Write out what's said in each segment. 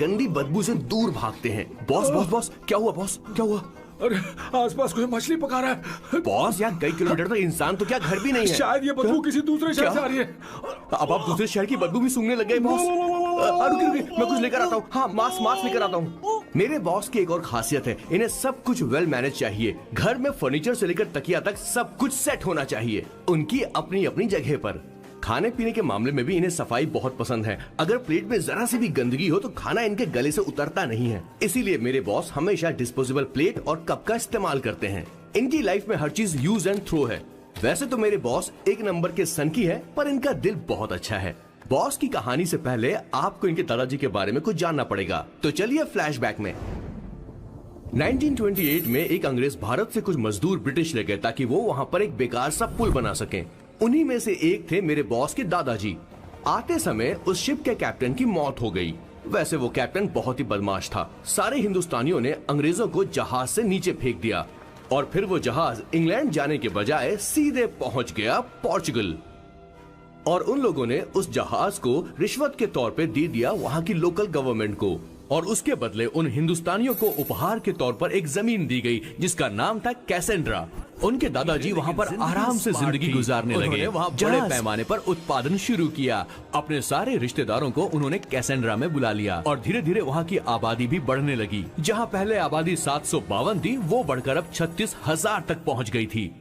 गंदी बदबू से दूर भागते हैं। बॉस बॉस बॉस, क्या हुआ बॉस, क्या हुआ? अरे आसपास कोई मछली पका रहा है। बॉस यहाँ कई किलोमीटर तक इंसान तो क्या घर भी नहीं है। शायद ये बदबू किसी दूसरे शहर से आ रही है। अब आप दूसरे शहर की बदबू भी सूंघने लग गए बॉस। मैं कुछ लेकर आता हूँ। हाँ, मास्क लेकर आता हूँ। मेरे बॉस की एक और खासियत है, इन्हें सब कुछ वेल मैनेज चाहिए। घर में फर्नीचर से लेकर तकिया तक सब कुछ सेट होना चाहिए, उनकी अपनी अपनी जगह पर। खाने पीने के मामले में भी इन्हें सफाई बहुत पसंद है। अगर प्लेट में जरा सी भी गंदगी हो तो खाना इनके गले से उतरता नहीं है। इसीलिए मेरे बॉस हमेशा डिस्पोजेबल प्लेट और कप का इस्तेमाल करते हैं। इनकी लाइफ में हर चीज यूज एंड थ्रो है। वैसे तो मेरे बॉस एक नंबर के सनकी है, पर इनका दिल बहुत अच्छा है। बॉस की कहानी से पहले आपको इनके दादाजी के बारे में कुछ जानना पड़ेगा, तो चलिए फ्लैशबैक में। 1928 में एक अंग्रेज भारत से कुछ मजदूर ब्रिटिश ले गए ताकि वो वहाँ पर एक बेकार सा पुल बना सकें। उन्हीं में से एक थे मेरे बॉस के दादाजी। आते समय उस शिप के कैप्टन की मौत हो गई। वैसे वो कैप्टन बहुत ही बदमाश था। सारे हिंदुस्तानियों ने अंग्रेजों को जहाज से नीचे फेंक दिया और फिर वो जहाज इंग्लैंड जाने के बजाय सीधे पहुंच गया पोर्चुगल। और उन लोगों ने उस जहाज को रिश्वत के तौर पे दे दिया वहाँ की लोकल गवर्नमेंट को, और उसके बदले उन हिंदुस्तानियों को उपहार के तौर पर एक जमीन दी गई जिसका नाम था कैसेंड्रा। उनके दादाजी वहाँ पर आराम से जिंदगी गुजारने लगे। वहाँ बड़े पैमाने पर उत्पादन शुरू किया। अपने सारे रिश्तेदारों को उन्होंने कैसेंड्रा में बुला लिया और धीरे धीरे वहाँ की आबादी भी बढ़ने लगी। जहाँ पहले आबादी 752 थी, वो बढ़कर अब 36,000 तक पहुँच गई थी।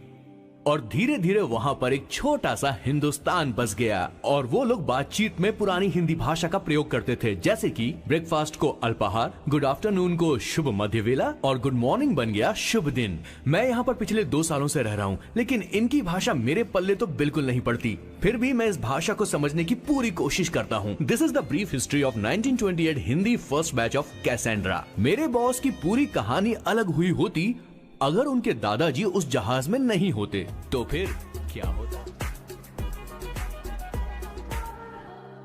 और धीरे धीरे वहाँ पर एक छोटा सा हिंदुस्तान बस गया और वो लोग बातचीत में पुरानी हिंदी भाषा का प्रयोग करते थे, जैसे कि ब्रेकफास्ट को अल्पाहार, गुड आफ्टरनून को शुभ मध्य वेला और गुड मॉर्निंग बन गया शुभ दिन। मैं यहाँ पर पिछले 2 सालों से रह रहा हूँ, लेकिन इनकी भाषा मेरे पल्ले तो बिल्कुल नहीं पड़ती। फिर भी मैं इस भाषा को समझने की पूरी कोशिश करता हूँ। This is the brief history of 1928 Hindi first batch of Cassandra. मेरे बॉस की पूरी कहानी अलग हुई होती अगर उनके दादाजी उस जहाज में नहीं होते, तो फिर क्या होता?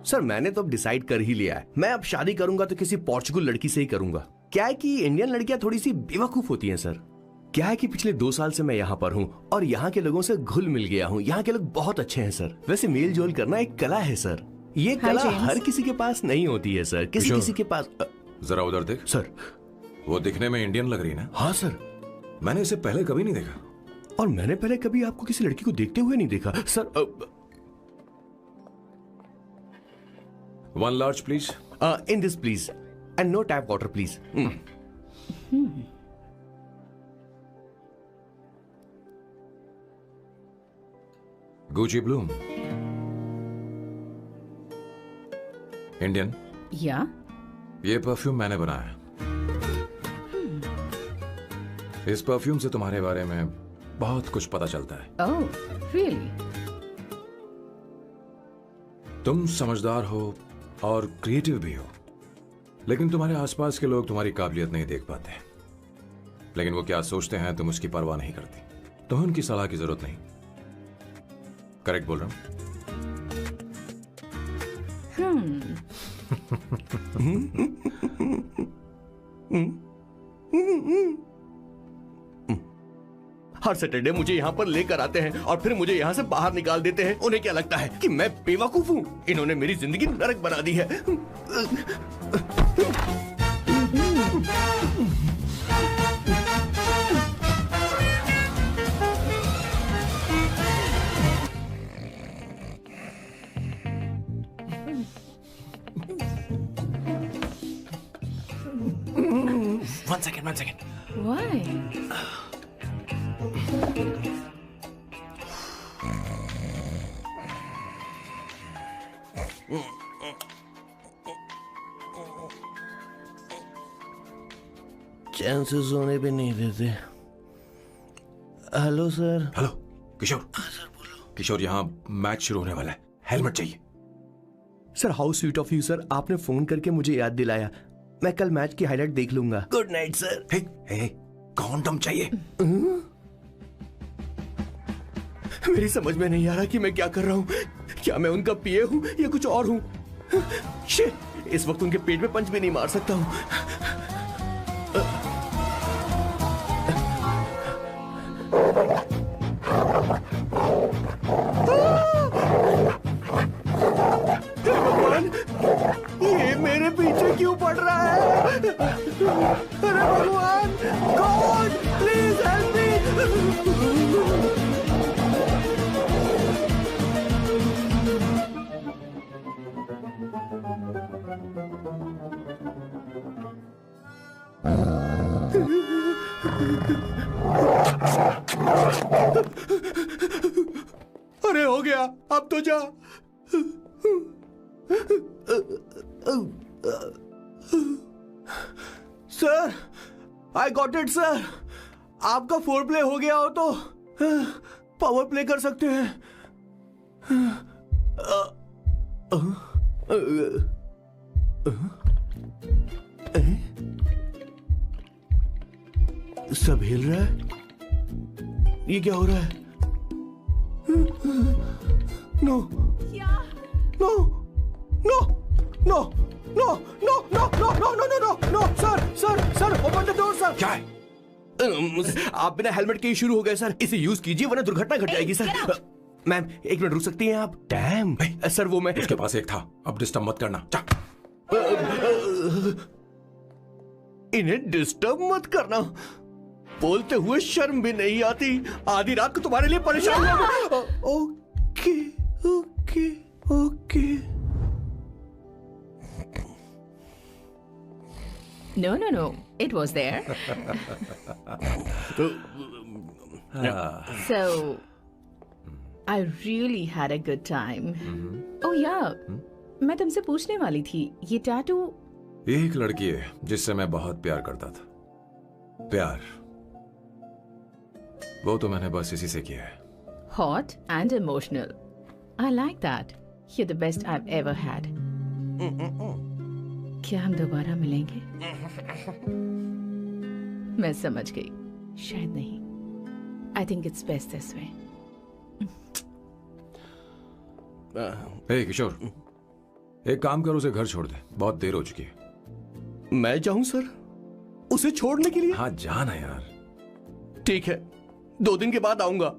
सर, मैंने तो अब डिसाइड कर ही लिया है। मैं अब शादी करूंगा तो किसी पोर्चुगल लड़की से ही करूंगा। क्या है कि इंडियन लड़कियां थोड़ी सी बेवकूफ होती हैं सर। क्या है कि पिछले 2 साल से मैं यहाँ पर हूँ और यहाँ के लोगों से घुल मिल गया हूँ। यहाँ के लोग बहुत अच्छे हैं सर। वैसे मेल जोल करना एक कला है सर। ये कला हर किसी के पास नहीं होती है सर। किसी के पास। जरा उधर देख सर। वो दिखने में इंडियन लग रही है ना? हाँ सर। मैंने इसे पहले कभी नहीं देखा। और मैंने पहले कभी आपको किसी लड़की को देखते हुए नहीं देखा sir. 1 large please. In this please, and no tap water please. Gucci Bloom. Indian? या? ये परफ्यूम मैंने बनाया। इस परफ्यूम से तुम्हारे बारे में बहुत कुछ पता चलता है। Oh, really? तुम समझदार हो और क्रिएटिव भी हो, लेकिन तुम्हारे आसपास के लोग तुम्हारी काबिलियत नहीं देख पाते। लेकिन वो क्या सोचते हैं तुम उसकी परवाह नहीं करती। तुम्हें उनकी सलाह की जरूरत नहीं। करेक्ट बोल रहा हूं? हर सैटरडे मुझे यहाँ पर लेकर आते हैं और फिर मुझे यहाँ से बाहर निकाल देते हैं। उन्हें क्या लगता है कि मैं बेवकूफ हूँ? इन्होंने मेरी जिंदगी नरक बना दी है। One second. Why? चैन से सोने पे नहीं देते। Hello sir. हेलो किशोर। सर बोलो। किशोर, यहाँ मैच शुरू होने वाला है, हेलमेट चाहिए। Sir how sweet of you sir, आपने फोन करके मुझे याद दिलाया। मैं कल मैच की हाईलाइट देख लूंगा। Good night sir. Hey, condom चाहिए। मेरी समझ में नहीं आ रहा कि मैं क्या कर रहा हूँ। क्या मैं उनका पीए हूँ या कुछ और हूँ? शिट, इस वक्त उनके पेट में पंच भी नहीं मार सकता हूँ। भगवान, ये मेरे पीछे क्यों क्यों पड़ रहा है? अरे भगवान, गॉड प्लीज हेल्प मी। अरे हो गया, अब तो जा। Sir, I got it sir. आपका फोर प्ले हो गया हो तो पावर प्ले कर सकते हैं। सब हिल रहा है, ये क्या हो रहा है? No no no no no no no no no no no no no sir sir sir open the door sir. क्या है? आप बिना हेलमेट के ही शुरू हो गए सर। इसे यूज कीजिए वरना दुर्घटना घट जाएगी सर। मैम एक मिनट रुक सकती हैं आप? डैम सर, वो मैं उसके पास एक था, अब डिस्टर्ब मत करना। जा। इन्हें डिस्टर्ब मत करना। बोलते हुए शर्म भी नहीं आती। आधी रात को तुम्हारे लिए परेशान हुआ। Okay okay okay. No. It was there. So, I really had a good time. Oh yeah, मैं तुमसे पूछने वाली थी, ये टैटू। एक लड़की है जिससे मैं बहुत प्यार करता था। प्यार, वो तो मैंने बस इसी से किया है। Hot and emotional. I like that. You're the best I've ever had. क्या हम दोबारा मिलेंगे? मैं समझ गई, शायद नहीं। I think it's best this way. हे किशोर, एक काम कर, उसे घर छोड़ दे, बहुत देर हो चुकी है। मैं जाऊं सर उसे छोड़ने के लिए? हाँ जाना यार। ठीक है, 2 दिन के बाद आऊंगा।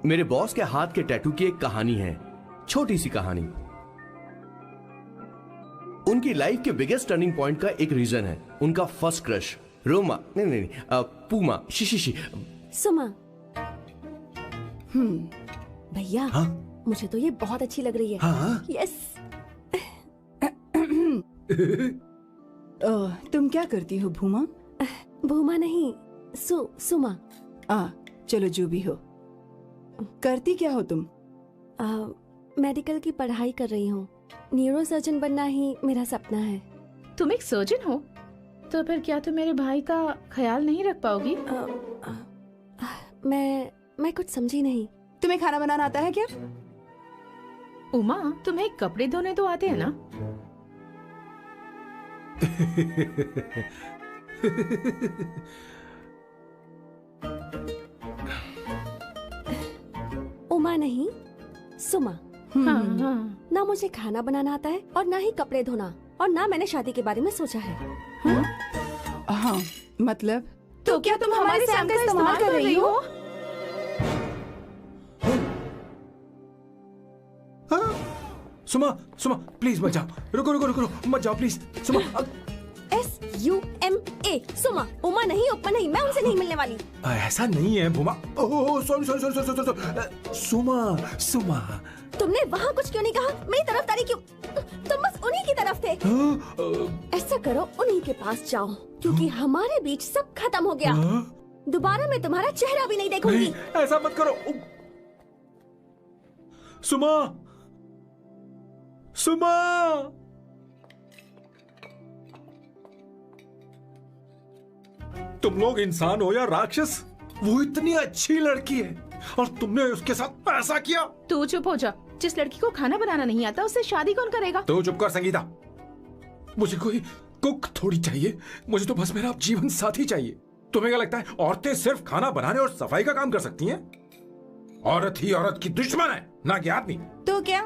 मेरे बॉस के हाथ के टैटू की एक कहानी है, छोटी सी कहानी। उनकी लाइफ के बिगेस्ट टर्निंग पॉइंट का एक रीजन है उनका फर्स्ट क्रश रोमा, नहीं, पूमा, शिशिशी। सुमा। भैया, हाँ? मुझे तो ये बहुत अच्छी लग रही है। हाँ? यस। तुम क्या करती हो भूमा? भूमा नहीं, सुमा। चलो जो भी हो। करती क्या हो तुम? मेडिकल की पढ़ाई कर रही हूँ। न्यूरो सर्जन बनना ही मेरा सपना है। तुम एक सर्जन हो, तो फिर क्या तुम मेरे भाई का ख्याल नहीं रख पाओगी? मैं कुछ समझी नहीं। तुम्हें खाना बनाना आता है क्या? उमा, तुम्हें कपड़े धोने तो आते हैं ना? उमा नहीं, सुमा। हाँ। ना मुझे खाना बनाना आता है और ना ही कपड़े धोना, और ना मैंने शादी के बारे में सोचा है। हाँ, मतलब? तो क्या तुम हमारे सैम का इस्तेमाल कर रही हो? सुमा, प्लीज मत जाओ। रुको, मत जाओ प्लीज। सुमा। SUMA, सुमा। उमा नहीं, उपमा नहीं, मैं उनसे नहीं मिलने वाली। ऐसा नहीं है भूमा। Oh sorry. सुमा। तुमने वहाँ कुछ क्यों नहीं कहा? मेरी तरफदारी क्यों? तुम बस उन्हीं की तरफ थे। ऐसा करो, उन्हीं के पास जाओ, क्योंकि हमारे बीच सब खत्म हो गया। दोबारा मैं तुम्हारा चेहरा भी नहीं देखूंगी। नहीं, ऐसा मत करो। सुमा। तुम लोग इंसान हो या राक्षस? वो इतनी अच्छी लड़की है और तुमने उसके साथ ऐसा किया। तू चुप हो जा। जिस लड़की को खाना बनाना नहीं आता उससे शादी कौन करेगा? तो चुप कर संगीता। मुझे कोई कुक थोड़ी चाहिए, मुझे तो बस मेरा जीवन साथी चाहिए। तुम्हें क्या लगता है औरतें सिर्फ खाना बनाने और सफाई का काम कर सकती हैं? औरत ही औरत की दुश्मन है, ना कि आदमी। तो क्या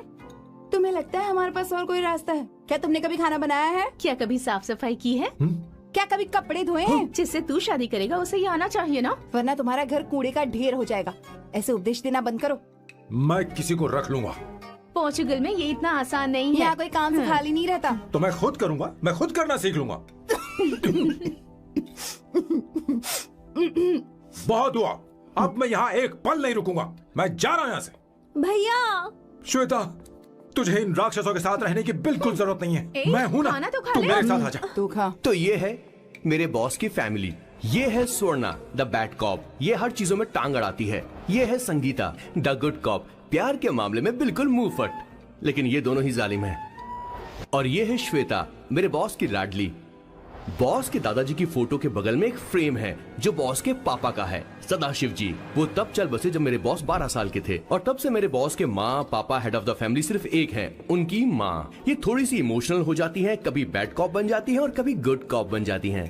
तुम्हें लगता है हमारे पास और कोई रास्ता है? क्या तुमने कभी खाना बनाया है? क्या कभी साफ सफाई की है? क्या कभी कपड़े धोए हैं? जिससे तू शादी करेगा उसे ये आना चाहिए ना, वरना तुम्हारा घर कूड़े का ढेर हो जाएगा। ऐसे उपदेश देना बंद करो। मैं किसी को रख लूंगा। पोर्चुगल में ये इतना आसान नहीं है। यहाँ कोई काम से खाली नहीं रहता। तो मैं खुद करूंगा, मैं खुद करना सीख लूंगा। बहुत हुआ, अब मैं यहाँ एक पल नहीं रुकूंगा, मैं जा रहा हूं यहाँ से। भैया श्वेता, तुझे इन राक्षसों के साथ रहने की बिल्कुल जरूरत नहीं है। मैं हूं ना, खाना तो खा तू ले। मेरे साथ आ जा। तू खा। तो ये है मेरे बॉस की फैमिली। ये है स्वर्णा द बैड कॉप, ये हर चीजों में टांग अड़ाती है। ये है संगीता द गुड कॉप, प्यार के मामले में बिल्कुल मुंह फट, लेकिन ये दोनों ही जालिम हैं। और ये है श्वेता, मेरे बॉस की लाडली। बॉस के दादाजी की फोटो के बगल में एक फ्रेम है जो बॉस के पापा का है, सदाशिव जी। वो तब चल बसे जब मेरे बॉस 12 साल के थे, और तब से मेरे बॉस के माँ पापा हेड ऑफ द फैमिली सिर्फ एक है, उनकी माँ। ये थोड़ी सी इमोशनल हो जाती हैं, कभी बैड कॉप बन जाती हैं और कभी गुड कॉप बन जाती हैं।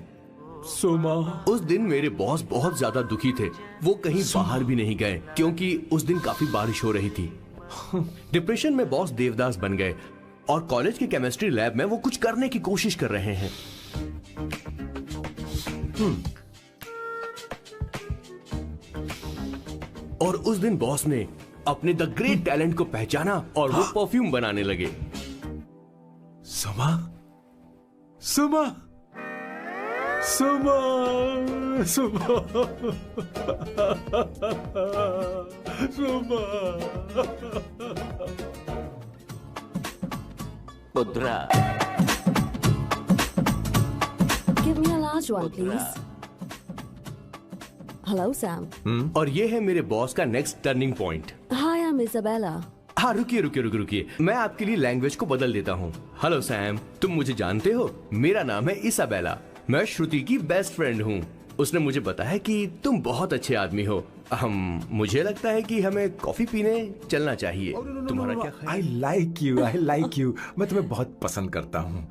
सुमा, उस दिन मेरे बॉस बहुत ज्यादा दुखी थे। वो कहीं बाहर भी नहीं गए क्योंकि उस दिन काफी बारिश हो रही थी। डिप्रेशन में बॉस देवदास बन गए और कॉलेज के केमिस्ट्री लैब में वो कुछ करने की कोशिश कर रहे हैं। और उस दिन बॉस ने अपने द ग्रेट टैलेंट को पहचाना और वो परफ्यूम बनाने लगे। सुमा, सुमा, सुमा, सुमा, सुमा। पुत्रा, Give me a large one, please. Hello, Sam. और ये है मेरे बॉस का next turning point. Hi, I'm Isabella. हाँ, रुकिए, मैं आपके लिए लैंग्वेज को बदल देता हूँ। हेलो सैम, तुम मुझे जानते हो? मेरा नाम है इसाबेला। मैं श्रुति की बेस्ट फ्रेंड हूँ। उसने मुझे बताया कि तुम बहुत अच्छे आदमी हो। मुझे लगता है कि हमें कॉफी पीने चलना चाहिए। तुम्हारा क्या ख्याल? I like you. मैं तुम्हें बहुत पसंद करता हूँ।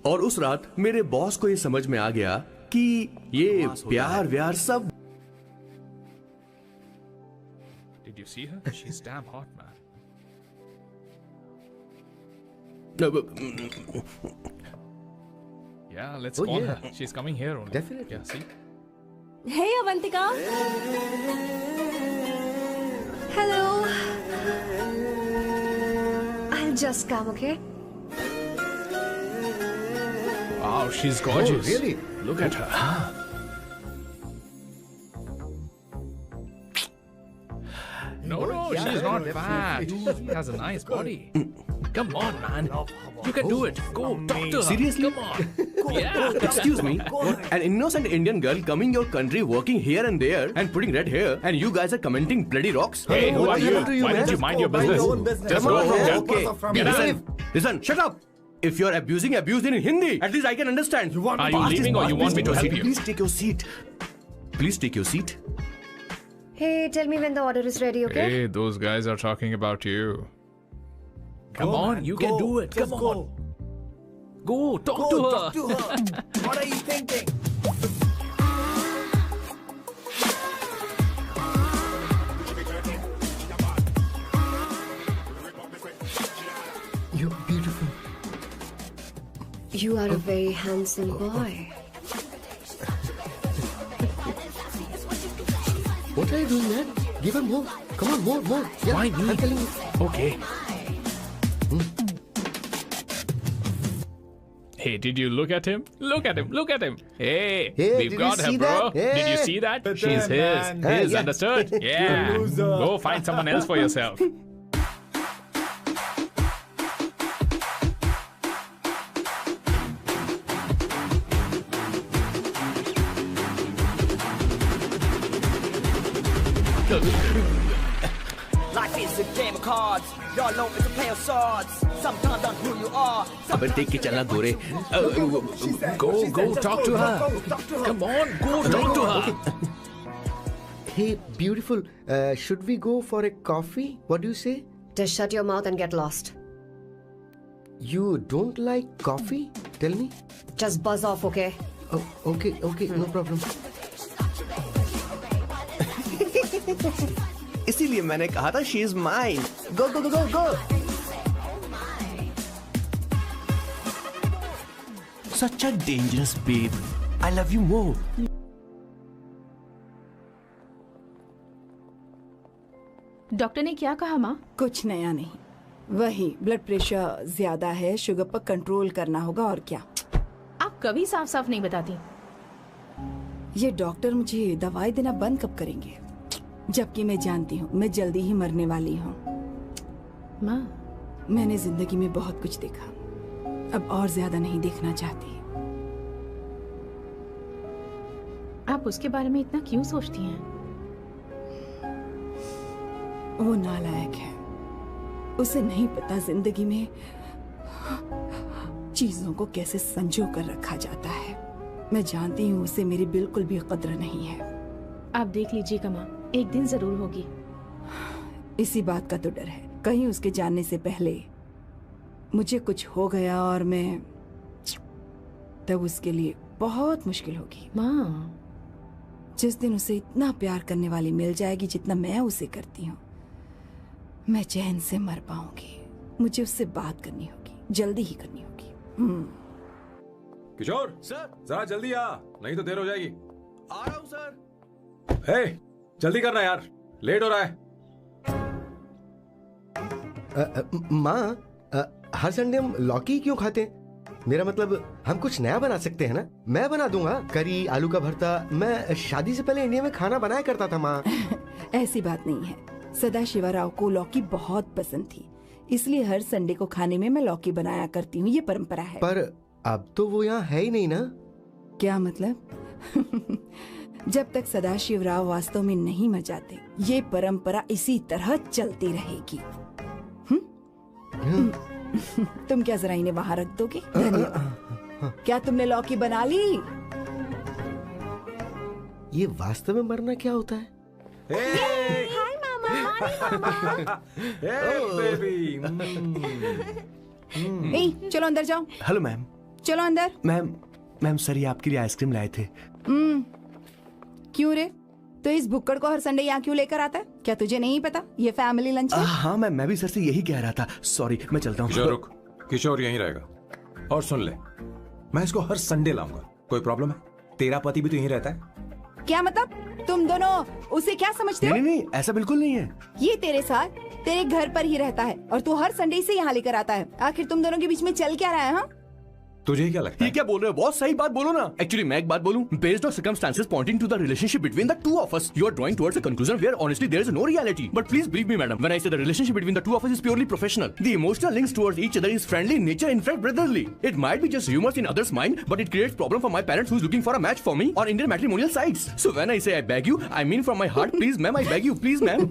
और उस रात मेरे बॉस को ये समझ में आ गया कि ये प्यार व्यार सब। Did you see her? She's damn hot, man. Yeah, let's call her. She's coming here only. Definitely. Yeah, see? Hey, Avantika. Hello. I'll just come, okay? Wow, she's gorgeous. Oh, really? Look at her. No, she's not fat. She has a nice body. Come on, man. You can do it. Go, talk to her. Seriously? Come on. Yeah. Excuse me, an innocent Indian girl coming your country, working here and there, and putting red hair, and you guys are commenting bloody rocks? Hey, who are you? happened to you, Why man? don't you mind your Mind business? your own business. Just Come go on, from man. there. Okay. Get Listen. out. Listen, shut up. If you're abusing in Hindi, at least I can understand. Are you leaving or you want me to help you? Please take your seat. Please take your seat. Hey, tell me when the order is ready, okay? Hey, those guys are talking about you. Come on, you can do it. Come on. Go, talk to her. What are you thinking? You're beautiful. You are a very handsome boy. What are you doing, man? Give her more. Come on, more. Yeah, Why me? I'm telling you. Okay. Hey, did you look at him? Look at him. Hey, Hey, we've did got you her, see bro. that? Did you Hey. see that? She's his. Yeah. Understood? Yeah. Go find someone else for yourself. Life is a game of cards. Y'all know it's a play of swords. Sometimes on who you are. अबे देख के चलना गोरे। Go, talk to her. Come on, go talk to her. Hey, beautiful. Should we go for a coffee? What do you say? Just shut your mouth and get lost. You don't like coffee? Tell me. Just buzz off, okay? Oh, okay, no problem. इसीलिए मैंने कहा था she is mine. Go. Such a dangerous babe. I love you more. Doctor ने क्या कहा माँ? कुछ नया नहीं, वही ब्लड प्रेशर ज्यादा है, शुगर पर कंट्रोल करना होगा और क्या। आप कभी साफ साफ नहीं बताती। ये डॉक्टर मुझे दवाई देना बंद कब करेंगे, जबकि मैं जानती हूँ मैं जल्दी ही मरने वाली हूँ। माँ, मैंने जिंदगी में बहुत कुछ देखा, अब और ज्यादा नहीं देखना चाहती। आप उसके बारे में इतना क्यों सोचती हैं? वो नालायक है, उसे नहीं पता जिंदगी में चीजों को कैसे संजो कर रखा जाता है। मैं जानती हूँ उसे मेरी बिल्कुल भी कद्र नहीं है। आप देख लीजिएगा माँ, एक दिन जरूर होगी। इसी बात का तो डर है, कहीं उसके जानने से पहले मुझे कुछ हो गया और मैं, तब उसके लिए बहुत मुश्किल होगी। माँ, जिस दिन उसे इतना प्यार करने वाली मिल जाएगी जितना मैं उसे करती हूँ, मैं चैन से मर पाऊंगी। मुझे उससे बात करनी होगी, जल्दी ही करनी होगी। किशोर सर, जरा जल्दी आ, नहीं तो देर हो जाएगी। आ रहा हूँ सर। हे, जल्दी करना यार, लेट हो रहा है। माँ, हर संडे हम लौकी क्यों खाते हैं? मेरा मतलब हम कुछ नया बना सकते हैं ना? मैं बना दूंगा करी, आलू का भरता। मैं शादी से पहले इंडिया में खाना बनाया करता था माँ। ऐसी बात नहीं है, सदाशिवराव को लौकी बहुत पसंद थी, इसलिए हर संडे को खाने में मैं लौकी बनाया करती हूँ, ये परंपरा है। पर अब तो वो यहाँ है ही नहीं ना। क्या मतलब? जब तक सदाशिवराव वास्तव में नहीं मर जाते, ये परंपरा इसी तरह चलती रहेगी। तुम क्या जरा इन्हें वहां रख दोगे? धन्यवाद। क्या तुमने लौकी बना ली? ये वास्तव में मरना क्या होता है? हाय मामा। बेबी। चलो अंदर जाओ। Hello ma'am. चलो अंदर। मैम सर, ये आपके लिए आइसक्रीम लाए थे। क्यों रे? तो इस भुक्कड़ को हर संडे यहाँ क्यों लेकर आता है? क्या तुझे नहीं पता ये फैमिली लंच है? हाँ मैम, मैं भी सर से यही कह रहा था। सॉरी, मैं चलता हूँ। किशोर रुक, किशोर यहीं रहेगा। और सुन ले, मैं इसको हर संडे लाऊंगा। कोई प्रॉब्लम है? तेरा पति भी तो यहीं रहता है। क्या मतलब? तुम दोनों उसे क्या समझते हो? नहीं, ऐसा बिल्कुल नहीं है। ये तेरे साथ तेरे घर पर ही रहता है और तू हर संडे से यहाँ लेकर आता है। आखिर तुम दोनों के बीच में चल क्या रहा है? हाँ, तुझे क्या लगता है? ये क्या बोल रहे हो बॉस? सही बात बोलो ना। एक्चुअली मैं एक बात बोलूं, based on circumstances pointing to the relationship between the two of us, you are drawing towards a conclusion where honestly there is no reality. But please believe me madam, when I say the relationship between the two of us is purely professional. The emotional links towards each other is friendly in nature, in fact brotherly. It might be just humours in others mind, but it creates problem for my parents who is looking for a match for me on Indian matrimonial sites. So when I say I beg you, I mean from my heart, please ma'am, I beg you, please ma'am.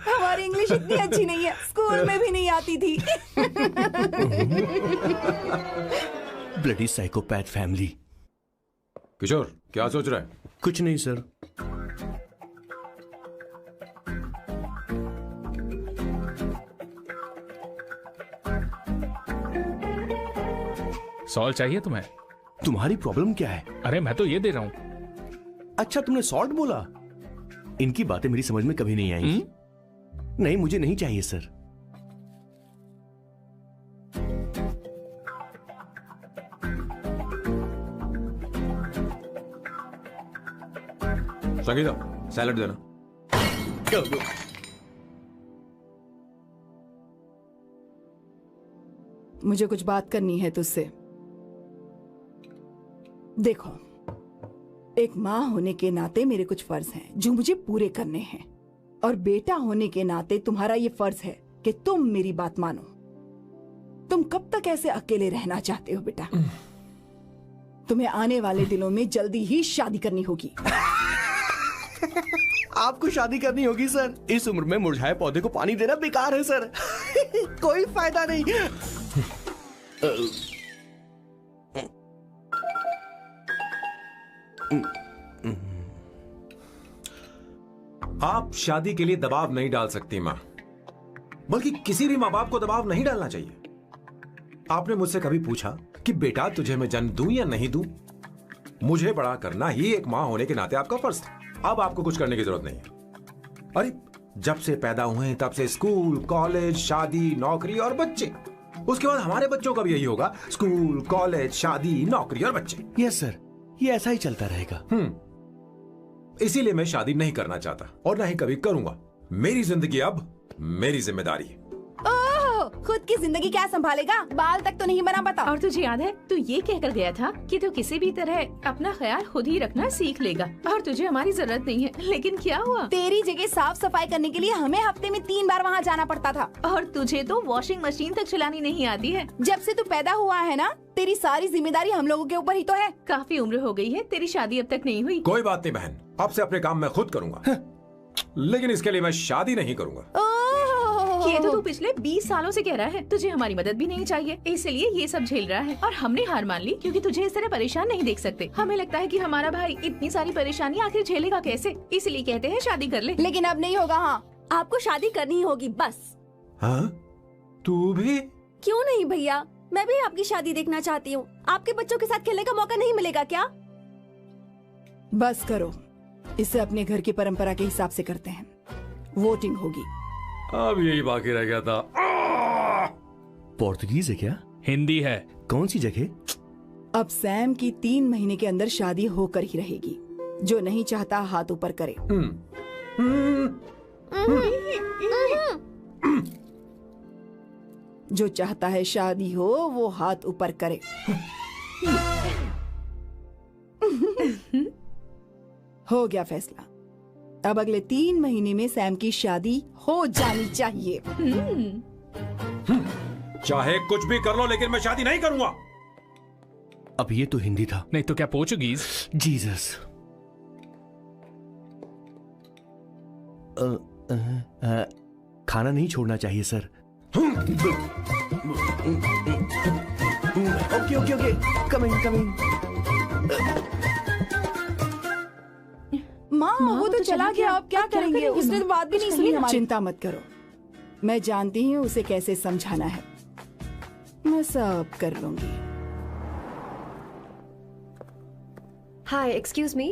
हमारी English इतनी अच्छी नहीं है, school में भी नहीं आती थी। Bloody psychopath family. किशोर क्या सोच रहा है? कुछ नहीं सर। सॉल्ट चाहिए तुम्हें? तुम्हारी प्रॉब्लम क्या है? अरे मैं तो ये दे रहा हूँ। अच्छा, तुमने सॉल्ट बोला। इनकी बातें मेरी समझ में कभी नहीं आएंगी। नहीं, मुझे नहीं चाहिए सर। संगीता, सैलड देना। मुझे कुछ बात करनी है तुझसे। देखो, एक माँ होने के नाते मेरे कुछ फर्ज हैं जो मुझे पूरे करने हैं, और बेटा होने के नाते तुम्हारा ये फर्ज है कि तुम मेरी बात मानो। तुम कब तक ऐसे अकेले रहना चाहते हो बेटा? तुम्हें आने वाले दिनों में जल्दी ही शादी करनी होगी। आपको शादी करनी होगी सर? इस उम्र में मुरझाए पौधे को पानी देना बेकार है सर। कोई फायदा नहीं। आप शादी के लिए दबाव नहीं डाल सकती माँ, बल्कि किसी भी माँ बाप को दबाव नहीं डालना चाहिए। आपने मुझसे कभी पूछा कि बेटा तुझे मैं जन्म दूं या नहीं दूं? मुझे बड़ा करना ही एक माँ होने के नाते आपका फर्ज था। अब आपको कुछ करने की जरूरत नहीं है। अरे जब से पैदा हुए हैं तब से स्कूल, कॉलेज, शादी, नौकरी और बच्चे। उसके बाद हमारे बच्चों का भी यही होगा, स्कूल, कॉलेज, शादी, नौकरी और बच्चे। यस सर, ये ऐसा ही चलता रहेगा। इसीलिए मैं शादी नहीं करना चाहता और ना ही कभी करूंगा। मेरी जिंदगी अब मेरी जिम्मेदारी है। ओह, खुद की जिंदगी क्या संभालेगा? बाल तक तो नहीं बना पता। और तुझे याद है तू ये कहकर गया था कि तू किसी भी तरह अपना ख्याल खुद ही रखना सीख लेगा और तुझे हमारी जरूरत नहीं है। लेकिन क्या हुआ? तेरी जगह साफ सफाई करने के लिए हमें हफ्ते में 3 बार वहाँ जाना पड़ता था। और तुझे तो वॉशिंग मशीन तक चलानी नहीं आती है। जब से तू पैदा हुआ है ना, तेरी सारी जिम्मेदारी हम लोगों के ऊपर ही तो है। काफी उम्र हो गई है, तेरी शादी अब तक नहीं हुई। कोई बात नहीं बहन, अब से अपने काम मैं खुद करूंगा, लेकिन इसके लिए मैं शादी नहीं करूंगा। ये तो तू पिछले 20 सालों से कह रहा है। तुझे हमारी मदद भी नहीं चाहिए, इसलिए ये सब झेल रहा है। और हमने हार मान ली क्योंकि तुझे इस तरह परेशान नहीं देख सकते। हमें लगता है कि हमारा भाई इतनी सारी परेशानी आखिर झेलेगा कैसे, इसलिए कहते हैं शादी कर ले। लेकिन अब नहीं होगा। हाँ, आपको शादी करनी ही होगी बस। हाँ? तू भी? क्यों नहीं भैया, मैं भी आपकी शादी देखना चाहती हूँ। आपके बच्चों के साथ खेलने का मौका नहीं मिलेगा क्या? बस करो, इसे अपने घर की परंपरा के हिसाब से करते हैं। वोटिंग होगी। अब यही बाकी रह गया था। पोर्तुगीज है क्या? हिंदी है। कौन सी जगह? अब सैम की 3 महीने के अंदर शादी होकर ही रहेगी। जो नहीं चाहता हाथ ऊपर करे। जो चाहता है शादी हो वो हाथ ऊपर करे। हो गया फैसला। अब अगले 3 महीने में सैम की शादी हो जानी चाहिए। चाहे कुछ भी कर लो, लेकिन मैं शादी नहीं करूंगा। अब ये तो हिंदी था। नहीं तो क्या पोर्चुगीज? जीसस। खाना नहीं छोड़ना चाहिए sir. Okay okay okay, coming coming. माँ वो तो चला गया, अब क्या करेंगे? उसने तो बात भी नहीं सुनी हमारी। चिंता मत करो, मैं जानती हूँ उसे कैसे समझाना है। मैं सब कर लूंगी। Hi, excuse me.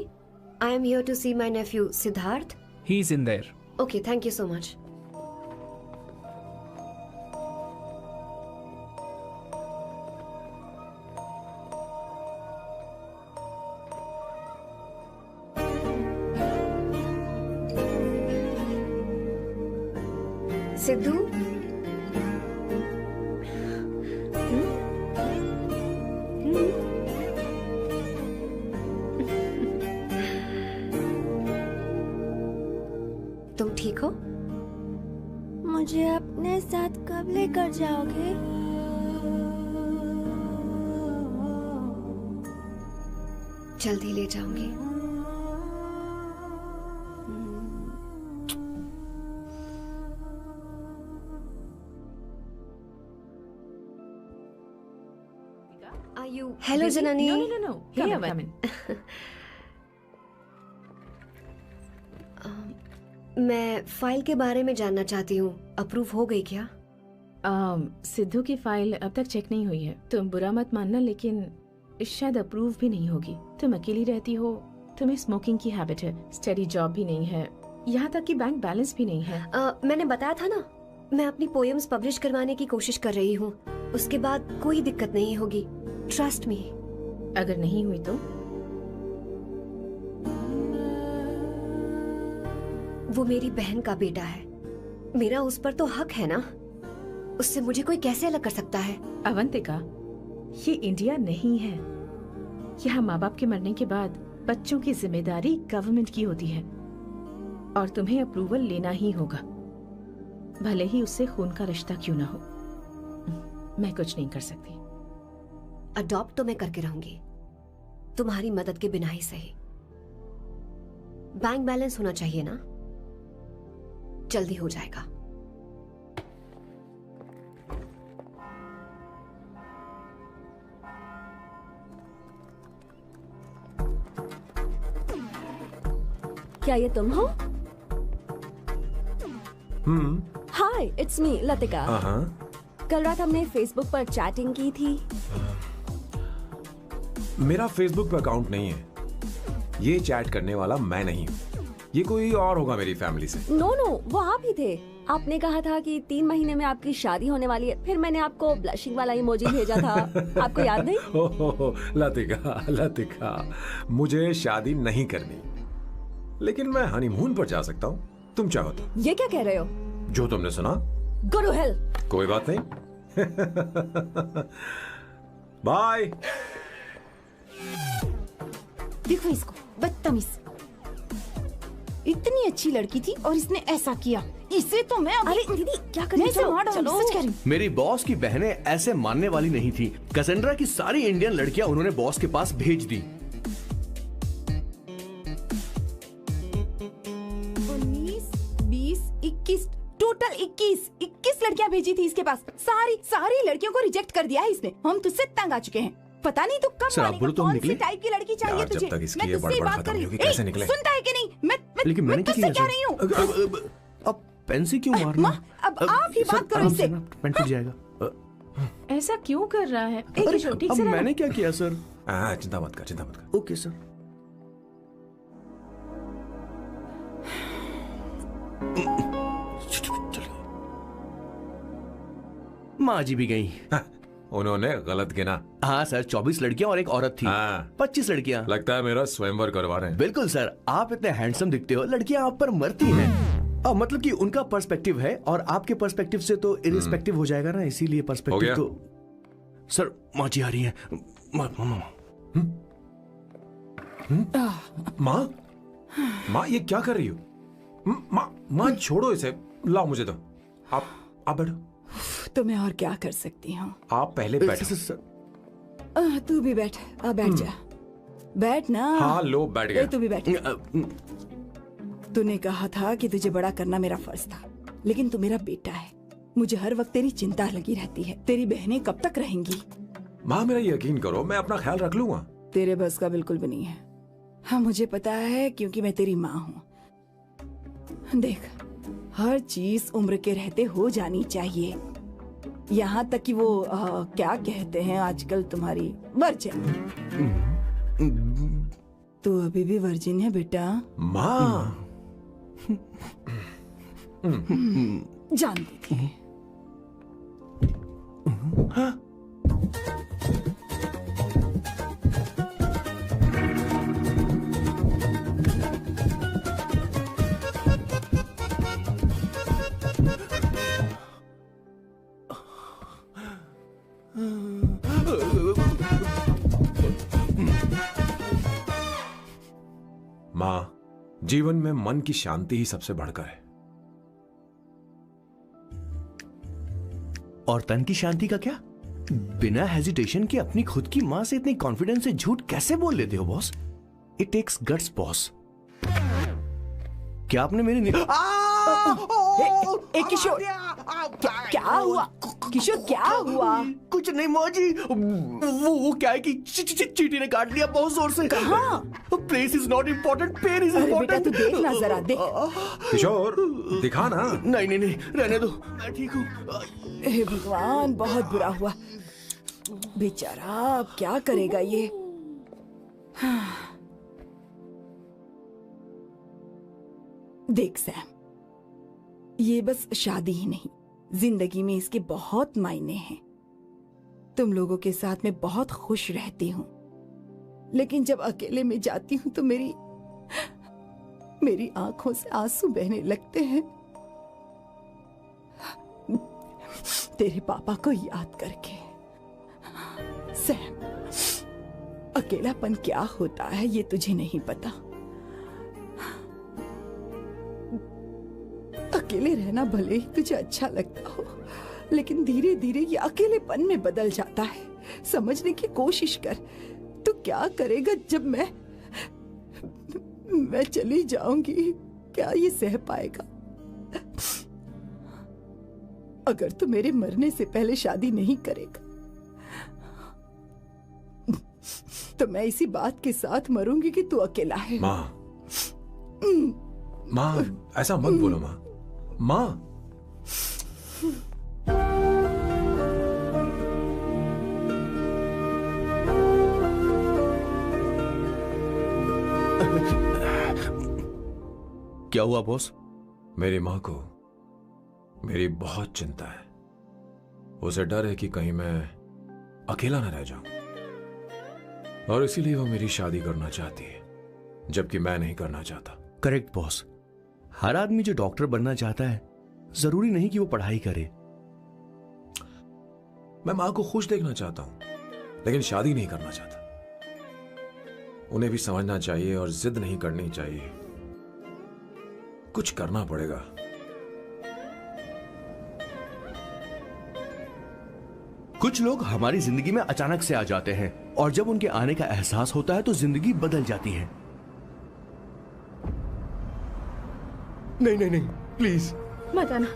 I am here to see my nephew Siddharth. He's in there. Okay, thank you so much. Sidhu, तुम ठीक हो? मुझे अपने साथ कब लेकर जाओगे? जल्दी ले जाऊंगी। Hello Janani. No come in. मैं फाइल के बारे में जानना चाहती हूँ, अप्रूव हो गई क्या? सिद्धू की फाइल अब तक चेक नहीं हुई है। तुम बुरा मत मानना, लेकिन शायद अप्रूव भी नहीं होगी। तुम अकेली रहती हो, तुम्हें स्मोकिंग की हैबिट है, स्टडी जॉब भी नहीं है, यहाँ तक कि बैंक बैलेंस भी नहीं है। मैंने बताया था ना, मैं अपनी पोएम्स पब्लिश करवाने की कोशिश कर रही हूँ। उसके बाद कोई दिक्कत नहीं होगी, ट्रस्ट मी। अगर नहीं हुई तो? वो मेरी बहन का बेटा है, मेरा उस पर तो हक है ना। उससे मुझे कोई कैसे अलग कर सकता है? अवंतिका, ये इंडिया नहीं है। यहाँ माँ बाप के मरने के बाद बच्चों की जिम्मेदारी गवर्नमेंट की होती है और तुम्हें अप्रूवल लेना ही होगा, भले ही उससे खून का रिश्ता क्यों ना हो। मैं कुछ नहीं कर सकती। अडॉप्ट तो मैं करके रहूंगी, तुम्हारी मदद के बिना ही सही। बैंक बैलेंस होना चाहिए ना, जल्दी हो जाएगा। क्या ये तुम हो? हाय, इट्स मी लतिका। कल रात हमने फेसबुक पर चैटिंग की थी। मेरा फेसबुक पे अकाउंट नहीं है, ये चैट करने वाला मैं नहीं हूँ, ये कोई और होगा मेरी फैमिली से। नो, वो आप ही थे। आपने कहा था कि 3 महीने में आपकी शादी होने वाली है, फिर मैंने आपको ब्लशिंग वाला इमोजी भेजा था। आपको याद नहीं? ओहो लतिका, मुझे शादी नहीं करनी। लेकिन मैं हनीमून पर जा सकता हूँ, तुम चाहो तो। ये क्या कह रहे हो? जो तुमने सुना। Go to hell. कोई बात नहीं। बाय। देखो इसको, बदतमीज। इतनी अच्छी लड़की थी और इसने ऐसा किया। इसे तो मैं अभी... अरे दीदी क्या कर रही हो? चलो, सच कह रही हूँ। मेरी बॉस की बहनें ऐसे मानने वाली नहीं थी। कैसेंड्रा की सारी इंडियन लड़कियां उन्होंने बॉस के पास भेज दी। 19, 20, 21, टोटल 21 लड़कियां भेजी थी इसके पास। सारी लड़कियों को रिजेक्ट कर दिया है इसने। हम तुझसे तंग आ चुके हैं। पता नहीं तो कब सर, आप बोलो तो हम कौन सी निकले? टाइप की लड़की चाहिए यार, जब तुझे? तक इसकी मैं ये तुझसे ही बड़बड़ बात खत्म कर रही नहीं हूँ। होगी, कैसे ए, निकले? सुनता है कि नहीं? लेकिन मैंने क्या तुझसे किया कह रही हूँ। अब पेन से क्यों मारना? माँ, अब आप ही बात करो इससे। पेन टूट जाएगा। ऐसा क्यों कर रहा है? अरे, ठीक अब से मैंने क्या किया सर? चिंता मत कर। Okay sir. माँ जी भी गई। उन्होंने गलत गिना। हाँ सर, 24 लड़कियां और एक औरत थी। 25 लड़कियां। लगता है मेरा स्वयंवर करवा रहे हैं। बिल्कुल सर, आप इतने हैंडसम दिखते हो, लड़कियां आप पर मरती हैं। मतलब कि उनका पर्सपेक्टिव है और आपके पर्सपेक्टिव से तो इरिस्पेक्टिव हो जाएगा ना, इसीलिए पर्सपेक्टिव तो। सर माँ जी आ रही हैं। माँ ये क्या कर रही हो? माँ छोड़ो इसे, लाओ मुझे दो। आप बैठो। तो मैं और क्या कर सकती हूँ? आप पहले बैठो। तू भी बैठ। बैठ जा। बैठ ना। हाँ लो, बैठ गया। तू भी बैठ। तूने कहा था कि तुझे बड़ा करना मेरा फर्ज था, लेकिन तू मेरा बेटा है। मुझे हर वक्त तेरी चिंता लगी रहती है। तेरी बहनें कब तक रहेंगी? माँ मेरा यकीन करो, मैं अपना ख्याल रख लूंगा। तेरे बस का बिल्कुल भी नहीं है। हाँ मुझे पता है, क्योंकि मैं तेरी माँ हूँ। देख, हर चीज उम्र के रहते हो जानी चाहिए, यहाँ तक कि वो क्या कहते हैं आजकल तुम्हारी वर्जिन। तू अभी भी वर्जिन है बेटा। माँ जानती थी। माँ, जीवन में मन की शांति ही सबसे बढ़कर है। और तन की शांति का क्या? बिना हेजिटेशन के अपनी खुद की माँ से इतनी कॉन्फिडेंस से झूठ कैसे बोल लेते हो boss? It takes guts boss. क्या आपने मेरी किशोर, क्या हुआ? किशोर क्या हुआ? कुछ नहीं माँ जी, वो क्या है कि चींटी ने काट लिया बहुत जोर से। कहाँ? Place is not important, pen is अरे बेटा इम्पोर्टेंट। तू देख ना जरा, देख। किशोर दिखा ना। नहीं रहने दो, मैं ठीक हूँ। हे भगवान, बहुत बुरा हुआ बेचारा। अब क्या करेगा ये? देख सैम, ये बस शादी ही नहीं, जिंदगी में इसके बहुत मायने हैं। तुम लोगों के साथ मैं बहुत खुश रहती हूँ, लेकिन जब अकेले में जाती हूँ तो मेरी आंखों से आंसू बहने लगते हैं, तेरे पापा को याद करके। सैम, अकेलापन क्या होता है ये तुझे नहीं पता। अकेले रहना भले ही तुझे अच्छा लगता हो, लेकिन धीरे धीरे ये अकेलेपन में बदल जाता है। समझने की कोशिश कर। तू क्या करेगा जब मैं चली जाऊंगी? क्या ये सह पाएगा? अगर तू मेरे मरने से पहले शादी नहीं करेगा तो मैं इसी बात के साथ मरूंगी कि तू अकेला है। माँ ऐसा मत बोलो माँ। माँ क्या हुआ बॉस? मेरी माँ को मेरी बहुत चिंता है। उसे डर है कि कहीं मैं अकेला न रह जाऊं, और इसीलिए वो मेरी शादी करना चाहती है, जबकि मैं नहीं करना चाहता। Correct boss. हर आदमी जो डॉक्टर बनना चाहता है जरूरी नहीं कि वो पढ़ाई करे। मैं मां को खुश देखना चाहता हूं, लेकिन शादी नहीं करना चाहता। उन्हें भी समझना चाहिए और जिद नहीं करनी चाहिए। कुछ करना पड़ेगा। कुछ लोग हमारी जिंदगी में अचानक से आ जाते हैं और जब उनके आने का एहसास होता है तो जिंदगी बदल जाती है। नहीं नहीं नहीं, प्लीज मत आना,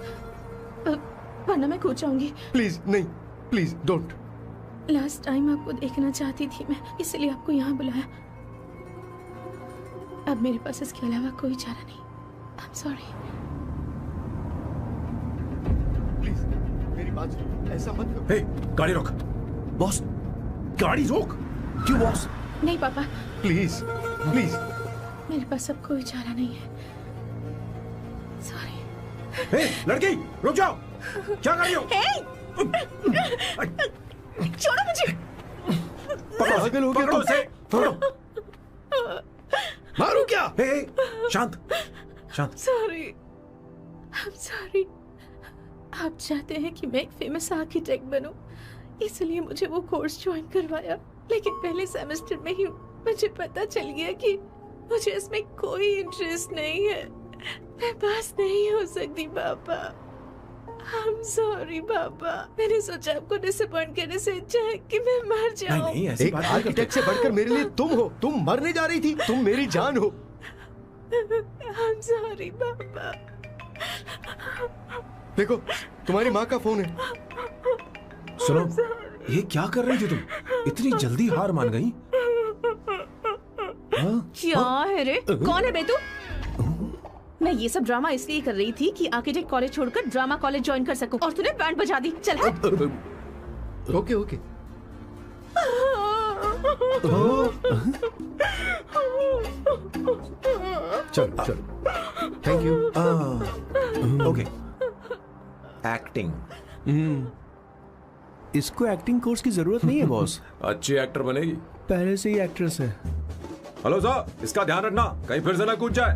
वरना मैं खो जाऊंगी। प्लीज नहीं, प्लीज डोंट। लास्ट टाइम आपको देखना चाहती थी मैं, इसलिए आपको यहाँ बुलाया। अब मेरे पास इसके अलावा कोई चारा नहीं। आई एम सॉरी। प्लीज मेरी बात सुनो, ऐसा मत करो। हे, गाड़ी रोक। बॉस, गाड़ी रोक। क्यों बॉस? नहीं पापा, प्लीज प्लीज। मेरे पास अब कोई चारा नहीं है। सॉरी। हे, लड़की रुक जाओ। क्या कर रही हो? छोड़ो मुझे। पागल हो गया पकड़ो उसे, पकड़ो। मारू क्या? हे, शांत शांत। Sorry, I am sorry. आप चाहते हैं कि मैं एक फेमस आर्किटेक्ट बनूं, इसलिए मुझे वो कोर्स ज्वाइन करवाया। लेकिन पहले सेमेस्टर में ही मुझे पता चल गया कि मुझे इसमें कोई इंटरेस्ट नहीं है। मैं पास नहीं हो सकती पापा। आई एम सॉरी पापा। मैंने सोचा आपको डिसअपॉइंट करने से अच्छा है कि मैं मर जाऊं। नहीं, ऐसी एक बात नहीं आर्किटेक्ट से बढ़कर मेरे लिए तुम हो। तुम मरने जा रही थी, तुम मेरी जान हो। आई एम सॉरी पापा। देखो, तुम्हारी माँ का फोन है। सुनो, ये क्या कर रही थी तुम? इतनी जल्दी हार मान गई? क्या है रे? कौन है बे तू? मैं ये सब ड्रामा इसलिए कर रही थी कि आर्किटेक्ट कॉलेज छोड़कर ड्रामा कॉलेज ज्वाइन कर सकूं, और तूने बैंड बजा दी। चल हट। Okay okay. चलो चलो, थैंक यू। ओके। एक्टिंग। इसको एक्टिंग कोर्स की जरूरत नहीं है बॉस। अच्छी एक्टर बनेगी। पहले से ही एक्ट्रेस है। हेलो सर, इसका ध्यान रखना कहीं फिर से ना कूद जाए।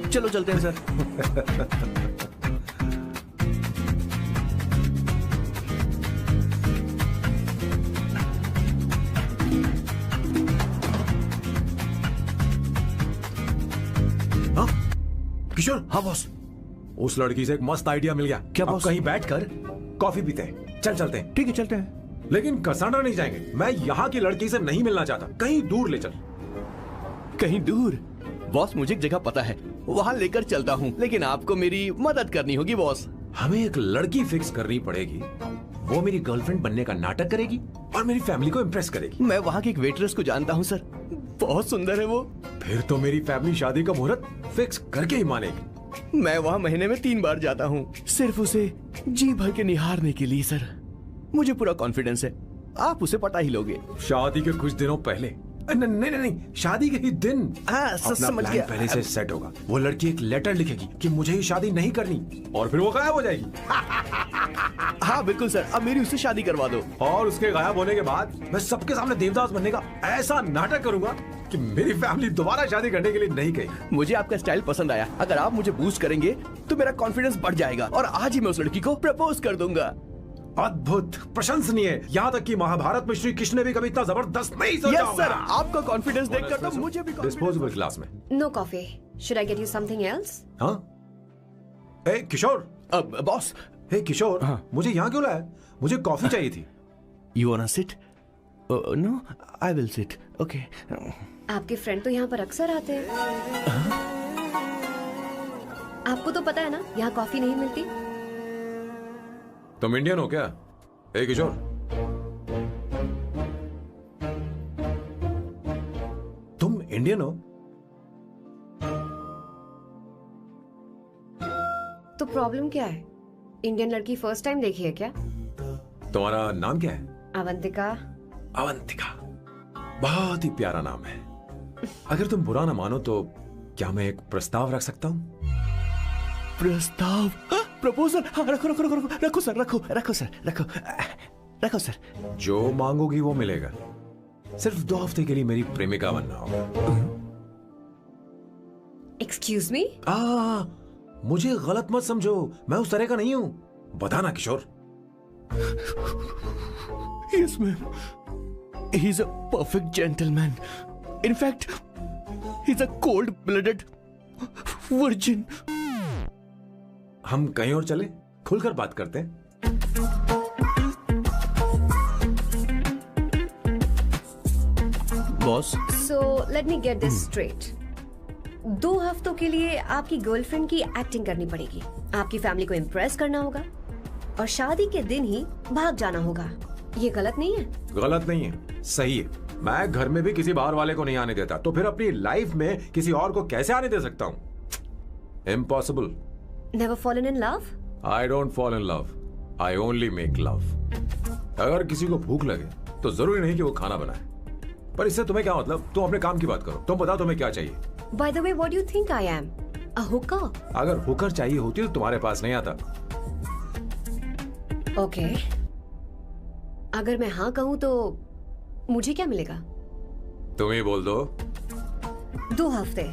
चलो चलते हैं सर। किशोर। हाँ बॉस। उस लड़की से एक मस्त आइडिया मिल गया। क्या अब बॉस? कहीं बैठकर कॉफी पीते हैं। चल चलते हैं। ठीक है, चलते हैं। लेकिन कसांड्रा नहीं जाएंगे। मैं यहाँ की लड़की से नहीं मिलना चाहता। कहीं दूर ले चल। कहीं दूर? बॉस, मुझे एक जगह पता है, वहाँ लेकर चलता हूँ, लेकिन आपको मेरी मदद करनी होगी बॉस। हमें एक लड़की फिक्स करनी पड़ेगी। वो मेरी गर्लफ्रेंड बनने का नाटक करेगी और मेरी फैमिली को इम्प्रेस करेगी। मैं वहाँ की एक वेट्रेस को जानता हूँ सर, बहुत सुंदर है वो। फिर तो मेरी फैमिली शादी का मुहूर्त फिक्स करके ही मानेगी। मैं वहाँ महीने में 3 बार जाता हूँ, सिर्फ उसे जी भर के निहारने के लिए सर। मुझे पूरा कॉन्फिडेंस है आप उसे पटा ही लोगे। शादी के कुछ दिनों पहले। नहीं नहीं नहीं, शादी के ही दिन। हाँ, अपना समझ प्लान गया। पहले से सेट होगा। वो लड़की एक लेटर लिखेगी कि मुझे ही शादी नहीं करनी, और फिर वो गायब हो जाएगी। हाँ बिल्कुल सर, अब मेरी उससे शादी करवा दो। और उसके गायब होने के बाद मैं सबके सामने देवदास बनने का ऐसा नाटक करूंगा कि मेरी फैमिली दोबारा शादी करने के लिए नहीं कहेगी। मुझे आपका स्टाइल पसंद आया। अगर आप मुझे बूस्ट करेंगे तो मेरा कॉन्फिडेंस बढ़ जाएगा और आज ही मैं उस लड़की को प्रपोज कर दूंगा। अद्भुत, प्रशंसनीय। यहाँ तक कि महाभारत में श्री कृष्ण ने भी कभी इतना जबरदस्त नहीं सोचा यस होगा। सर, आपका कॉन्फिडेंस देखकर तो मुझे भी डिस्पोजेबल ग्लास में। No coffee. Should I get you something else? हाँ? ए किशोर। बॉस। हे किशोर, हाँ? मुझे यहाँ क्यों लाया? मुझे कॉफी चाहिए थी। You want to sit? No, I will sit. Okay. आपके फ्रेंड तो यहाँ पर अक्सर आते हैं। आपको तो पता है ना, यहाँ कॉफी नहीं मिलती। तुम इंडियन हो क्या? ए किशोर, तुम इंडियन हो? तो प्रॉब्लम क्या है? इंडियन लड़की फर्स्ट टाइम देखी है क्या? तुम्हारा नाम क्या है? अवंतिका। अवंतिका, बहुत ही प्यारा नाम है। अगर तुम बुरा ना मानो तो क्या मैं एक प्रस्ताव रख सकता हूँ? प्रस्ताव? प्रपोजल? हाँ, रखो रखो रखो रखो रखो सर, रखो रखो सर, रखो रखो सर। जो मांगोगी वो मिलेगा। सिर्फ 2 हफ्ते के लिए मेरी प्रेमिका बनना होगा। Excuse me? मुझे गलत मत समझो, मैं उस तरह का नहीं हूं। बताना किशोर। Yes, ma'am. He's a perfect gentleman. In fact, he's a cold-blooded virgin. हम कहीं और चले, खुलकर बात करते हैं। Boss, So let me get this straight. 2 हफ्तों के लिए आपकी गर्लफ्रेंड की एक्टिंग करनी पड़ेगी, आपकी फैमिली को इम्प्रेस करना होगा और शादी के दिन ही भाग जाना होगा। ये गलत नहीं है? गलत नहीं है, सही है। मैं घर में भी किसी बाहर वाले को नहीं आने देता, तो फिर अपनी लाइफ में किसी और को कैसे आने दे सकता हूँ? Impossible. Never fallen in love? I don't fall in love. I only make love. अगर किसी को भूख लगे तो जरूरी नहीं कि वो खाना बनाए। पर इससे तुम्हें क्या मतलब? तुम अपने काम की बात करो। तुम बताओ तुम्हें क्या चाहिए? By the way, what do you think I am? A hooker? अगर हुकर चाहिए होती तो तुम्हारे पास नहीं आता। Okay. अगर मैं हाँ कहूँ तो मुझे क्या मिलेगा? तुम ही बोल दो। 2 हफ्ते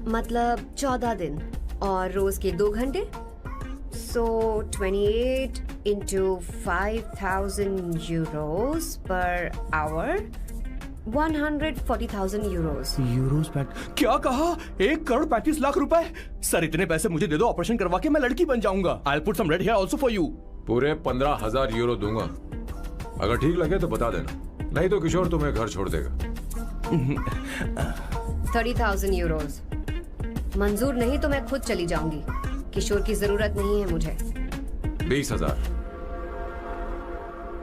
मतलब 14 दिन और रोज के 2 घंटे। So 28 into 5,000 euros per hour, 140,000 euros. Euros pack क्या कहा? 1,35,00,000 रुपए? सर इतने पैसे मुझे दे दो, ऑपरेशन करवा के मैं लड़की बन जाऊंगा। I'll put some red hair also for you. पूरे 15,000 यूरो दूंगा। अगर ठीक लगे तो बता देना, नहीं तो किशोर तुम्हें घर छोड़ देगा। 30,000 euros. मंजूर नहीं तो मैं खुद चली जाऊंगी। किशोर की जरूरत नहीं है मुझे। 20,000।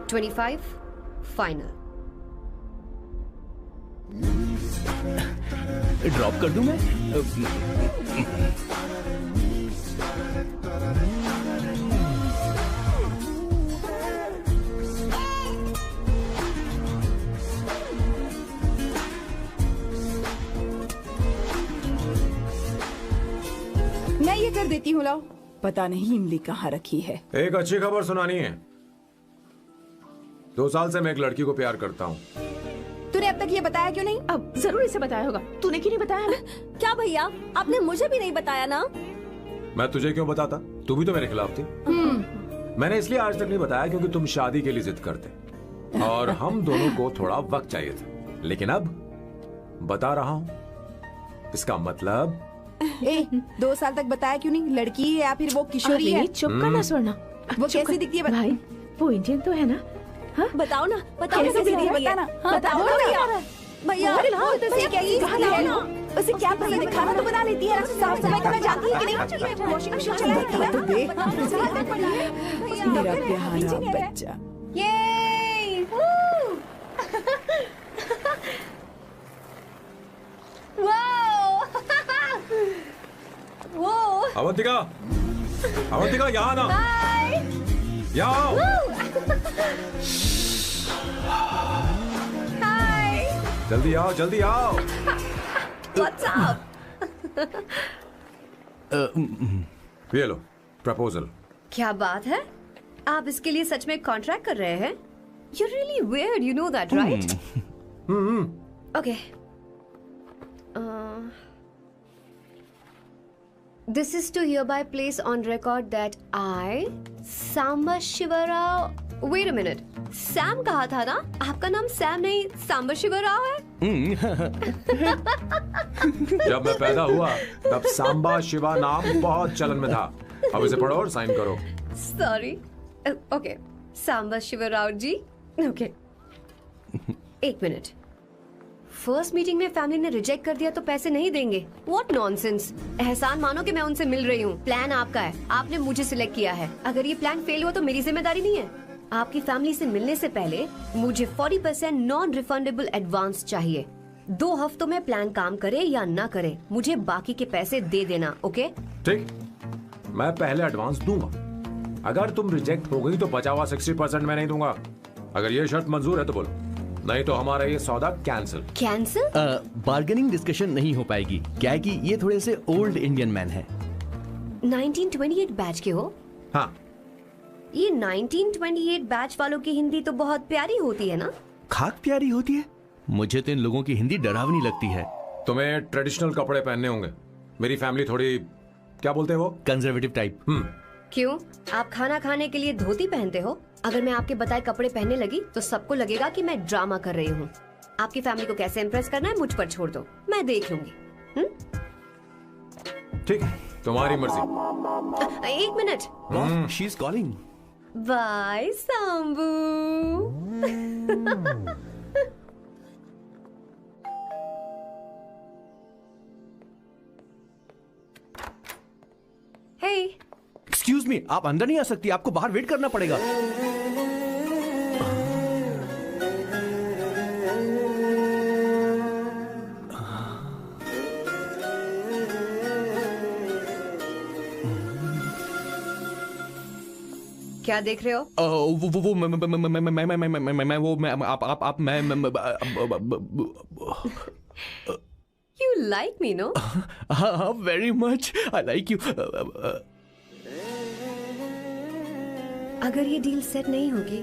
25 फाइनल। ड्रॉप कर दूं मैं? मैं ये कर देती हूँ, लाओ। पता नहीं इमली कहाँ रखी है। एक अच्छी खबर सुनानी है। 2 साल से मैं एक लड़की को प्यार करता हूँ। तूने अब तक ये बताया क्यों नहीं? अब जरूर इसे बताया होगा। तूने क्यों नहीं बताया हमें? क्या भैया, आपने मुझे भी नहीं बताया ना? मैं तुझे क्यों बताता? तू भी तो मेरे खिलाफ थी। मैंने इसलिए आज तक नहीं बताया क्योंकि तुम शादी के लिए जिद करते और हम दोनों को थोड़ा वक्त चाहिए था। लेकिन अब बता रहा हूँ। इसका मतलब 2 साल तक बताया क्यों नहीं? लड़की है या फिर वो किशोरी है? चुप करना स्वर्णा। वो कैसी दिखती है? भाई वो इंडियन तो है ना? हाँ? बताओ ना, बताओ कैसे दिखती है? बताना। बताओ ना भैया। भैया उसे क्या है ना? उसे क्या पसंद है? खाना तो बना लेती है, साफ सफाई करना जानती है कि नहीं? वॉशिंग मशीन चलाती है? तो देख मेरा प्यारा बच्चा। ये वो अवंतिका, अवंतिका यहाँ ना। यहाँ आओ। जल्दी आओ, जल्दी आओ। What's up? ये लो प्रपोजल। क्या बात है? आप इसके लिए सच में कॉन्ट्रैक्ट कर रहे हैं? You're really weird, you know that, right? Okay. This is to hereby place on record that I, Samba Shivarao. Wait a minute. Sam कहा था ना? आपका नाम सैम नहीं सांबा शिवराव है? जब मैं पैदा हुआ तब सांबा शिवा नाम बहुत चलन में था। अब इसे पढ़ो और साइन करो। Sorry. Okay. सांबा शिवराव जी. Okay. 1 मिनट। फर्स्ट मीटिंग में फैमिली ने रिजेक्ट कर दिया तो पैसे नहीं देंगे? What nonsense! एहसान मानो कि मैं उनसे मिल रही हूँ। प्लान आपका है, आपने मुझे सिलेक्ट किया है। अगर ये प्लान फेल हुआ तो मेरी जिम्मेदारी नहीं है। आपकी फैमिली से मिलने से पहले मुझे 40% नॉन रिफंडेबल एडवांस चाहिए। 2 हफ्तों में प्लान काम करे या ना करे, मुझे बाकी के पैसे दे देना। ओके? ठीक, मैं पहले एडवांस दूंगा। अगर तुम रिजेक्ट हो गई तो बचा हुआ 60% मैं नहीं दूंगा। अगर ये शर्त मंजूर है तो बोलो, नहीं तो हमारा ये सौदा कैंसिल। कैंसिल? बार्गेनिंग डिस्कशन नहीं हो पाएगी। क्या है कि ये थोड़े से ओल्ड इंडियन मैन है। 1928 बैच के हो? हाँ। ये 1928 बैच वालों की हिंदी तो बहुत प्यारी होती है ना? खाक प्यारी होती है? मुझे तो इन लोगों की हिंदी डरावनी लगती है। तुम्हें ट्रेडिशनल कपड़े पहनने होंगे। मेरी फैमिली थोड़ी, क्या बोलते हैं वो, कंजर्वेटिव टाइप। क्यों? आप खाना खाने के लिए धोती पहनते हो? अगर मैं आपके बताए कपड़े पहनने लगी तो सबको लगेगा कि मैं ड्रामा कर रही हूँ। आपकी फैमिली को कैसे इम्प्रेस करना है मुझ पर छोड़ दो, मैं देख लूंगी। ठीक है, तुम्हारी मर्जी। एक minute. She is calling. Bye Sambu. Hey, excuse me, आप अंदर नहीं आ सकती, आपको बाहर वेट करना पड़ेगा। क्या देख रहे हो? वो मैं वो मैं आप मैं You like me, no? हाँ, very much. I like you. अगर ये डील सेट नहीं होगी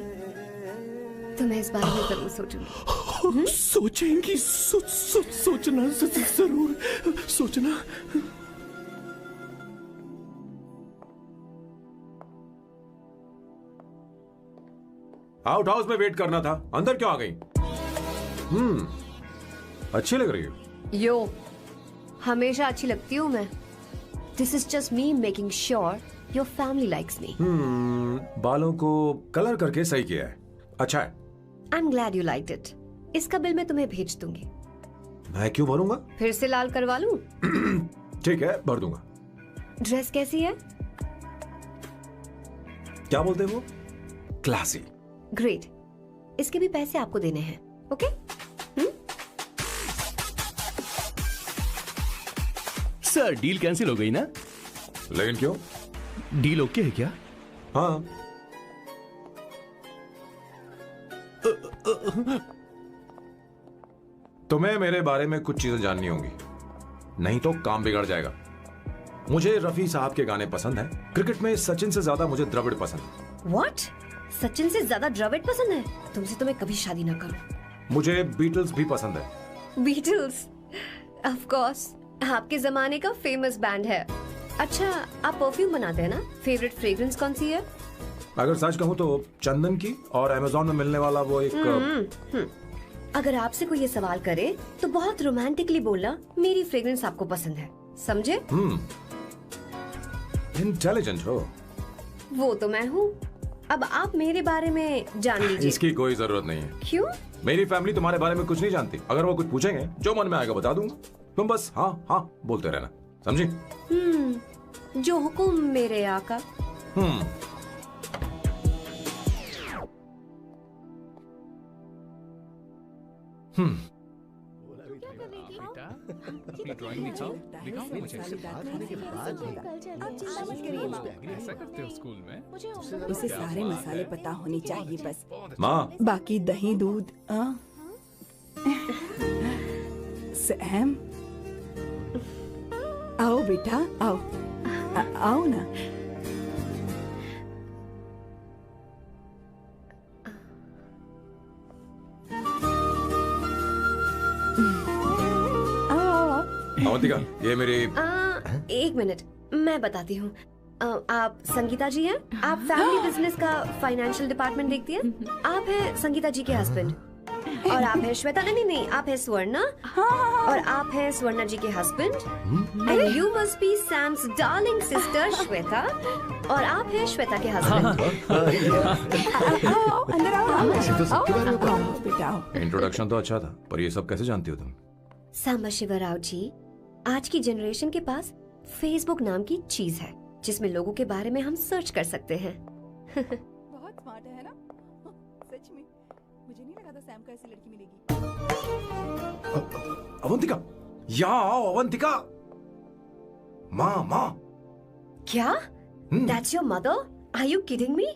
तो मैं इस बारे में जरूर सोचूंगी। सोचेंगी, सोचना जरूर सोचना। आउट हाउस में वेट करना था, अंदर क्यों आ गई? अच्छी लग रही हो। यो, हमेशा अच्छी लगती हूँ मैं। This is just me making sure your family likes me. बालों को कलर करके सही किया है, अच्छा है। I am glad you liked it. इसका बिल मैं तुम्हें भेज दूंगी। मैं क्यों भरूंगा? फिर से लाल करवा लूं? ठीक है, भर दूंगा। ड्रेस कैसी है? क्या बोलते हैं वो? क्लासी। ग्रेट। इसके भी पैसे आपको देने हैं, ओके? सर, डील कैंसिल हो गई ना? लेकिन क्यों? डील ओके है क्या? हाँ। तुम्हें मेरे बारे में कुछ चीजें जाननी होंगी, नहीं तो काम बिगड़ जाएगा। मुझे रफी साहब के गाने पसंद हैं। क्रिकेट में सचिन से ज्यादा मुझे द्रविड़ पसंद है। व्हाट? सचिन से ज्यादा द्रविड़ पसंद है? तुमसे तो मैं कभी शादी ना करूं। मुझे बीटल्स भी पसंद है। बीटल्स? ऑफ कोर्स, आपके जमाने का फेमस बैंड है। अच्छा, आप परफ्यूम बनाते हैं ना? फेवरेट फ्रेग्रेंस कौन सी है? अगर सच कहूं तो चंदन की, और अमेज़न में मिलने वाला वो एक अगर आपसे कोई ये सवाल करे तो बहुत रोमांटिकली बोलना मेरी फ्रेग्रेंस आपको पसंद है, समझे? इंटेलिजेंट हो। वो तो मैं हूँ। अब आप मेरे बारे में जान लीजिए। इसकी कोई जरूरत नहीं है। क्यों? मेरी फैमिली तुम्हारे बारे में कुछ नहीं जानती। अगर वो कुछ पूछेंगे, जो मन में आएगा बता दूंगा। तुम बस हाँ हाँ बोलते रहना, समझी? जो हुकुम मेरे आका। ड्राइंग दिखाओ मुझे। ऐसा करते हो स्कूल में? उसे सारे मसाले पता होने चाहिए बस। माँ, बाकी दही दूध। सैम, आओ बेटा, आओ। आओ ना। अवंतिका, ये मेरी। एक मिनट, मैं बताती हूँ। आप संगीता जी हैं? आप फैमिली बिजनेस का फाइनेंशियल डिपार्टमेंट देखती हैं? आप हैं संगीता जी के हस्बैंड। और आप हैं श्वेता। नहीं, आप हैं स्वर्णा। और आप हैं स्वर्णा जी के husband. And you must be Sam's darling sister Shweta. और आप हैं श्वेता के हस्बैंड। आओ, अंदर आओ बेटा। इंट्रोडक्शन तो अच्छा था, पर ये सब कैसे जानती हो तुम? सांबा शिवराव जी, आज की जनरेशन के पास फेसबुक नाम की चीज है जिसमें लोगों के बारे में हम सर्च कर सकते हैं। बहुत स्मार्ट है ना? सच में मुझे नहीं लगा था सैम को ऐसी लड़की मिलेगी। अवंतिका, यहाँ आओ अवंतिका। माँ। क्या? That's your mother? Are you kidding me?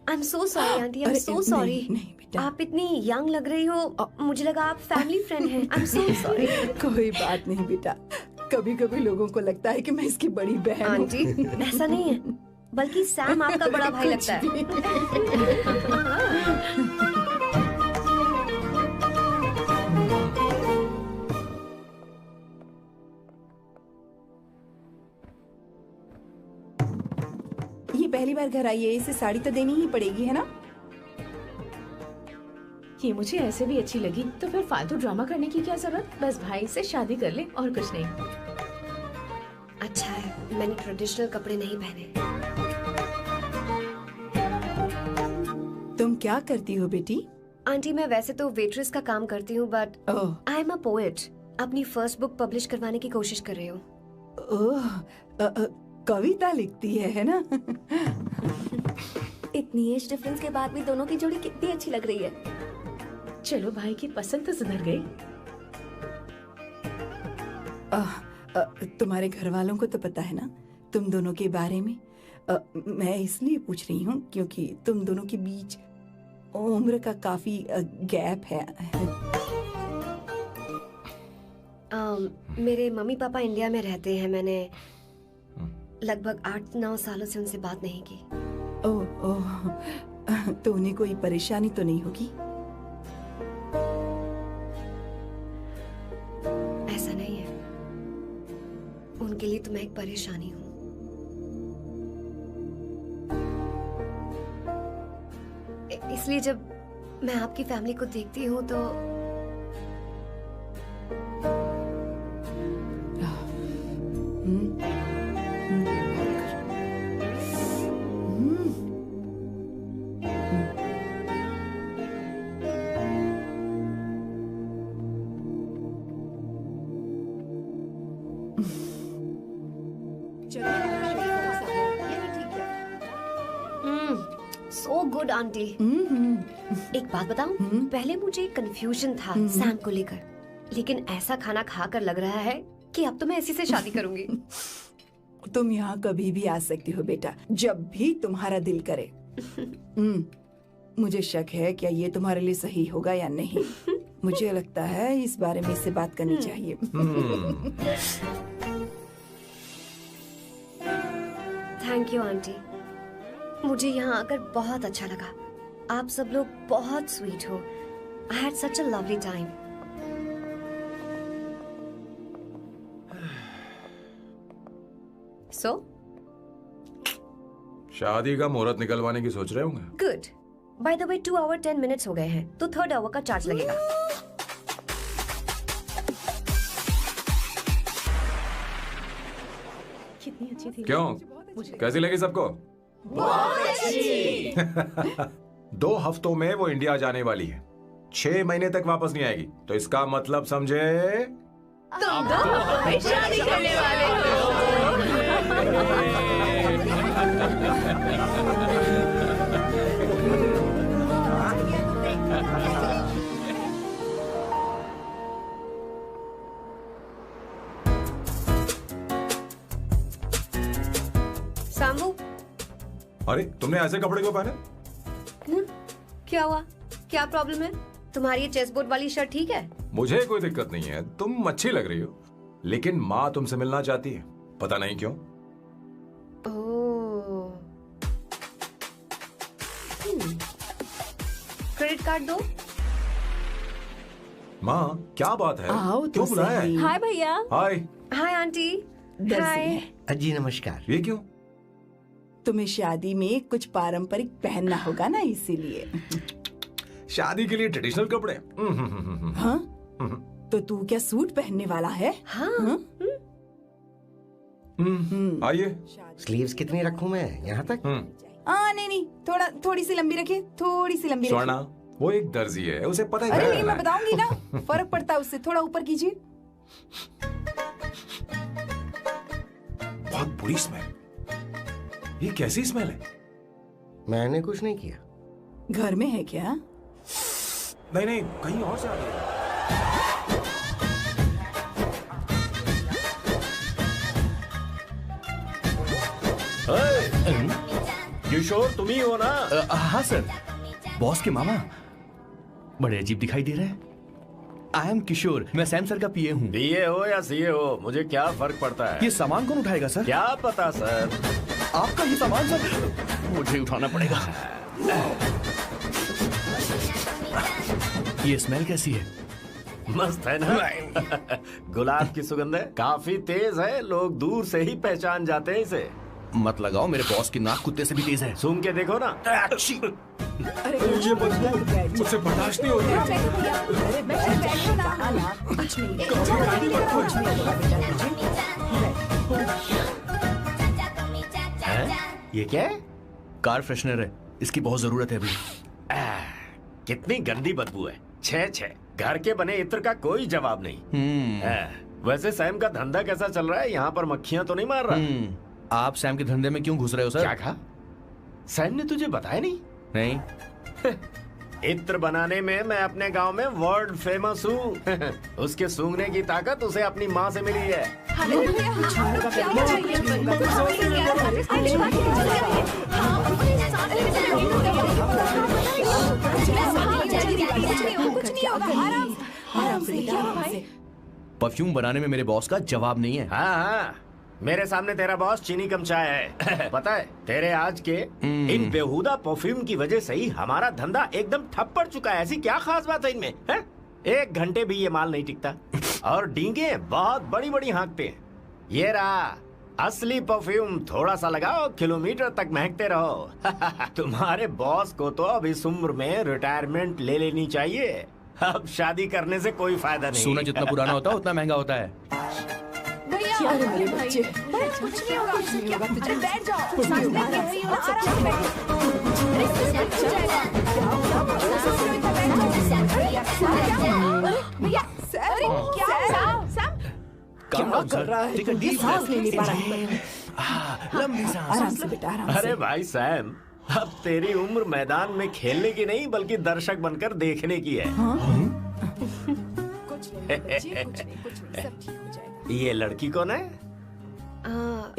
I'm so sorry, auntie. I'm so sorry. नहीं बेटा। आप इतनी यंग लग रही हो, मुझे लगा आप फैमिली फ्रेंड हैं। I'm so sorry. कोई बात नहीं बेटा, कभी कभी लोगों को लगता है कि मैं इसकी बड़ी बहन हूँ। आंटी, ऐसा नहीं है, बल्कि सैम आपका बड़ा भाई लगता है। पहली बार घर आई है, इसे साड़ी तो देनी ही पड़ेगी, है ना? ये मुझे ऐसे भी अच्छी लगी, तो फिर फालतू ड्रामा करने की क्या जरूरत? बस भाई से शादी कर ले और कुछ नहीं। अच्छा है मैंने ट्रेडिशनल कपड़े नहीं पहने। तुम क्या करती हो बेटी? आंटी मैं वैसे तो वेट्रेस का काम करती हूँ, but oh I am a poet. अपनी फर्स्ट बुक पब्लिश करवाने की कोशिश कर रही हूँ। ओह, कविता लिखती है ना? इतनी एज डिफरेंस के बाद भी दोनों की जोड़ी कितनी अच्छी लग रही है। चलो भाई की पसंद तो सुधर गई। तुम्हारे घर वालों को तो पता है ना तुम दोनों के बारे में? मैं इसलिए पूछ रही हूँ क्योंकि तुम दोनों के बीच उम्र का काफी गैप है। मेरे मम्मी पापा इंडिया में रहते हैं। मैंने लगभग 8-9 सालों से उनसे बात नहीं की। ओह ओह, तो उन्हें कोई परेशानी तो नहीं होगी? ऐसा नहीं है, उनके लिए तो मैं एक परेशानी हूँ। इसलिए जब मैं आपकी फैमिली को देखती हूँ तो सो गुड आंटी। एक बात बताऊं, पहले मुझे कंफ्यूजन था सैम को लेकर, लेकिन ऐसा खाना खाकर लग रहा है कि अब तो मैं इसी से शादी करूंगी। तुम यहाँ कभी भी आ सकती हो बेटा, जब भी तुम्हारा दिल करे। मुझे शक है क्या ये तुम्हारे लिए सही होगा या नहीं। मुझे लगता है इस बारे में इससे बात करनी चाहिए। थैंक यू आंटी, मुझे यहाँ आकर बहुत अच्छा लगा। आप सब लोग बहुत स्वीट हो। I had such a lovely time. So शादी का मुहूर्त निकलवाने की सोच रहे होंगे। Good. By the way 2 hour 10 minutes हो गए हैं, तो 3rd आवर का चार्ज लगेगा। कितनी अच्छी थी। क्यों, कैसी लगी सबको? बहुत अच्छी। 2 हफ्तों में वो इंडिया जाने वाली है, 6 महीने तक वापस नहीं आएगी। तो इसका मतलब समझे तुम दोनों शादी करने वाले हो। सामू, अरे तुमने ऐसे कपड़े क्यों पहने? क्या हुआ? क्या प्रॉब्लम है? तुम्हारी ये चेस्ट बोर्ड वाली शर्ट ठीक है? मुझे कोई दिक्कत नहीं है, तुम अच्छी लग रही हो, लेकिन माँ तुमसे मिलना चाहती है, पता नहीं क्यों। क्रेडिट कार्ड दो। माँ क्या बात है, आओ तो क्यों बुलाया है? सही। हाय भैया। हाय। Hi aunty. दर्जी हाय। है। जी नमस्कार। ये क्यों? तुम्हें शादी में कुछ पारंपरिक पहनना होगा ना, इसीलिए। शादी के लिए ट्रेडिशनल कपड़े? हाँ? तो तू क्या सूट पहनने वाला है? हाँ। आइए। स्लीव्स कितनी रखूं मैं? यहाँ तक? नहीं, थोड़ी सी लंबी रखिए, थोड़ी सी लंबी स्वर्णा, वो एक दर्जी है, उसे पता है। अरे क्या नहीं, मैं करना है। बताऊंगी ना, फर्क पड़ता है उससे। थोड़ा ऊपर कीजिए। बहुत बुरी स्मेल। ये कैसी स्मेल है? मैंने कुछ नहीं किया। घर में है क्या? नहीं नहीं, कहीं और से आ रही है। किशोर तुम ही हो ना? हाँ सर, बॉस के मामा। बड़े अजीब दिखाई दे रहे हैं। आई एम किशोर, मैं सैम सर का पीए हूँ। पीए हो या सीए हो, मुझे क्या फर्क पड़ता है? ये सामान कौन उठाएगा सर? क्या पता सर। आपका ही सामान सर, मुझे उठाना पड़ेगा। ये स्मेल कैसी है? मस्त है ना? गुलाब की सुगंध है, काफी तेज है, लोग दूर से ही पहचान जाते हैं इसे। मत लगाओ, मेरे बॉस की नाक कुत्ते से भी तेज है। सूंघ के देखो ना। अरे ये बदबू मुझसे बर्दाश्त नहीं होती। अरे बैठो ना। कुछ नहीं, कुछ नहीं। ये क्या है? कार फ्रेशनर है, इसकी बहुत जरूरत है अभी। कितनी गंदी बदबू है। छे घर के बने इत्र का कोई जवाब नहीं। वैसे सैम का धंधा कैसा चल रहा है? यहाँ पर मक्खियाँ तो नहीं मार रहा? आप सैम के धंधे में क्यों घुस रहे हो सर? क्या कहा? सैम ने तुझे बताया नहीं? नहीं। इत्र बनाने में मैं अपने गांव में वर्ल्ड फेमस हूँ। उसके सूंघने की ताकत उसे अपनी माँ से मिली है। परफ्यूम बनाने में मेरे बॉस का जवाब नहीं है। हाँ, मेरे सामने तेरा बॉस चीनी कम चाय है। पता है तेरे आज के इन बेहुदा परफ्यूम की वजह से ही हमारा धंधा एकदम ठप पड़ चुका है। ऐसी क्या खास बात है इनमें? है? 1 घंटे भी ये माल नहीं टिकता और डींगे बहुत बड़ी बड़ी हाँकते हैं। ये रहा असली परफ्यूम, थोड़ा सा लगाओ, किलोमीटर तक महकते रहो। तुम्हारे बॉस को तो अब इस उम्र में रिटायरमेंट ले लेनी चाहिए। अब शादी करने से कोई फायदा नहीं। सोना जितना पुराना होता है उतना महंगा होता है। क्या है मेरे बच्चे? कुछ नहीं होगा, कुछ नहीं होगा। तुझे बैठ जाओ। सांस ले रही हो, आराम से बैठो। भैया, अरे क्या कर रहा है? ये सांस नहीं ले पा रहा है। लंबी सांस। आराम से बेटा, आराम से। अरे भाई सैम, अब तेरी उम्र मैदान में खेलने की नहीं बल्कि दर्शक बनकर देखने की है। कुछ नहीं, कुछ नहीं, सब ठीक हो जाएगा। ये लड़की कौन है?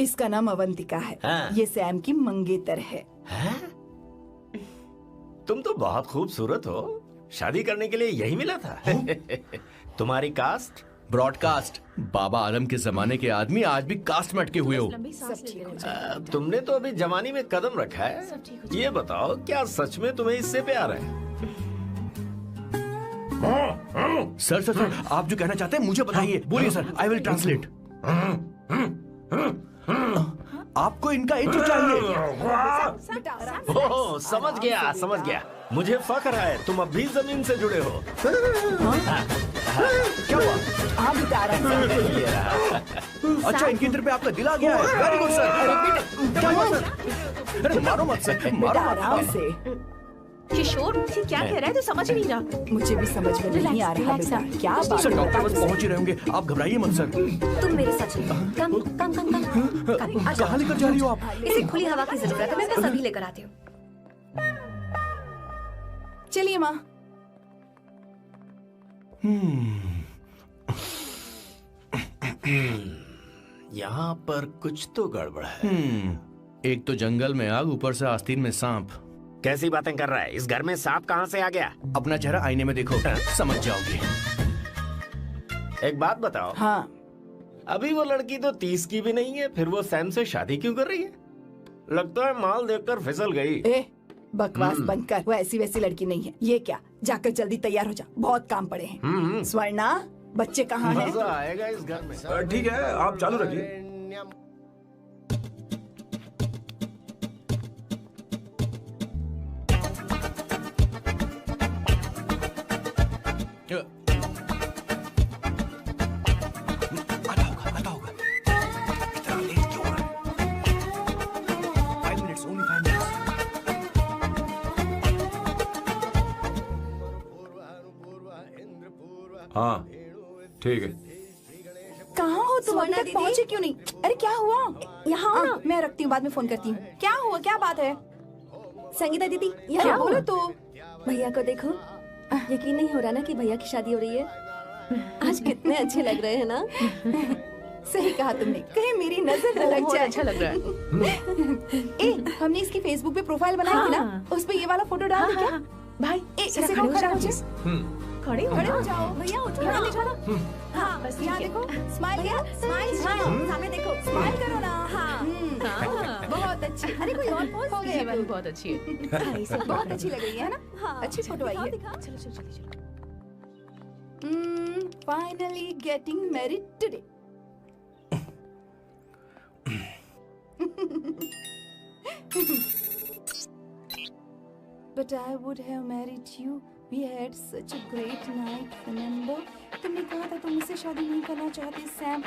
इसका नाम अवंतिका है। हाँ। ये सैम की मंगेतर है। हैं? तुम तो बहुत खूबसूरत हो। शादी करने के लिए यही मिला था? तुम्हारी कास्ट? ब्रॉडकास्ट। बाबा आदम के जमाने के आदमी आज भी कास्ट में अटके हुए हो। सब ठीक हो जाएगा। तुमने तो अभी जवानी में कदम रखा है। ये बताओ, क्या सच में तुम्हें इससे प्यार है? सर सर सर, आप जो कहना चाहते हैं मुझे बताइए। बोलिए सर, आई विल ट्रांसलेट। आपको इनका इंट्रो चाहिए। ओह, समझ गया। मुझे फख्र है तुम अब भी जमीन से जुड़े हो। क्या हुआ? हाँ बेटा, आराम से। अच्छा, इनकी इंटर पे आपका दिल आ गया है। Very good sir. क्या हुआ सर? अरे मारो मत सर, मारो बेटा, मत। आराम से। किशोर, ये क्या कह रहा है? तो समझ ही नहीं रहा। मुझे भी समझ में नहीं आ रहा बेटा। क्या बात सर, है? डॉक्टर बस पहुंच ही रहे होंगे, आप घबराइए मत सर। तुम मेरे साथ चलो। कम कम कम कम। कहाँ लेकर जा रही हो आप? इसे खुली हवा की जरूरत है, मैं बस अभी लेकर आती हूँ। चलिए माँ। यहाँ पर कुछ तो गड़बड़ है। एक तो जंगल में आग, ऊपर से आस्तीन में सांप। कैसी बातें कर रहा है? इस घर में सांप कहाँ से आ गया? अपना चेहरा आईने में देखो, समझ जाओगे। एक बात बताओ। हाँ, अभी वो लड़की तो 30 की भी नहीं है, फिर वो सैम से शादी क्यों कर रही है? लगता है माल देखकर फिसल गई। ए, बकवास बंद कर। वो ऐसी वैसी लड़की नहीं है। ये क्या, जाकर जल्दी तैयार हो जा, बहुत काम पड़े हैं। स्वर्णा, बच्चे कहाँ हैं? मजा आएगा इस घर में। ठीक है, आप चालू रखिए। आता होगा। इतना लेट क्यों हो रहा है? 5 minutes, only 5 minutes। हाँ, ठीक है। कहाँ हो तुम? अभी स्वर्णा तक दीदी। पहुँचे क्यों नहीं? अरे क्या हुआ? यहाँ आओ ना। मैं रखती हूँ, बाद में फोन करती हूँ। क्या हुआ? क्या बात है? संगीता दीदी, क्या यहाँ बोलो बोलो। तो? भैया को देखो, यकीन नहीं हो रहा ना कि भैया की शादी हो रही है। आज कितने अच्छे लग रहे हैं ना। सही कहा तुमने, कहीं मेरी नजर न लग बहुत जाए। अच्छा लग रहा है। ए, हमने इसकी फेसबुक पे प्रोफाइल बनाई थी ना, हाँ। उस पे ये वाला फोटो डाल दे क्या? भाई, ए, जरा इसे खड़े हो खड़ा हो जाओ। जाओ। खड़े हो खड़े हो जाओ। जाओ। भैया उठो, यहाँ देखो ना। हाँ, बस यहाँ देखो। स्माइल किया, स्माइल सामने देखो। स्माइल करो ना। हाँ। बहुत अच्छी। अरे कोई और पोज हो गई, ये वाली बहुत अच्छी है। बहुत अच्छी लग रही है ना? हाँ, अच्छी फोटो आई है। चलो चलो जल्दी चलो। Finally getting married today. But I would have married you. We had such a great night, remember? तुमने कहा था तुम मुझसे शादी नहीं करना चाहती, सैम।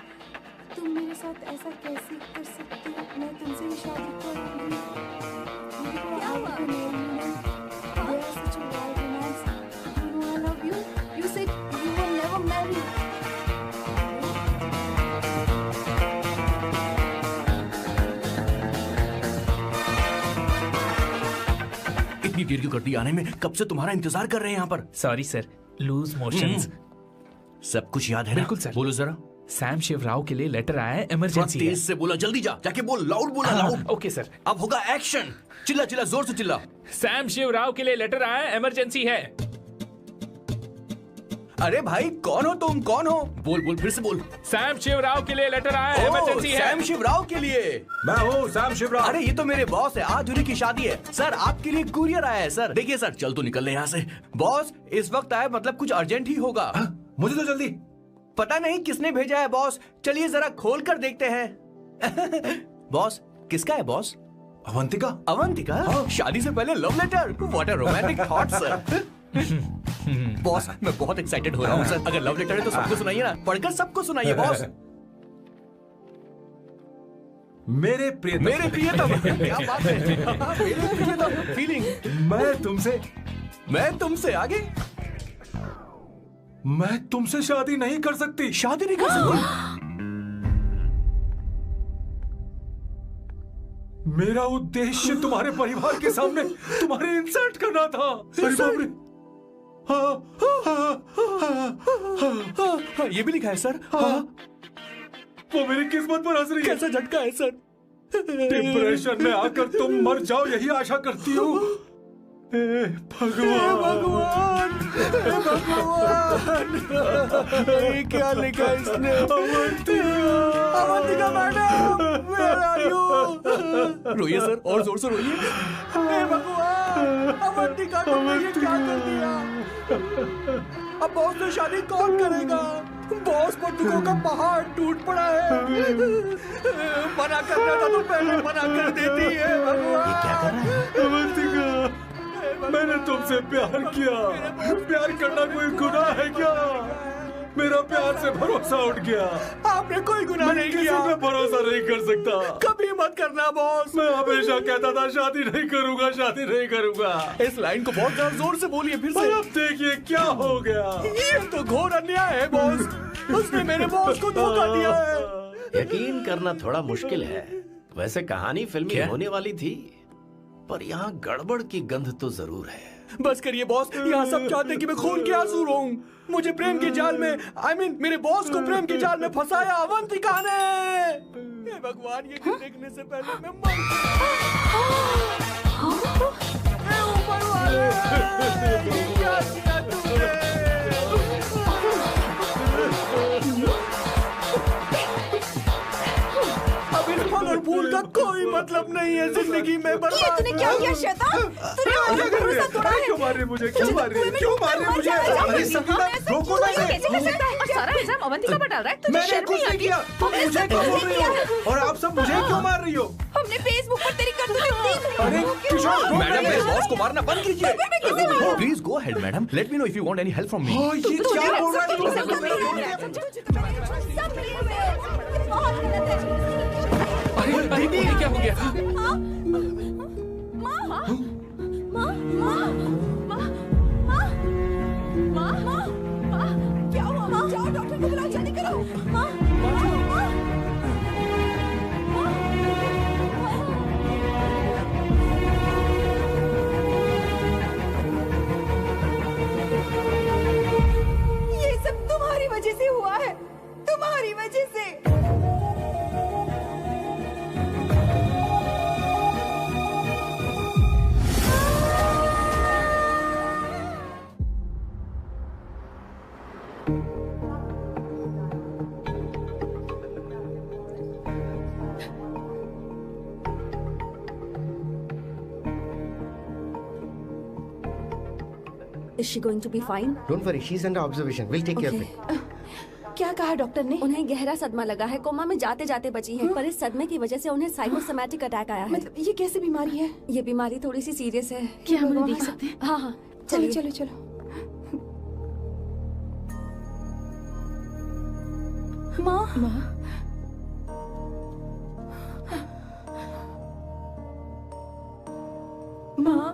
तुम मेरे साथ ऐसा कैसे कर सकती हो? मैं तुमसे ही शादी करूंगी। क्या हुआ? We had such a wild romance. You know I love you. You said you will never marry. इतनी देर क्यों कर दी आने में? कब से तुम्हारा इंतजार कर रहे हैं यहाँ पर। Sorry sir, loose motions. सब कुछ याद है ना? बिल्कुल सर। बोलो जरा। सैम शिवराव के लिए लेटर आया है, इमरजेंसी है। तेज से बोला, जल्दी जा, जाके बोल, लाउड बोला, लाउड। Okay sir. अब होगा एक्शन। चिल्ला चिल्ला, जोर से चिल्ला। सैम शिवराव के लिए लेटर आया है, इमरजेंसी है। अरे भाई कौन हो तुम? कौन हो? बोल बोल, फिर से बोल। सैम शिवराव के लिए लेटर आया है, इमरजेंसी है। सैम शिवराव के लिए? मैं हूँ सैम शिवराव। अरे ये तो मेरे बॉस है, आज उन्हीं की शादी है। सर आपके लिए कुरियर आया है सर। देखिए सर, चल तो निकल ले यहाँ से। बॉस इस वक्त आए, मतलब कुछ अर्जेंट ही होगा। मुझे तो जल्दी। पता नहीं किसने भेजा है बॉस, चलिए जरा खोल कर देखते हैं। बॉस किसका है बॉस? अवंतिका। अवंतिका? शादी से पहले love letter? What a romantic thought sir. Boss मैं बहुत एक्साइटेड हो रहा हूँ सर। अगर लव लेटर है तो सबको सुनाइए ना, पढ़कर सबको सुनाइए बॉस। मेरे प्रियतम। मेरे प्रियतम, क्या बात है। मेरे प्रियतम, फीलिंग। मैं तुमसे आगे। मैं तुमसे शादी नहीं कर सकती। शादी नहीं कर सकती? मेरा उद्देश्य तुम्हारे परिवार के सामने तुम्हारे इंसल्ट करना था। अरे बाप रे। ये भी लिखा है सर। वो मेरी किस्मत पर हंस रही है। कैसा झटका है सर। डिप्रेशन में आकर तुम मर जाओ, यही आशा करती हूँ। भगवान, ये क्या लिखा इसने? Avantika madam, where are you? रोइए सर, और जोर से रोइए। हे भगवान, अवंतिका तुमने ये क्या कर दिया? अब बॉस से शादी कौन करेगा? बॉस पर दुखों का पहाड़ टूट पड़ा है। मना करना था तो पहले मना कर देती है। भगवान, ये क्या कर रहा है? अवंतिका, मैंने तुमसे प्यार किया। प्यार करना कोई गुनाह है क्या? मेरा प्यार से भरोसा उठ गया। आपने कोई गुनाह नहीं किया। मैं भरोसा नहीं कर सकता। कभी मत करना बॉस। मैं हमेशा कहता था शादी नहीं करूंगा, शादी नहीं करूंगा। इस लाइन को बहुत ज्यादा जोर से बोलिए फिर से। अब देखिए क्या हो गया। ये तो घोर अन्याय है बॉस। उसने मेरे बॉस को धोखा दिया है। यकीन करना थोड़ा मुश्किल है। वैसे कहानी फिल्मी होने वाली थी, पर यहाँ गड़बड़ की गंध तो जरूर है। बस करिए बॉस, यहाँ सब चाहते हैं कि मैं खून के आंसू रोऊं। मुझे प्रेम के जाल में, मेरे बॉस को प्रेम के जाल में फंसाया अवंतिका ने। हे भगवान, ये देखने से पहले मैं मर ऊपर वाले, ये क्या किया तुमने? अब इस फल और फूल का कोई मतलब नहीं है जिंदगी में। ये तूने क्या किया शैतान? तूने हमारा भरोसा तोड़ा है। क्यों मार रही मुझे? क्यों मार रही? क्यों मार रही मुझे? अरे संगीता, रोको ना इसे। और सारा इल्जाम अवंतिका पर डाल रहा है। तुझे मैंने शर्म कुछ नहीं नहीं आती? किया। मुझे क्यों बोल रही हो? और आप सब मुझे क्यों मार रही हो? हमने फेसबुक पर तेरी करतूतें देख ली। अरे किशोर, मैडम, मेरे बॉस को मारना बंद कीजिए। Please go ahead madam, let me know if you want any help from me. ये क्या बोल रहा है? दीदी क्या हो गया? क्या हुआ? जाओ डॉक्टर को बुलाओ, जल्दी करो। ये सब तुम्हारी वजह से हुआ है, तुम्हारी वजह से। Is she going to be fine? Don't worry, she's under observation. We'll take care of it. क्या कहा डॉक्टर ने? उन्हें गहरा सदमा लगा है, कोमा में जाते जाते बची हैं। पर इस सदमे की वजह से उन्हें साइकोसोमैटिक अटैक आया है। मतलब ये कैसी बीमारी है? ये बीमारी थोड़ी सी सीरियस है। क्या हम उन्हें देख सकते हैं? हाँ हाँ, चलो चलिए। चलो चलो। माँ माँ, माँ,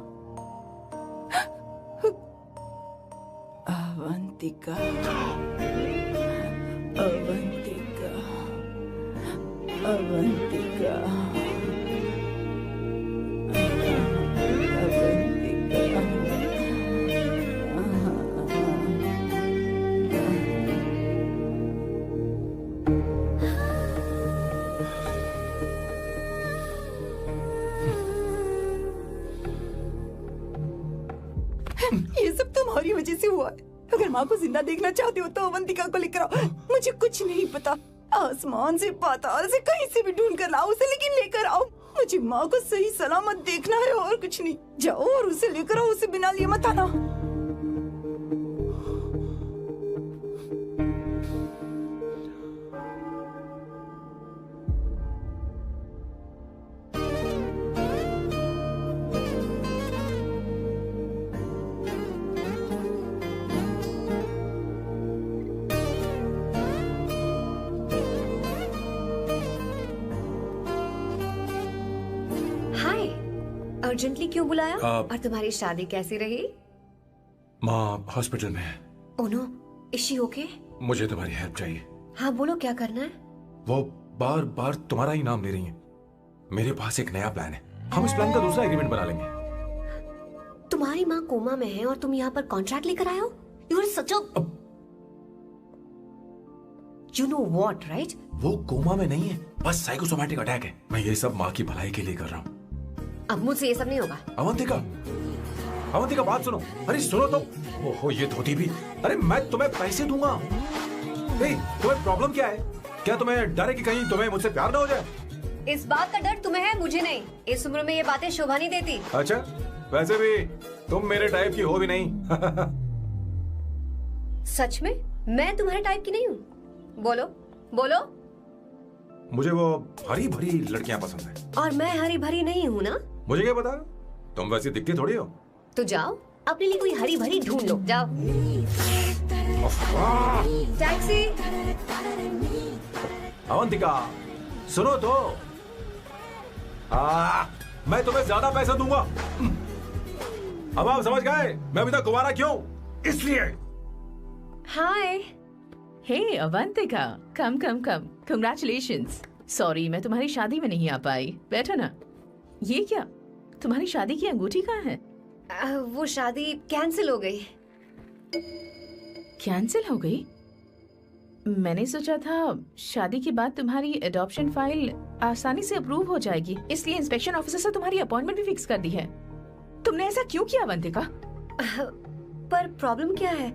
अवंतिका, अवंतिका, अवंतिका, ये सब तुम्हारी वजह से हुआ है। अगर माँ को जिंदा देखना चाहते हो तो अवंतिका को लेकर आओ। मुझे कुछ नहीं पता, आसमान से पाताल से कहीं से भी ढूंढ कर लाओ उसे, लेकिन लेकर आओ। मुझे माँ को सही सलामत देखना है और कुछ नहीं। जाओ और उसे लेकर आओ, उसे बिना लिए मत आना। अर्जेंटली क्यों बुलाया? आप- और तुम्हारी शादी कैसी रही? माँ हॉस्पिटल में है। Oh no, is she okay? मुझे तुम्हारी हेल्प चाहिए। हाँ बोलो, क्या करना है? वो बार बार तुम्हारा ही नाम ले रही हैं। मेरे पास एक नया प्लान है, हम इस प्लान का दूसरा एग्रीमेंट बना लेंगे। तुम्हारी माँ कोमा में है और तुम यहाँ पर कॉन्ट्रैक्ट लेकर आए हो? You are such a you know what, right? वो कोमा में नहीं है, बस साइकोसोमैटिक अटैक है। मैं ये सब माँ की भलाई के लिए कर रहा हूँ। अब मुझसे ये सब नहीं होगा। अवंतिका, अवंतिका बात सुनो। अरे सुनो तो। ओहो ये धोती भी। अरे मैं तुम्हें पैसे दूंगा। तुम्हें प्रॉब्लम क्या है? क्या तुम्हें डर है कि कहीं तुम्हें मुझसे प्यार ना हो जाए? इस बात का डर तुम्हें है, मुझे नहीं। इस उम्र में ये बातें शोभा नहीं देती। अच्छा, वैसे भी तुम मेरे टाइप की हो भी नहीं। सच में मैं तुम्हारे टाइप की नहीं हूँ? बोलो बोलो। मुझे वो हरी भरी लड़कियां पसंद है। और मैं हरी भरी नहीं हूँ ना? मुझे क्या पता, तुम वैसी दिखती थोड़ी हो। तो जाओ अपने लिए कोई हरी भरी ढूंढ लो, जाओ। टैक्सी। अवंतिका सुनो तो। मैं तुम्हें ज्यादा पैसा दूंगा। अब आप समझ गए मैं अभी तक कुंवारा क्यों? इसलिए। हाय। हे अवंतिका, कम कम कम, कंग्रेचुलेशंस। सॉरी मैं तुम्हारी शादी में नहीं आ पाई। बैठो ना। ये क्या, तुम्हारी शादी की अंगूठी कहाँ है? वो शादी कैंसिल हो गई। कैंसिल हो गई? मैंने सोचा था शादी के बाद तुम्हारी एडॉप्शन फाइल आसानी से अप्रूव हो जाएगी, इसलिए इंस्पेक्शन ऑफिसर से तुम्हारी अपॉइंटमेंट भी फिक्स कर दी है। तुमने ऐसा क्यों किया अवंतिका? पर प्रॉब्लम क्या है?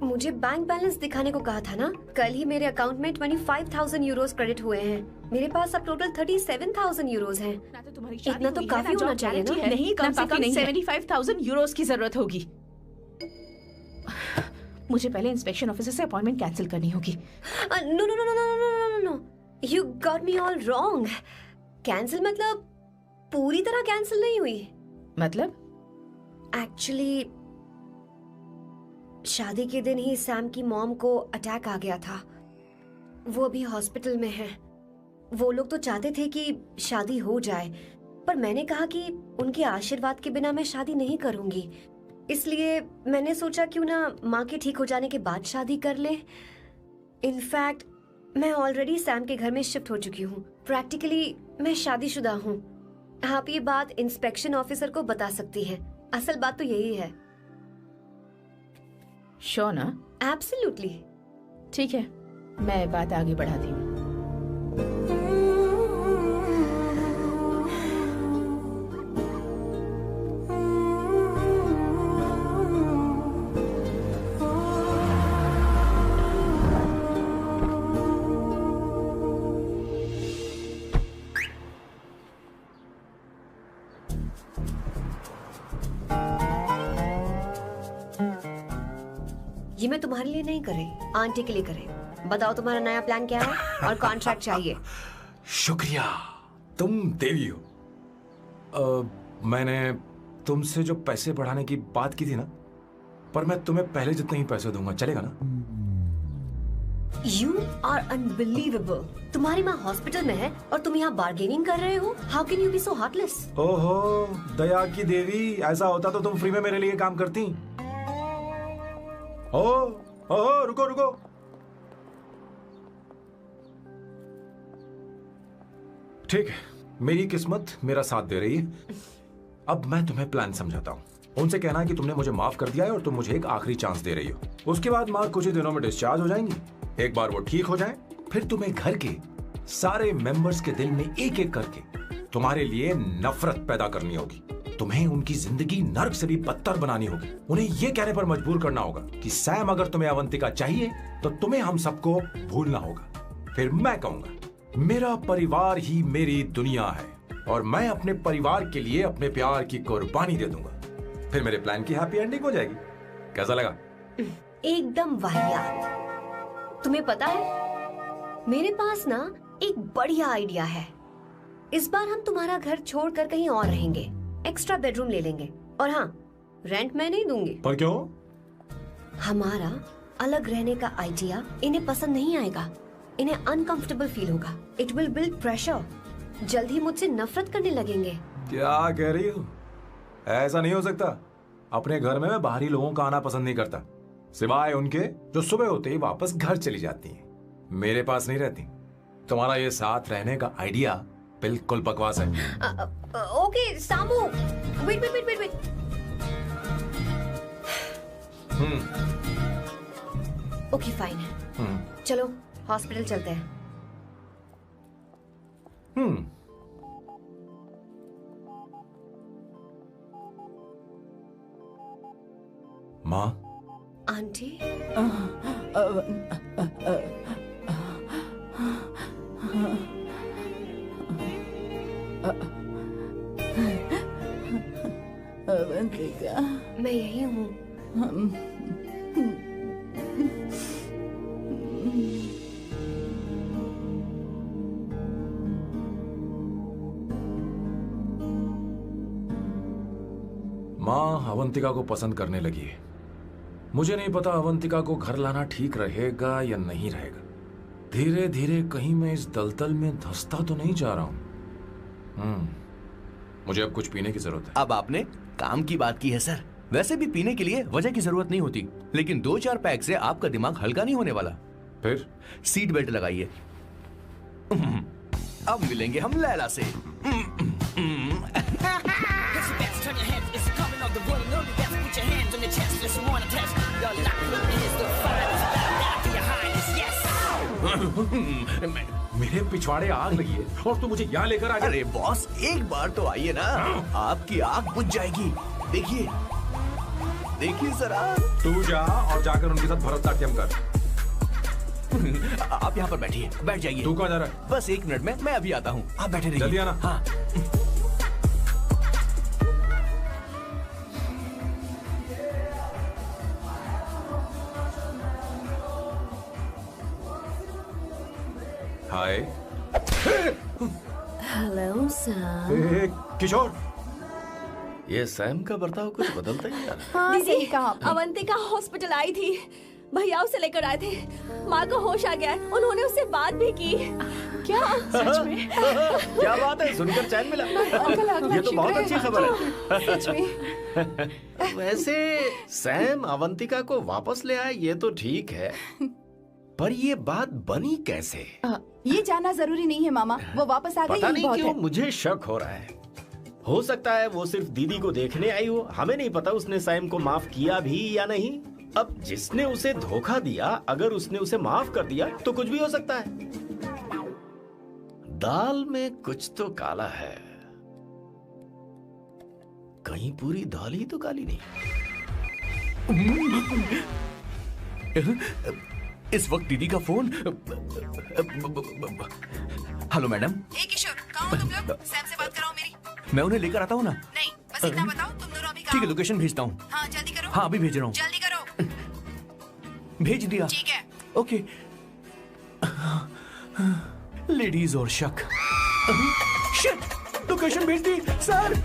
मुझे बैंक बैलेंस दिखाने को कहा था ना। कल ही मेरे अकाउंट में 25,000 यूरोस क्रेडिट हुए हैं। मेरे पास अब टोटल 37,000 यूरोस हैं। इतना तो काफी होना चाहिए ना? नहीं, कम से कम 75,000 यूरोस की जरूरत होगी। मुझे पहले इंस्पेक्शन ऑफिसर से अपॉइंटमेंट कैंसिल करनी होगी। No no no no no no no, you got me all wrong. Cancel मतलब पूरी तरह कैंसिल नहीं हुई। मतलब? एक्चुअली शादी के दिन ही सैम की मॉम को अटैक आ गया था। वो अभी हॉस्पिटल में है। वो लोग तो चाहते थे कि शादी हो जाए, पर मैंने कहा कि उनके आशीर्वाद के बिना मैं शादी नहीं करूंगी। इसलिए मैंने सोचा क्यों ना माँ के ठीक हो जाने के बाद शादी कर ले। इनफैक्ट मैं ऑलरेडी सैम के घर में शिफ्ट हो चुकी हूँ। प्रैक्टिकली मैं शादीशुदा हूँ। आप ये बात इंस्पेक्शन ऑफिसर को बता सकती हैं। असल बात तो यही है। श्योर ना? एब्सोल्युटली। ठीक है, मैं बात आगे बढ़ाती हूँ। ये मैं तुम्हारे लिए नहीं कर रही, आंटी के लिए कर रही हूँ। बताओ तुम्हारा नया प्लान क्या है और कॉन्ट्रैक्ट चाहिए। शुक्रिया, तुम देवी हो। मैंने तुमसे जो पैसे बढ़ाने की बात की थी ना, पर मैं तुम्हें पहले जितने ही पैसे दूंगा, चलेगा ना? You are unbelievable. तुम्हारी माँ हॉस्पिटल में है और तुम यहाँ बार्गेनिंग कर रहे हो? How can you be so heartless? ओहो दया की देवी, ऐसा होता तो तुम फ्री में मेरे लिए काम करती। ओहो रुको रुको, ठीक है, मेरी किस्मत मेरा साथ दे रही है। अब मैं तुम्हें प्लान समझाता हूँ। उनसे कहना कि तुमने मुझे माफ कर दिया है और तुम मुझे एक आखिरी चांस दे रही हो। उसके बाद माँ कुछ ही दिनों में डिस्चार्ज हो जाएंगी। एक बार वो ठीक हो जाए, फिर तुम्हें घर के सारे मेंबर्स के दिल में एक एक करके तुम्हारे लिए नफरत पैदा करनी होगी। तुम्हें उनकी जिंदगी नर्क से भी बदतर बनानी होगी। उन्हें यह कहने पर मजबूर करना होगा कि सैम, अगर तुम्हें अवंतिका चाहिए तो तुम्हें हम सबको भूलना होगा। फिर मैं कहूंगा मेरा परिवार ही मेरी दुनिया है और मैं अपने परिवार के लिए अपने प्यार की कुर्बानी दे दूंगा। फिर मेरे प्लान की हैप्पी एंडिंग हो जाएगी। कैसा लगा? एकदम वाहियात। तुम्हें पता है, मेरे पास ना एक बढ़िया आइडिया है। इस बार हम तुम्हारा घर छोड़कर कहीं और रहेंगे, एक्स्ट्रा बेडरूम ले लेंगे और हाँ, रेंट मैं नहीं दूंगी। पर क्यों? हमारा अलग रहने का आइडिया इन्हें पसंद नहीं आएगा। इन्हें अनकंफर्टेबल फील होगा। It will build pressure. जल्द ही मुझसे नफरत करने लगेंगे। क्या कह रही हो? ऐसा नहीं हो सकता। अपने घर में मैं बाहरी लोगों का आना पसंद नहीं करता, सिवाय उनके जो सुबह होते ही वापस घर चली जाती हैं। मेरे पास नहीं रहती। तुम्हारा ये साथ रहने का आइडिया बिल्कुल बकवास है। Okay Samu, wait wait wait wait. Okay fine. चलो हॉस्पिटल चलते हैं। माँ, आंटी, अवंतिका, मैं यही हूँ। माँ अवंतिका को पसंद करने लगी है। मुझे नहीं पता अवंतिका को घर लाना ठीक रहेगा या नहीं रहेगा। धीरे धीरे कहीं मैं इस दलदल में धंसता तो नहीं जा रहा हूँ। मुझे अब कुछ पीने की जरूरत है। अब आपने काम की बात की है सर। वैसे भी पीने के लिए वजह की जरूरत नहीं होती, लेकिन 2-4 पैक से आपका दिमाग हल्का नहीं होने वाला। फिर सीट बेल्ट लगाइए। अब मिलेंगे हम लैला से। मेरे पिछवाड़े आग लगी है और तू मुझे यहाँ लेकर आ गया। अरे बॉस, एक बार तो आइए ना, आपकी आग बुझ जाएगी। देखिए देखिए जरा। तू जा और जाकर उनके साथ भरतनाट्यम कर। आप यहाँ पर बैठिए, बैठ जाइए। तू कहाँ जा रहा है? बस 1 मिनट में मैं अभी आता हूँ, आप बैठे रहिए। जल्दी आना। हाँ। हाय। Hello sir. किशोर, ये सैम का बर्ताव कुछ बदलता ही यार। हाँ, सही कहा आपने। अवंतिका हॉस्पिटल आई थी, भैया उसे लेकर आए थे। माँ को होश आ गया है, उन्होंने उससे बात भी की। क्या सच में? क्या बात है, सुनकर चैन मिला। ये तो बहुत अच्छी खबर है। सच में। वैसे सैम अवंतिका को वापस ले आए ये तो ठीक है, पर ये बात बनी कैसे? ये जानना जरूरी नहीं है मामा, वो वापस आ गई। पता यही नहीं बहुत क्यों है। मुझे शक हो रहा है। हो सकता है वो सिर्फ दीदी को देखने आई हो। हमें नहीं पता उसने सैम को माफ किया भी या नहीं। अब जिसने उसे धोखा दिया, अगर उसने उसे माफ कर दिया तो कुछ भी हो सकता है। दाल में कुछ तो काला है, कहीं पूरी दाल ही तो काली नहीं। इस वक्त दीदी का फोन। Hello madam. ए किशोर, कहाँ हो तुम लोग? सैम से बात कराओ मेरी। मैं उन्हें लेकर आता हूँ ना। नहीं, बस इतना बताओ तुम दोनों अभी कहाँ ठीक है, हो? लोकेशन भेजता हूँ। हाँ जल्दी करो। हाँ अभी भेज रहा हूँ। जल्दी करो। भेज दिया। ठीक है। ओके। लेडीज और शक। शिट, लोकेशन भेज दी सर।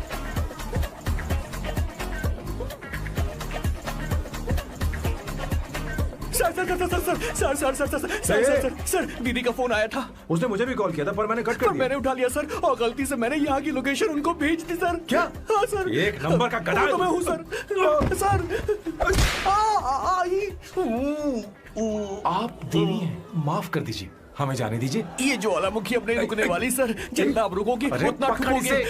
सर, दीदी का फोन आया था। उसने मुझे भी कॉल किया था पर मैंने कट कर दिया। मैंने उठा लिया सर, और गलती से मैंने यहाँ की लोकेशन उनको भेज दी सर। क्या? हाँ सर, एक नंबर का गधा तो मैं हूँ सर। आप देवी हैं, माफ कर दीजिए, हमें जाने दीजिए। ये ज्वालामुखी अपने रुकने वाली सर, जितना आप रुकोगे उतना ठुकोगे।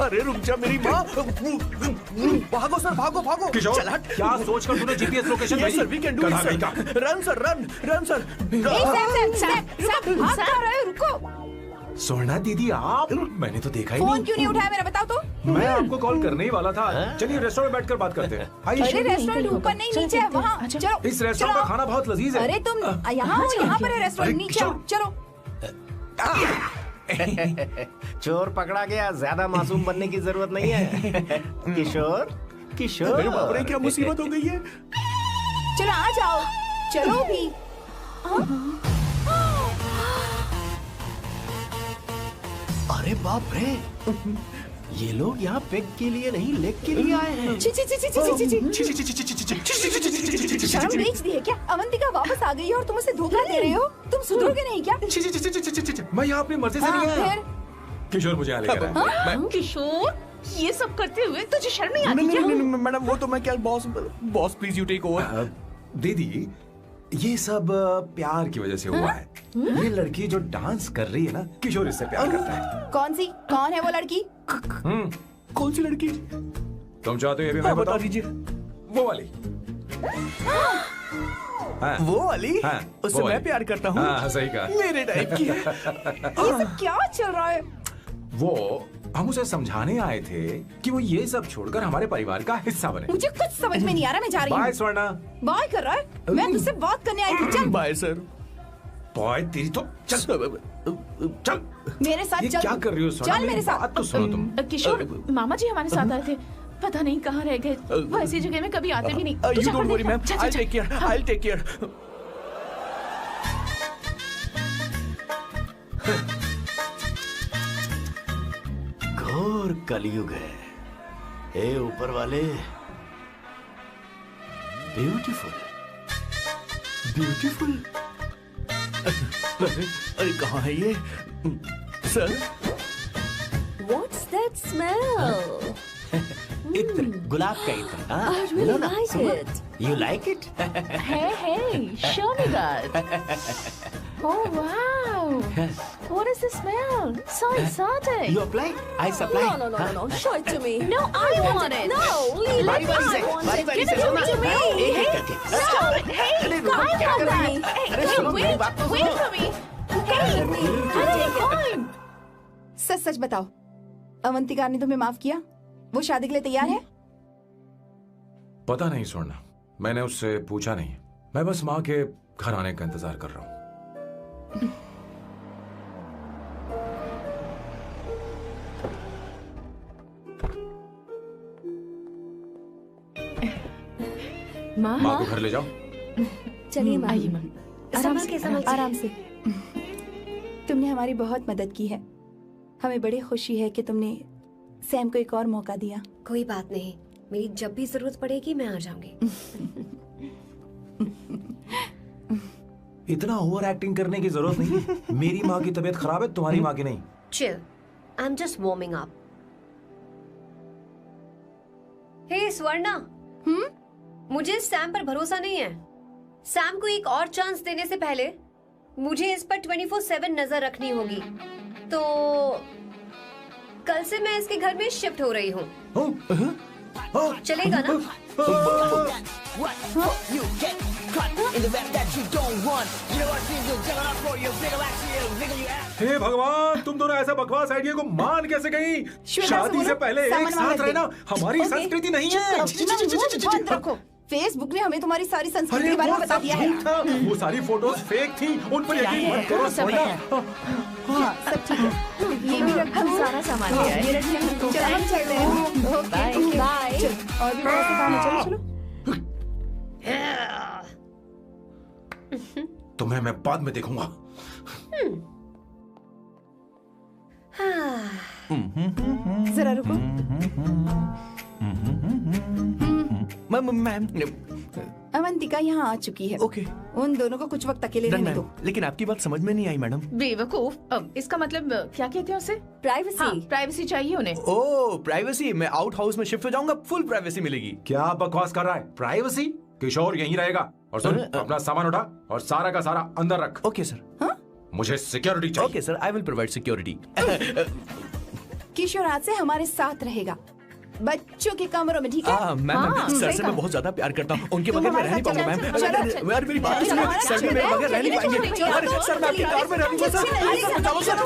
अरे रुक जा मेरी माँ। भागो सर, भागो भागो। किशोर, चल हट। क्या सोचकर तूने जीपीएस लोकेशन भेजी? Sir, we can do it sir. Run sir, run sir. भाग कहाँ रहे हो? रुको। स्वर्णा दीदी आप, मैंने तो देखा ही फोन नहीं। क्यों नहीं उठाया मेरा, बताओ तो। मैं आपको कॉल करने ही वाला था। चलिए रेस्टोरेंट में बैठकर बात करते हैं। अरे रेस्टोरेंट ऊपर नहीं, नीचे है, वहाँ चलो। इस रेस्टोरेंट का खाना बहुत लजीज है। अरे तुम यहाँ हो, यहाँ पर है रेस्टोरेंट, नीचे आओ, चलो। चोर पकड़ा गया, ज्यादा मासूम बनने की जरूरत नहीं है। किशोर, किशोर। मेरे बाप रे, क्या मुसीबत हो गई है। चलो आ जाओ, चलो भी। अरे बाप रे, ये लोग यहाँ पेग के लिए नहीं लेग के लिए आए हैं। शर्म बेच दी है क्या? अवंतिका वापस आ गई है और तुम उसे धोखा दे रहे हो? तुम सुधरोगे नहीं क्या? मैं यहाँ अपनी मर्जी से नहीं आया। फिर किशोर मुझे यहाँ लेकर आया। किशोर, ये सब करते हुए तुझे शर्म नहीं आती क्या? नहीं मैडम, वो तो मैं क्या, boss please you take over. दीदी, ये सब प्यार की वजह से हुआ है। ये लड़की जो डांस कर रही है ना, किशोर इससे प्यार करता है। कौन सी? कौन है वो लड़की? कौन सी लड़की? तुम चाहते हो ये भी मैं बता दीजिए। वो वाली। हाँ, वो वाली? हाँ, उससे वो मैं वाली। प्यार करता हूँ। हाँ, सही कहा। मेरे टाइप की। ये सब क्या चल रहा है? वो हम उसे समझाने आए थे कि वो ये सब छोड़कर हमारे परिवार का हिस्सा बने। मुझे कुछ समझ में नहीं आ रहा, मैं जा रही हूँ। बाय स्वर्णा। बाय कर रहा है? मैं तुझसे बात करने आई थी, चल। Bye sir. बाय तेरी तो, चल चल मेरे साथ ये चल। क्या कर रही हो स्वर्णा? चल मेरे साथ। बात तो सुनो तुम। किशोर, मामा जी हमारे साथ आए थे, पता नहीं कहाँ रह गए। वो ऐसी जगह में कभी आते भी नहीं। तू You जाकर don't worry, देखना। ma'am. चल, I'll चल, take care. हाँ। I'll take care. घोर कलयुग है। ए ऊपर वाले, ब्यूटीफुल, ब्यूटीफुल। अरे कहाँ है ये सर? What's that smell? इत्र, गुलाब का इत्र। I really like it. You like it? Hey, show me that. Oh wow! What is the smell? So exotic. You apply, I supply. No. Show it to me. No, I want it. No, leave बारी it. बारी से, I want बारी it. बारी Give से it to me. एक एक करके। Stop it! Hey, अरे रुको, I क्या want कर that. रही है? Hey, अरे सुनो, मेरी बात तो wait सुनो। for me. Hey, fine. सच सच बताओ, अवंतिका ने तुम्हें माफ किया? वो शादी के लिए तैयार है? पता नहीं स्वर्णा, मैंने उससे पूछा नहीं। मैं बस माँ के घर आने का इंतजार कर रहा हूँ। माँ, माँ को घर ले जाओ। चलिए माँ। आइए माँ। संभल के, संभल के। आराम से। तुमने हमारी बहुत मदद की है। हमें बड़ी खुशी है कि तुमने सैम को एक और मौका दिया। कोई बात नहीं, मेरी जब भी जरूरत पड़ेगी मैं आ जाऊंगी। इतना ओवर एक्टिंग करने की जरूरत नहीं है। मेरी माँ की तबीयत खराब है, तुम्हारी माँ की नहीं। Chill. I'm just warming up. Hey Swarna, मुझे सैम पर भरोसा नहीं है। सैम को एक और चांस देने से पहले मुझे इस पर 24/7 नजर रखनी होगी। तो कल से मैं इसके घर में शिफ्ट हो रही हूँ। चलेगा ना? हे भगवान, तुम दोनों ऐसा बकवास आइडिया को मान कैसे गई? शादी से पहले एक साथ रहना हमारी संस्कृति नहीं है। बंद रखो। फेसबुक ने हमें तुम्हारी सारी संस्कृति के बारे में बता दिया है। वो सारी फोटोज फेक थी, उन पर यकीन मत करो स्वर्णा। हाँ, सब ठीक है। ये भी रखो। हम सारा सामान ले आए। ये रखिए। चलो हम चलते हैं। Okay, bye. और भी बहुत से काम है, चलो चलो। तुम्हें मैं बाद में देखूंगा। जरा रुको। मैम अवंतिका यहाँ आ चुकी है। ओके। उन दोनों को कुछ वक्त अकेले रहने दो। लेकिन आपकी बात समझ में नहीं आई मैडम। बेवकूफ, इसका मतलब क्या कहते हैं उसे? प्राइवेसी। हाँ, प्राइवेसी चाहिए उन्हें। ओह प्राइवेसी, मैं आउट हाउस में शिफ्ट हो जाऊंगा, फुल प्राइवेसी मिलेगी। क्या बकवास कर रहा है? प्राइवेसी? किशोर यहीं रहेगा। और सुन, अपना सामान उठा और सारा का सारा अंदर रख। Okay sir. मुझे सिक्योरिटी चाहिए। Okay sir, I will provide security. Kishore आज से हमारे साथ रहेगा, बच्चों के कमरों में, ठीक है? मैम सर से मैं बहुत ज्यादा प्यार करता हूँ, उनके बगैर मैं रह नहीं पाऊंगा मैम। यार मेरी बात सुनिए, सर भी मेरे बगैर रह नहीं पाएंगे। अरे सर मैं आपकी कार में रह लूंगा सर। बचाओ sir.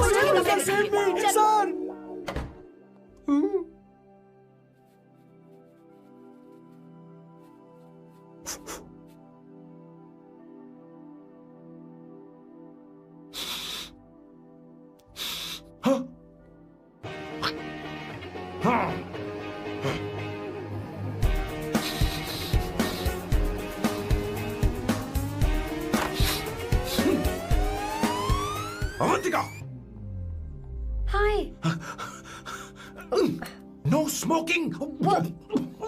Avantika! Hi. No smoking.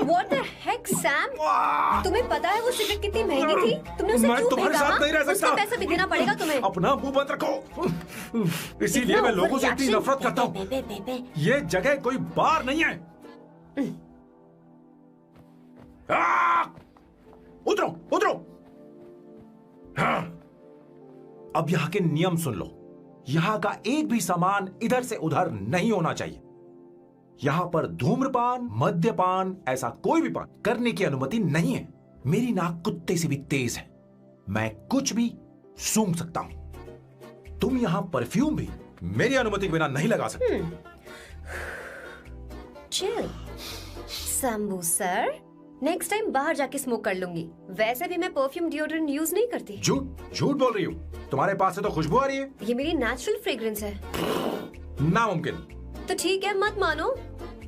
What the heck, Sam? तुम्हें पता है वो सिगरेट कितनी महंगी थी? तुमने उसे मैं क्यों तुम्हारे फेंका? साथ नहीं रह सकता। उसका पैसा भी देना पड़ेगा तुम्हें। अपना मुंह बंद रखो। इसीलिए मैं लोगों से इतनी नफरत करता हूँ। ये जगह कोई बार नहीं है। उतरो उतरो। अब यहाँ के नियम सुन लो। यहाँ का एक भी सामान इधर से उधर नहीं होना चाहिए। यहाँ पर धूम्रपान, मद्यपान, ऐसा कोई भी पान करने की अनुमति नहीं है। मेरी नाक कुत्ते से भी तेज है, मैं कुछ भी सूंघ सकता हूं। तुम यहाँ परफ्यूम भी मेरी अनुमति के बिना नहीं लगा सकते। Chill Shambhu sir, next time बाहर जाके स्मोक कर लूंगी। वैसे भी मैं परफ्यूम डिओड्रेंट यूज नहीं करती। झूठ बोल रही हो। तुम्हारे पास से तो खुशबू आ रही है। ये मेरी नेचुरल फ्रेग्रेंस है। नामुमकिन। तो ठीक है, मत मानो।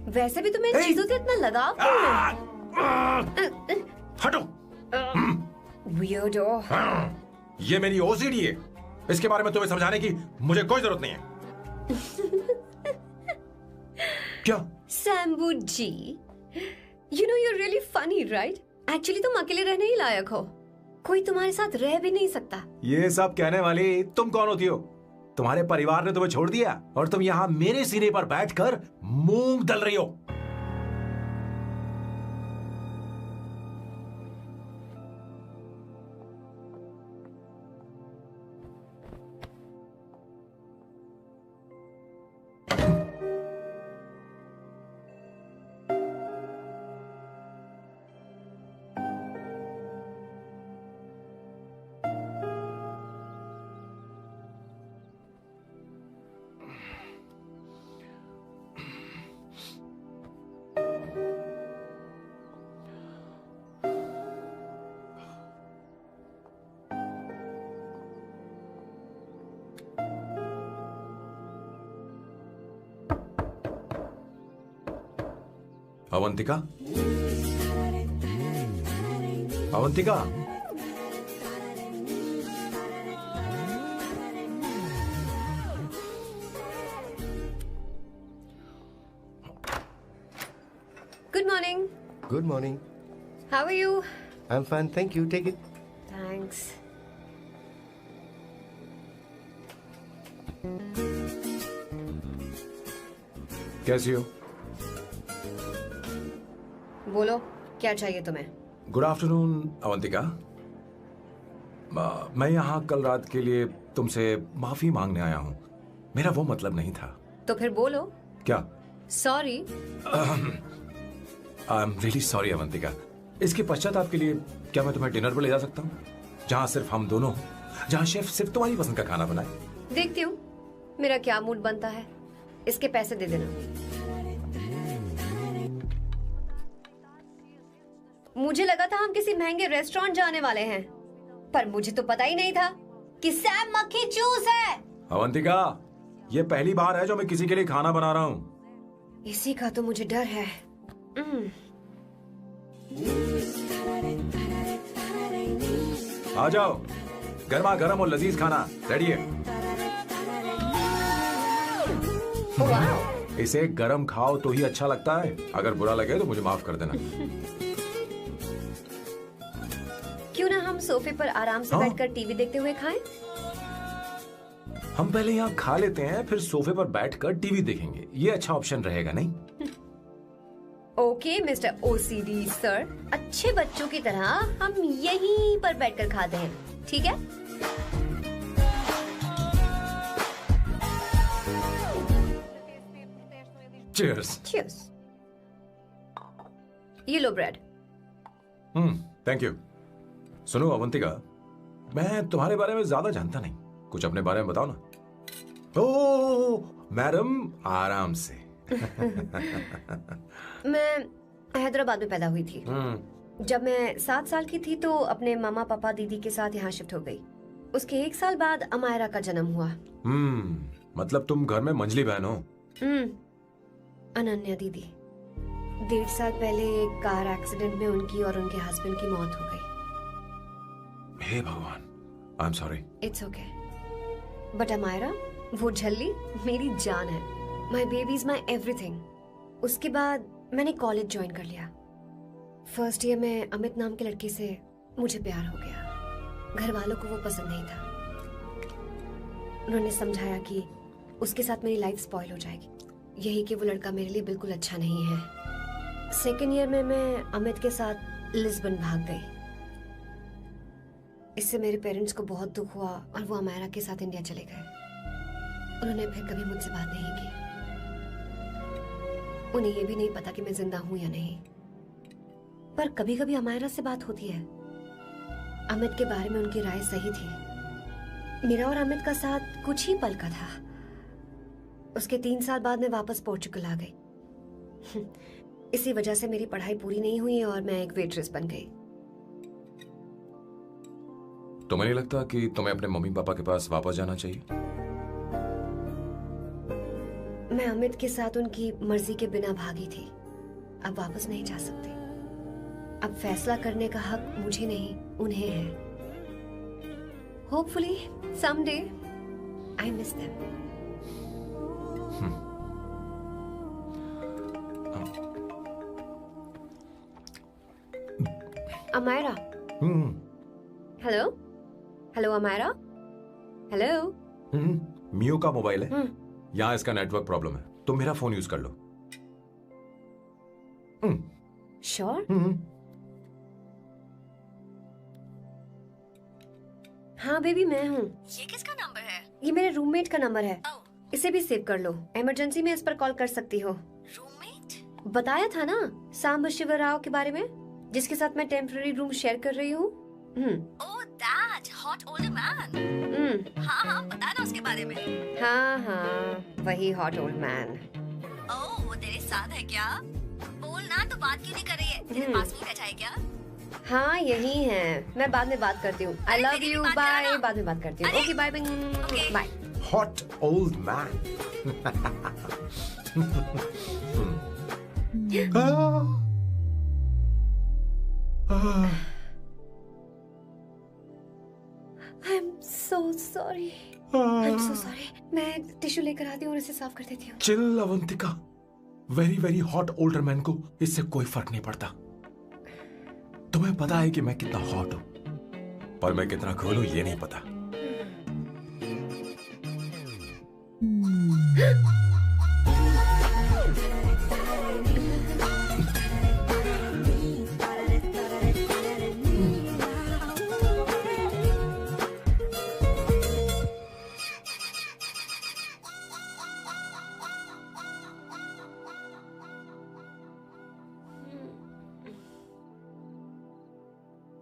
वैसे भी तुम्हें इन चीजों से इतना लगाव क्यों है? हटो। Weirdo। ये मेरी ओसीडी है। इसके बारे में तुम्हें समझाने की मुझे कोई जरूरत नहीं है। क्या? शंभू जी, you know you're really funny, right? Actually तुम अकेले रहने ही लायक हो। कोई तुम्हारे साथ रह भी नहीं सकता। ये सब कहने वाली तुम कौन होती हो? तुम्हारे परिवार ने तुम्हें छोड़ दिया और तुम यहाँ मेरे सीने पर बैठकर मूंग दल रही हो। Avantika, Avantika, Good morning. Good morning. How are you? I'm fine, thank you. Take it. Thanks. कैसी हो? बोलो, क्या चाहिए तुम्हें? Good afternoon Avantika. मैं यहाँ कल रात के लिए तुमसे माफी मांगने आया हूँ। मेरा वो मतलब नहीं था। तो फिर बोलो। क्या? Sorry. I am really sorry Avantika. इसके पश्चाताप के लिए क्या मैं तुम्हें डिनर पर ले जा सकता हूँ, जहाँ सिर्फ हम दोनों, जहाँ शेफ सिर्फ तुम्हारी पसंद का खाना बनाए? देखती हूँ मेरा क्या मूड बनता है। इसके पैसे दे देना। मुझे लगा था हम किसी महंगे रेस्टोरेंट जाने वाले हैं, पर मुझे तो पता ही नहीं था कि सैम मक्खी चूस है। अवंतिका, ये पहली बार है जो मैं किसी के लिए खाना बना रहा हूँ। इसी का तो मुझे डर है। आ जाओ, गर्मा गर्म और लजीज खाना रेडी है। वाह। इसे गरम खाओ तो ही अच्छा लगता है। अगर बुरा लगे तो मुझे माफ कर देना। क्यों ना हम सोफे पर आराम से बैठकर टीवी देखते हुए खाएं? हम पहले यहाँ खा लेते हैं, फिर सोफे पर बैठकर टीवी देखेंगे। ये अच्छा ऑप्शन रहेगा, नहीं? ओके मिस्टर ओसीडी सर, अच्छे बच्चों की तरह हम यहीं पर बैठकर खाते हैं, ठीक है? चीयर्स। चीयर्स। ये लो ब्रेड। Thank you. सुनो अवंतिका, मैं तुम्हारे बारे में ज्यादा जानता नहीं, कुछ अपने बारे में बताओ ना। ओह मैडम, आराम से। मैं हैदराबाद में पैदा हुई थी। जब मैं 7 साल की थी तो अपने मामा पापा दीदी के साथ यहाँ शिफ्ट हो गई। उसके 1 साल बाद अमायरा का जन्म हुआ। मतलब तुम घर में मंझली बहन हो? अनन्या दीदी। 1.5 साल पहले एक कार एक्सीडेंट में उनकी और उनके हस्बैंड की मौत हो गई। हे भगवान, I am sorry. It's okay. But Amaira, वो झल्ली मेरी जान है। My baby is my everything. उसके बाद मैंने कॉलेज ज्वाइन कर लिया। फर्स्ट ईयर में अमित नाम के लड़के से मुझे प्यार हो गया। घर वालों को वो पसंद नहीं था। उन्होंने समझाया कि उसके साथ मेरी लाइफ स्पॉइल हो जाएगी, यही कि वो लड़का मेरे लिए बिल्कुल अच्छा नहीं है। सेकेंड ईयर में मैं अमित के साथ लिस्बन भाग गई। इससे मेरे पेरेंट्स को बहुत दुख हुआ और वो अमायरा के साथ इंडिया चले गए। उन्होंने फिर कभी मुझसे बात नहीं की। उन्हें ये भी नहीं पता कि मैं जिंदा हूं या नहीं। पर कभी कभी अमायरा से बात होती है। अमित के बारे में उनकी राय सही थी। मेरा और अमित का साथ कुछ ही पल का था। उसके 3 साल बाद मैं वापस पोर्चुगल आ गई। इसी वजह से मेरी पढ़ाई पूरी नहीं हुई और मैं एक वेट्रेस बन गई। तुम्हें नहीं लगता कि तुम्हें अपने मम्मी पापा के पास वापस जाना चाहिए? मैं अमित के साथ उनकी मर्जी के बिना भागी थी। अब वापस नहीं जा सकती। अब फैसला करने का हक मुझे नहीं, उन्हें है। Hopefully someday I miss them. Amayra. Hello hello Amayra. Hello. Miyo का मोबाइल है। यहाँ इसका नेटवर्क प्रॉब्लम है। तुम मेरा फोन यूज कर लो। श्योर? हाँ बेबी, मैं हूँ। ये किसका नंबर है? ये मेरे रूममेट का नंबर है। इसे भी सेव कर लो। इमरजेंसी में इस पर कॉल कर सकती हो। रूममेट? बताया था ना सांब शिव राव के बारे में, जिसके साथ मैं टेम्पररी रूम शेयर कर रही हूँ। Oh that hot older man. हाँ हाँ, बता ना उसके बारे में। हाँ हाँ, वही हॉट ओल्ड मैन। ओह, वो तेरे साथ है क्या? बोल ना, तो बात क्यों नहीं कर रही है? तेरे पास में बैठा है क्या? हाँ यही है। मैं बाद में बात करती हूँ। I love you, bye. बाद में बात करती हूँ। Okay bye bye. Hot old man. I am so sorry. मैं टिश्यू लेकर आती हूँ और इसे साफ कर देती हूँ। Chill Avantika. Very very hot older man को इससे कोई फर्क नहीं पड़ता। तुम्हें पता है कि मैं कितना हॉट हूं, पर मैं कितना कूल हूं ये नहीं पता।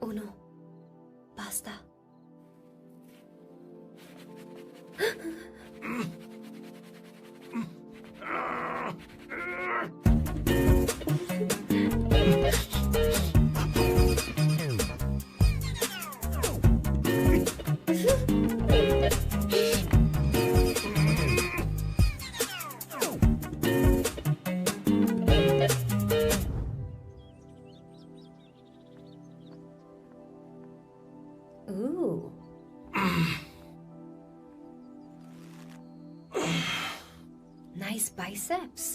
Uno, pasta. Nice biceps.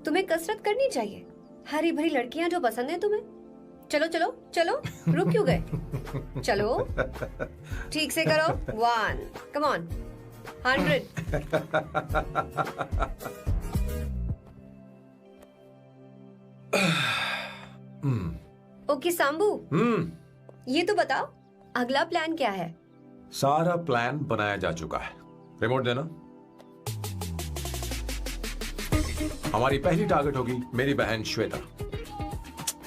तुम्हें कसरत करनी चाहिए। हरी भरी लड़कियां जो पसंद है तुम्हें। चलो चलो चलो, रुक क्यों गए? चलो ठीक से करो। 1 कम ऑन 100। ओके सांबू, ये तो बताओ अगला प्लान क्या है? सारा प्लान बनाया जा चुका है। रिमोट देना। हमारी पहली टारगेट होगी मेरी बहन श्वेता।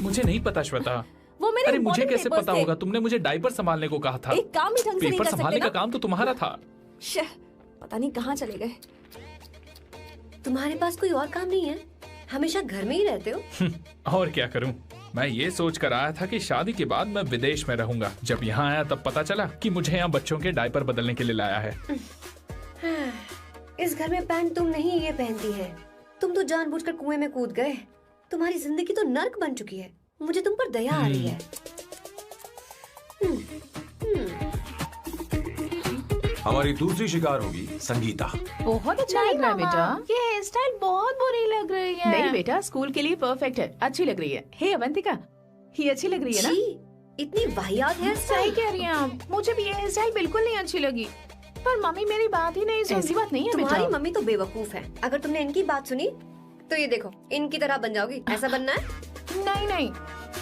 मुझे नहीं पता श्वेता। वो मेरे अरे मुझे कैसे papers पता थे। होगा? तुमने मुझे डायपर संभालने को कहा था। एक काम ही ढंग से नहीं पेपर कर सकते संभालने ना? का काम तो तुम्हारा था। शह, पता नहीं कहाँ चले गए। तुम्हारे पास कोई और काम नहीं है? हमेशा घर में ही रहते हो। और क्या करूं? मैं ये सोच कर आया था कि शादी के बाद मैं विदेश में रहूंगा। जब यहाँ आया तब पता चला कि मुझे यहाँ बच्चों के डायपर बदलने के लिए लाया है। इस घर में पैंट तुम नहीं ये पहनती है। तुम तो जानबूझकर कुएं में कूद गए। तुम्हारी जिंदगी तो नर्क बन चुकी है। मुझे तुम पर दया आ रही है। हमारी दूसरी शिकार होगी संगीता। बहुत अच्छा लग रहा है बेटा। ये हेयर स्टाइल बहुत बुरी लग रही है। नहीं बेटा, स्कूल के लिए परफेक्ट है, अच्छी लग रही है। हे अवंतिका, ये अच्छी लग रही है ना? इतनी वाहियात हेयर सही स्टाइल। कह रही हैं आप। मुझे भी ये हेयर स्टाइल बिल्कुल नहीं अच्छी लगी। पर मम्मी मेरी बात ही नहीं सुनती। ऐसी बात नहीं है तुम्हारी बेटा। मम्मी तो बेवकूफ है। अगर तुमने इनकी बात सुनी तो ये देखो इनकी तरह बन जाओगी। ऐसा बनना है? नहीं नहीं।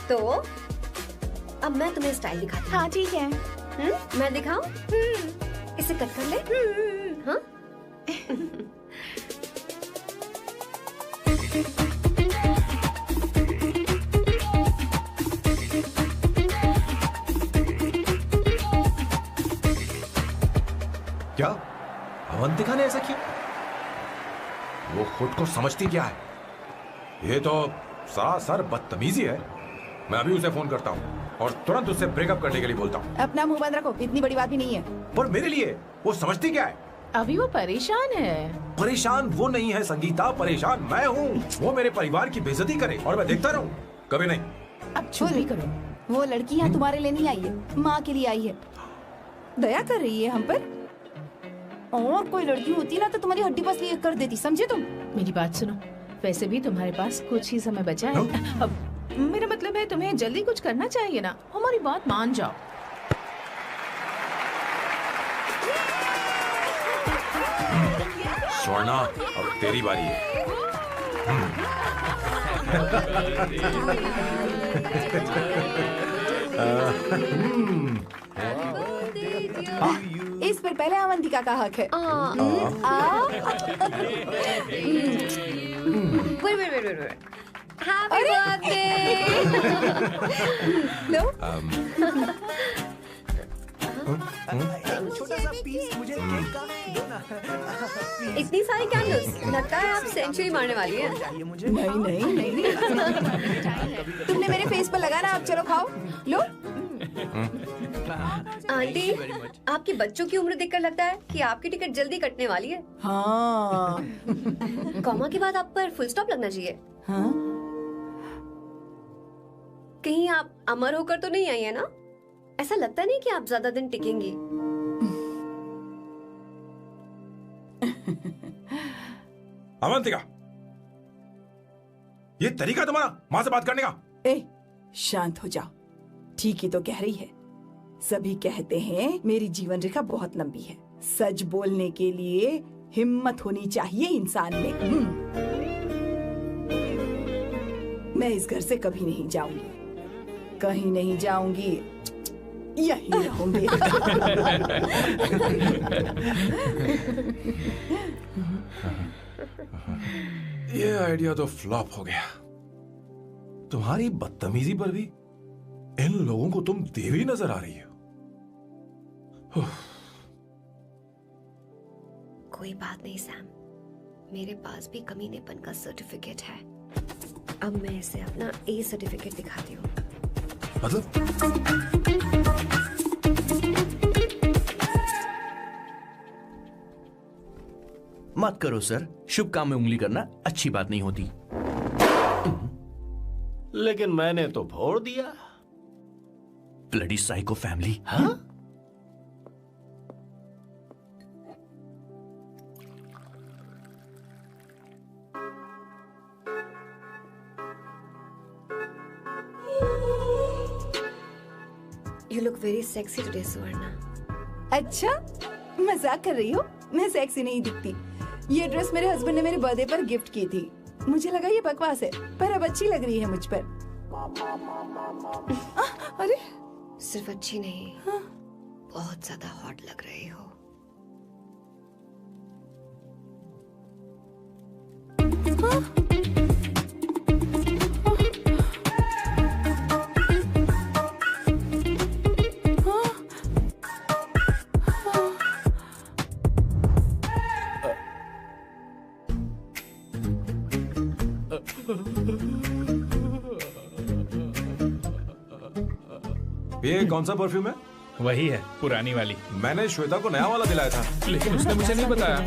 तो अब मैं तुम्हें स्टाइल दिखाती हूँ। हाँ ठीक है। मैं दिखाऊं? इसे कट कर ले। हाँ? क्या अवंतिका ने ऐसा किया? वो खुद को समझती क्या है? ये तो सरासर बदतमीजी है। मैं अभी उसे फोन करता हूँ और तुरंत उससे ब्रेकअप करने के लिए बोलता हूँ। अपना मुंह बंद रखो, इतनी बड़ी बात भी नहीं है। पर मेरे लिए वो समझती क्या है? अभी वो परेशान है। परेशान वो नहीं है संगीता, परेशान मैं हूँ। वो मेरे परिवार की बेइज्जती करे और मैं देखता रहूँ? कभी नहीं। अब चुप ही करो। वो लड़की यहाँ तुम्हारे लिए नहीं आई है, माँ के लिए आई है। दया कर रही है हम पर। और कोई लड़की होती ना तो तुम्हारी हड्डी पसली कर देती, समझे तुम? मेरी बात सुनो, वैसे भी तुम्हारे पास कुछ ही समय बचा है। अब मेरा मतलब है तुम्हें जल्दी कुछ करना चाहिए ना। हमारी बात मान जाओ। स्वर्णा, अब तेरी बारी है। इस पर पहले अवंतिका का हक है। wait. Happy birthday! लो। छोटा सा पीस मुझे केक का दो ना। इतनी सारी कैंडल्स, लगता है आप सेंचुरी मारने वाली है। नहीं नहीं नहीं। तुमने मेरे फेस पर लगाना, आप चलो खाओ। लो। आंटी, आपके बच्चों की उम्र देखकर लगता है कि आपकी टिकट जल्दी कटने वाली है। हाँ। कॉमा के बाद आप पर फुल स्टॉप लगना चाहिए। हाँ? कहीं आप अमर होकर तो नहीं आई है ना? ऐसा लगता नहीं कि आप ज्यादा दिन टिकेंगी। अवंतिका, ये तरीका तुम्हारा माँ से बात करने का? ए, शांत हो जाओ। ठीक ही तो कह रही है। सभी कहते हैं मेरी जीवन रेखा बहुत लंबी है। सच बोलने के लिए हिम्मत होनी चाहिए इंसान में। मैं इस घर से कभी नहीं जाऊंगी, कहीं नहीं जाऊंगी, यहीं रहूंगी। ये आइडिया तो फ्लॉप हो गया। तुम्हारी बदतमीजी पर भी इन लोगों को तुम देवी नजर आ रही हो। कोई बात नहीं सैम, मेरे पास भी कमीनेपन का सर्टिफिकेट है। अब मैं इसे अपना ए सर्टिफिकेट दिखाती हूँ। मतलब? मत करो सर, शुभ काम में उंगली करना अच्छी बात नहीं होती। लेकिन मैंने तो भोर दिया। Bloody psycho family. हाँ? You look very sexy today, Suvarna. अच्छा, मजाक कर रही हो? मैं सेक्सी नहीं दिखती। ये ड्रेस मेरे हस्बैंड ने मेरे बर्थडे पर गिफ्ट की थी। मुझे लगा ये बकवास है, पर अब अच्छी लग रही है मुझ पर। अरे सिर्फ अच्छी नहीं, हाँ? बहुत ज्यादा हॉट लग रही हो। हाँ? ये कौन सा परफ्यूम है? वही है, पुरानी वाली। मैंने श्वेता को नया वाला दिलाया था, लेकिन उसने मुझे नहीं बताया।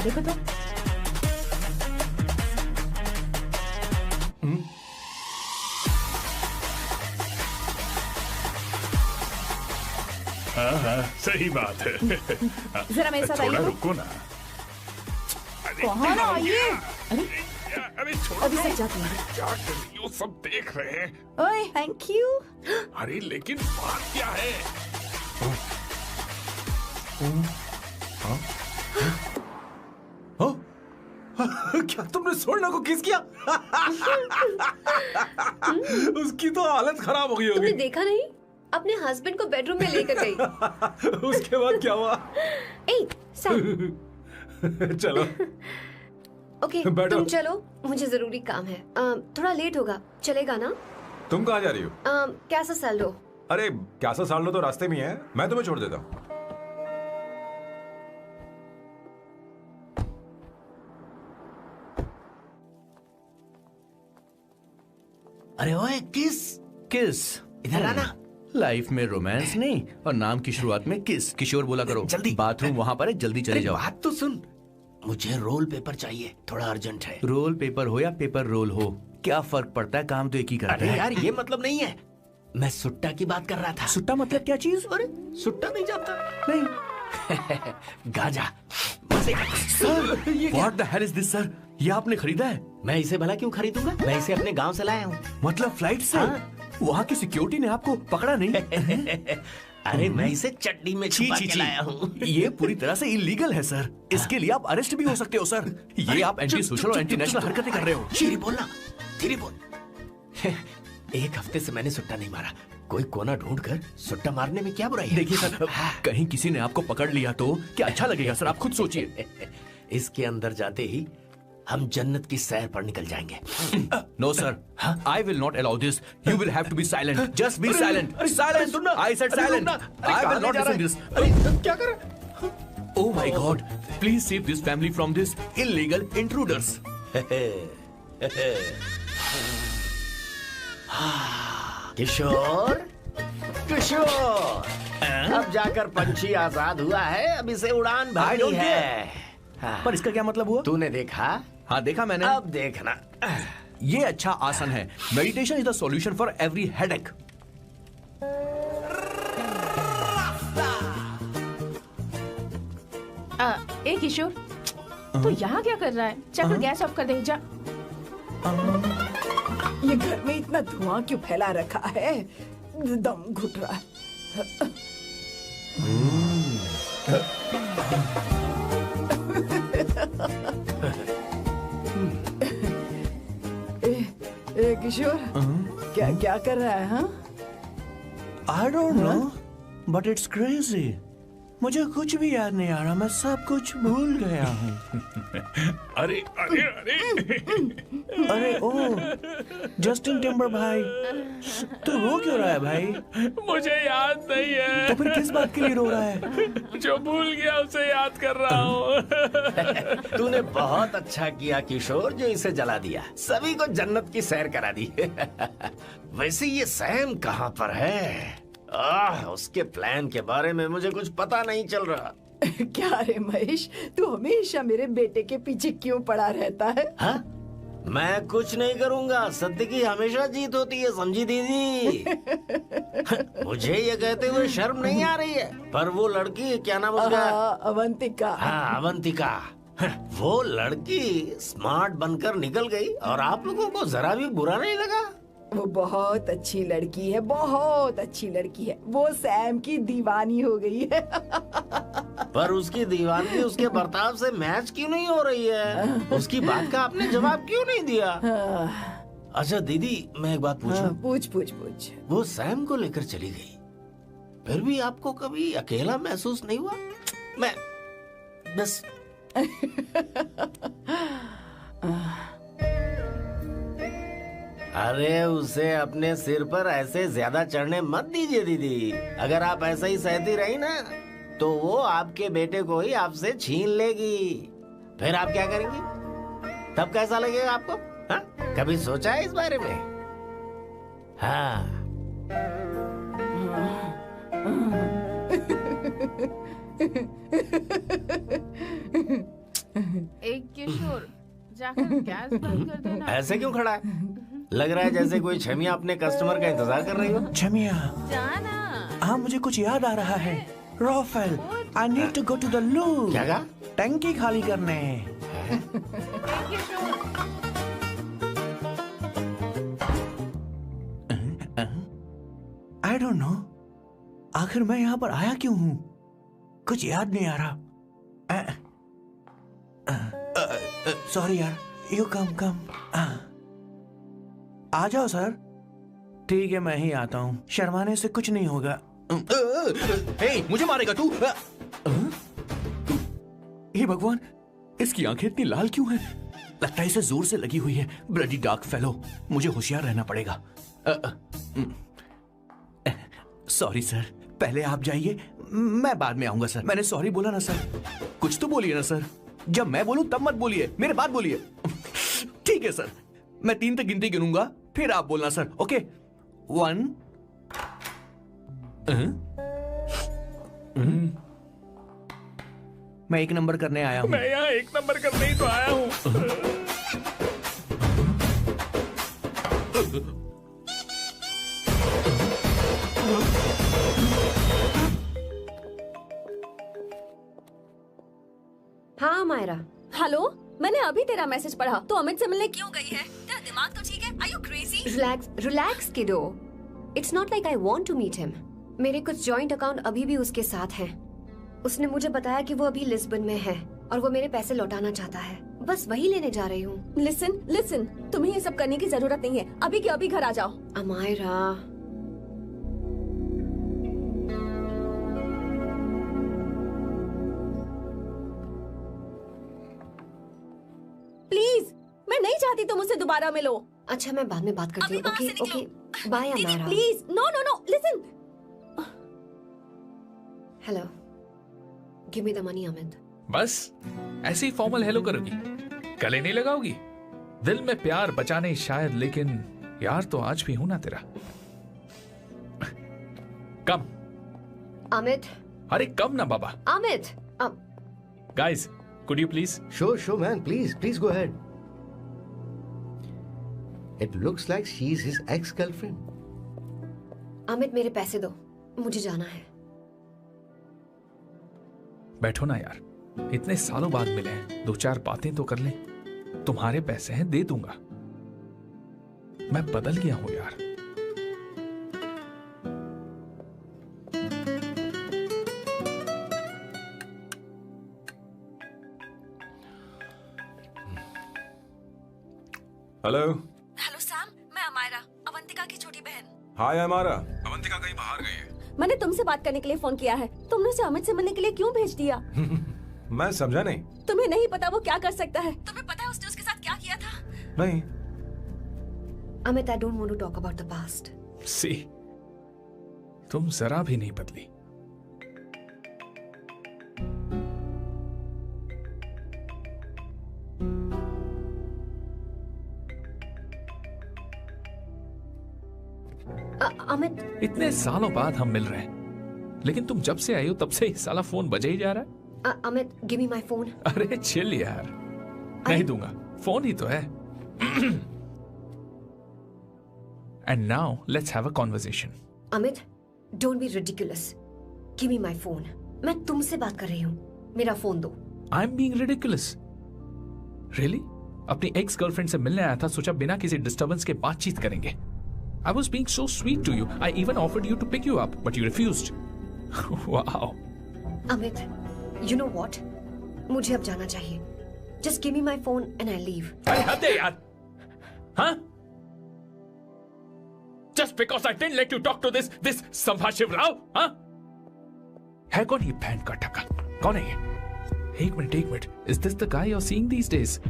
हाँ, सही बात है। जरा मेरे साथ आइए। रुको ना। कहाँ ना आइए? अरे छोड़ो, अभी से जाती हूँ। क्या कर रही हो? सब देख रहे हैं। ओए, थैंक यू। अरे लेकिन बात क्या है? क्या तुमने सोना को किस किया? उसकी तो हालत खराब हो गई होगी। तुमने देखा नहीं? अपने हस्बैंड को बेडरूम में लेकर गई। उसके बाद क्या हुआ? ए, सैम। चलो। ओके, तुम चलो, मुझे जरूरी काम है। थोड़ा लेट होगा, चलेगा ना? तुम कहाँ जा रही हो? कैसा सैल्डो? अरे कैसा साल लो तो रास्ते में ही है, मैं तुम्हें छोड़ देता हूँ। अरे ओए, किस इधर आना। लाइफ में रोमांस नहीं और नाम की शुरुआत में किस। किशोर बोला करो। जल्दी। बाथरूम वहाँ पर है, जल्दी चले जाओ। बात तो सुन, मुझे रोल पेपर चाहिए, थोड़ा अर्जेंट है। रोल पेपर हो या पेपर रोल हो, क्या फर्क पड़ता है, काम तो एक ही करता अरे है। यार, ये मतलब नहीं है। मैं सुट्टा की बात कर रहा था। सुट्टा मतलब क्या चीज? अरे सुट्टा नहीं जानता? नहीं। गांजा। Sir, what the hell is this sir? ये आपने खरीदा है? मैं इसे भला क्यों खरीदूंगा? मैं इसे अपने गांव से लाया हूँ। मतलब फ्लाइट से? वहाँ की सिक्योरिटी ने आपको पकड़ा नहीं? अरे मैं इसे चटनी में छुपा के लाया हूँ। ये पूरी तरह से इलीगल है सर। इसके लिए आप अरेस्ट भी हो सकते हो सर। ये आप एंटी सोशल और एंटी नेशनल हरकतें कर रहे हो। धीरे बोलना, धीरे बोल। एक हफ्ते से मैंने सुट्टा नहीं मारा। कोई कोना ढूंढकर सुट्टा मारने में क्या बुराई है? देखिए सर, कहीं किसी ने आपको पकड़ लिया तो क्या अच्छा लगेगा सर? आप खुद सोचिए। इसके अंदर जाते ही हम जन्नत की सैर पर निकल जाएंगे। No sir, I will not allow this. You will have to be silent. Just be silent. Silent. I said silent. I will not listen this. क्या कर रहे? Oh my God! Please save this family from this illegal intruders. किशोर, किशोर, अब जाकर पंछी आजाद हुआ है। अब इसे उड़ान भरनी है। पर इसका क्या मतलब हुआ? तूने देखा? हाँ देखा मैंने। अब देखना। ये अच्छा आसन है। Meditation is the solution for every headache. ए किशोर, तू यहाँ क्या कर रहा है? जाकर गैस ऑफ कर दे जा। ये घर में इतना धुआं क्यों फैला रखा है? दम घुट रहा है। ए किशोर, क्या कर रहा है? हाँ? I don't know, but it's crazy. मुझे कुछ भी याद नहीं आ रहा। मैं सब कुछ भूल गया हूँ। अरे अरे अरे अरे ओ जस्टिन टिम्बर भाई, तू रो क्यों रहा है भाई? मुझे याद नहीं है। तो फिर किस बात के लिए रो रहा है? जो भूल गया उसे याद कर रहा हूँ। तूने बहुत अच्छा किया किशोर, जो इसे जला दिया। सभी को जन्नत की सैर करा दी। वैसे ये सैम कहाँ पर है? उसके प्लान के बारे में मुझे कुछ पता नहीं चल रहा। क्या रे महेश, तू हमेशा मेरे बेटे के पीछे क्यों पड़ा रहता है? हाँ? मैं कुछ नहीं करूंगा। सत्य की हमेशा जीत होती है, समझी दीदी? मुझे ये कहते हुए शर्म नहीं आ रही है, पर वो लड़की, क्या नाम उसका? अवंतिका। हाँ, अवंतिका। वो लड़की स्मार्ट बनकर निकल गई और आप लोगों को जरा भी बुरा नहीं लगा? वो बहुत अच्छी लड़की है, बहुत अच्छी लड़की है। वो सैम की दीवानी हो गई है। पर उसकी दीवानगी उसके बर्ताव से मैच क्यों नहीं हो रही है? उसकी बात का आपने जवाब क्यों नहीं दिया? अच्छा दीदी, मैं एक बात पूछूं? पूछ पूछ पूछ। वो सैम को लेकर चली गई, फिर भी आपको कभी अकेला महसूस नहीं हुआ? मैं बस अरे उसे अपने सिर पर ऐसे ज्यादा चढ़ने मत दीजिए दीदी। अगर आप ऐसा ही सहती रही ना तो वो आपके बेटे को ही आपसे छीन लेगी। फिर आप क्या करेंगी? तब कैसा लगेगा आपको? हाँ? कभी सोचा है इस बारे में? हाँ। एक किशोर जाकर गैस बंद कर देना। ऐसे क्यों खड़ा है? लग रहा है जैसे कोई छमिया अपने कस्टमर का इंतजार कर रही हो। छमिया, जाना। हाँ मुझे कुछ याद आ रहा है। Rafael, I need to go to the loo. क्या कहा? टंकी खाली करने। आई डोंट नो, आखिर मैं यहाँ पर आया क्यों हूँ? कुछ याद नहीं आ रहा। सॉरी यार, यू कम। आ जाओ सर। ठीक है, मैं ही आता हूँ, शर्माने से कुछ नहीं होगा। हे, मुझे मारेगा तू? हे भगवान, इसकी आंखें इतनी लाल क्यों हैं? लगता है इसे जोर से लगी हुई है। ब्लडी डार्क फेलो, मुझे होशियार रहना पड़ेगा। सॉरी सर, पहले आप जाइए, मैं बाद में आऊंगा सर। मैंने सॉरी बोला ना सर। कुछ तो बोलिए ना सर। जब मैं बोलूं तब मत बोलिए, मेरे बाद बोलिए। ठीक है सर, मैं 3 तक गिनती गिनूंगा, फिर आप बोलना सर। ओके, 1। मैं 1 नंबर करने आया हूँ। मैं यहाँ 1 नंबर करने ही तो आया हूँ। हाँ मायरा। हेलो, मैंने अभी तेरा मैसेज पढ़ा। तो अमित से मिलने क्यों गई है? तेरा दिमाग तो ठीक है? Are you crazy? Relax kiddo. It's not like I want to meet him. मेरे कुछ जॉइंट अकाउंट अभी भी उसके साथ हैं। उसने मुझे बताया कि वो अभी लिस्बन में है और वो मेरे पैसे लौटाना चाहता है। बस वही लेने जा रही हूँ। लिसन, तुम्हें ये सब करने की जरूरत नहीं है। अभी के अभी घर आ जाओ। अमायरा, प्लीज, मैं नहीं चाहती तुम मुझसे दोबारा मिलो। अच्छा, मैं बाद में बात करती हूँ। Okay, bye Amaira. Please, no, listen. Hello, give me the money Amit. बस ऐसे ही फॉर्मल हेलो करोगी, गले नहीं लगाओगी? दिल में प्यार बचा नहीं शायद, लेकिन यार तो आज भी हूं ना तेरा। कम अमित। अरे कम ना बाबा। Amit. Guys, could you please? Sure, man. Please go ahead. It looks like she's his ex-girlfriend. Amit, मेरे पैसे दो, मुझे जाना है। बैठो ना यार, इतने सालों बाद मिले हैं, 2-4 बातें तो कर लें। तुम्हारे पैसे हैं, दे दूंगा। मैं बदल गया हूं यार। हेलो सैम, मैं अमायरा, अवंतिका की छोटी बहन। हाय अमारा। अवंतिका कहीं बाहर गई है। मैंने तुमसे बात करने के लिए फोन किया है। तुमने उसे अमित से मिलने के लिए क्यों भेज दिया? मैं समझा नहीं। तुम्हें नहीं पता वो क्या कर सकता है? तुम्हें पता है उसने उसके साथ क्या किया था? नहीं। Amit, I don't want to talk about the past. See, तुम जरा भी नहीं बदली। अमित, इतने सालों बाद हम मिल रहे हैं, लेकिन तुम जब से आई हो तब से ही साला फोन बजे ही जा रहा है। Amit, give me my phone. अरे चिल यार, नहीं दूंगा, फोन ही तो है। And now let's have a conversation. Amit, don't be ridiculous. Give me my phone. मैं तुमसे बात कर रही हूँ, मेरा फोन दो। I am being ridiculous? Really? अपनी एक्स गर्लफ्रेंड से मिलने आया था, सोचा बिना किसी डिस्टर्बेंस के बातचीत करेंगे। I was being so sweet to you. I even offered you to pick you up, but you refused. Wow. Amit, you know what? मुझे अब जाना चाहिए. Just give me my phone and I'll leave. अरे हद है यार. Huh? Just because I didn't let you talk to this संभाशिव Rao, huh? है कौन ये बहन का टका? कौन है ये? एक minute. Is this the guy you're seeing these days?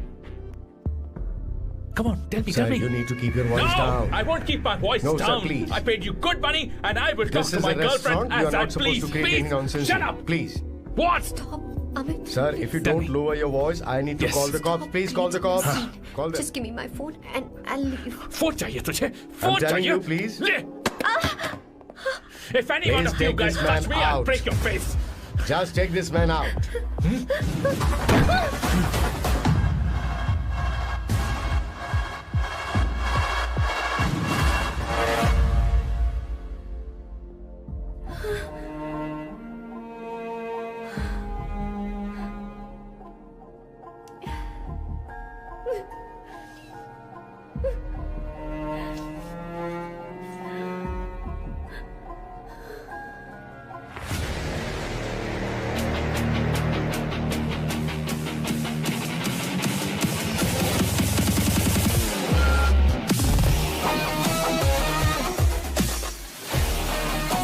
Come on, tell me. Sir, you need to keep your voice down. I won't keep my voice No, down. sir, please. I paid you good money, and I will talk This to is my a girlfriend restaurant. You as are I not supposed please. to create any nonsense. Shut up. Please. What? Stop, Amit. Sir, if you don't lower your voice, I need to Yes. call the cops. Please call the cops. Call them. Just give me my phone and I'll leave. Phone चाहिए तुझे? I'm phone telling चाहिए? you, please. ले. If any one Please of you take guys this touch man me, I'll out. break your face. Just take this man out.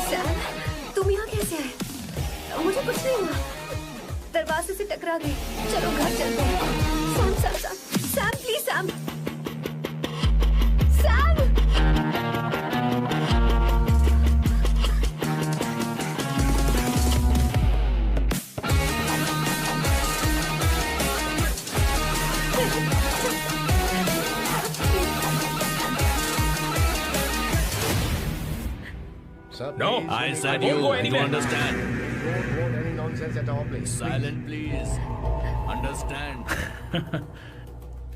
Sam, तुम यहाँ कैसे आए? मुझे कुछ नहीं हुआ. दरवाजे से टकरा गई. चलो घर चलते हैं. Sam, please Sam. Sir, No, please. I said won't you. go You anywhere. understand? Don't want any nonsense at all, please. Silent, please. Understand?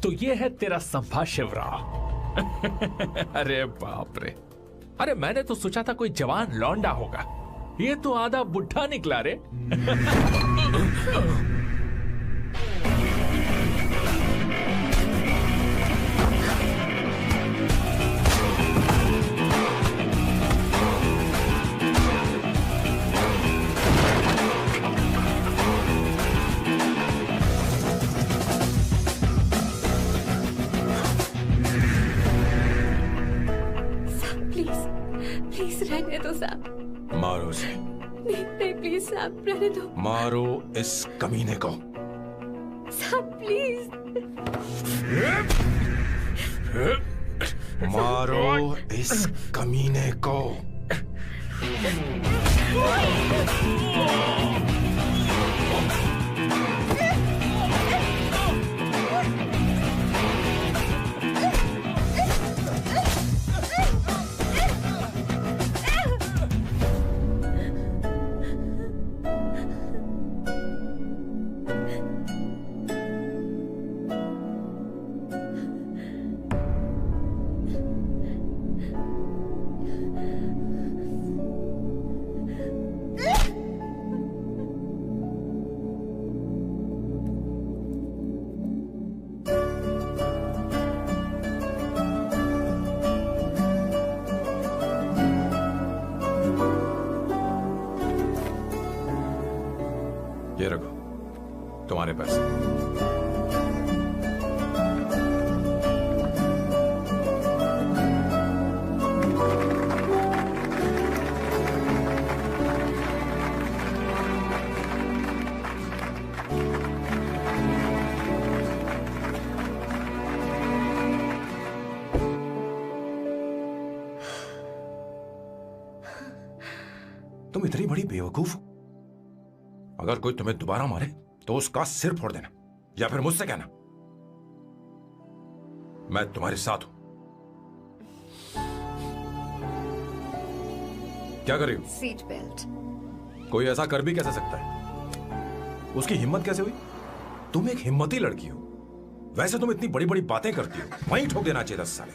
तो ये है तेरा संभाशिव राव. अरे बाप रे. अरे मैंने तो सोचा था कोई जवान लौंडा होगा. ये तो आधा बुढ़ा निकला रे. प्लीज रहने दो सैम. मारो उसे. नहीं प्लीज सैम, रहने दो. मारो इस कमीने को. Sam please. मारो इस कमीने को. ये रखो तुम्हारे पैसे. तुम इतनी बड़ी बेवकूफ हो. अगर कोई तुम्हें दोबारा मारे तो उसका सिर फोड़ देना या फिर मुझसे कहना. मैं तुम्हारे साथ हूं. क्या कर रही हो? Seat belt. कोई ऐसा कर भी कैसे सकता है? उसकी हिम्मत कैसे हुई? तुम एक हिम्मती लड़की हो. वैसे तुम इतनी बड़ी बड़ी बातें करती हो, वहीं ठोक देना चाहिए 10 साल.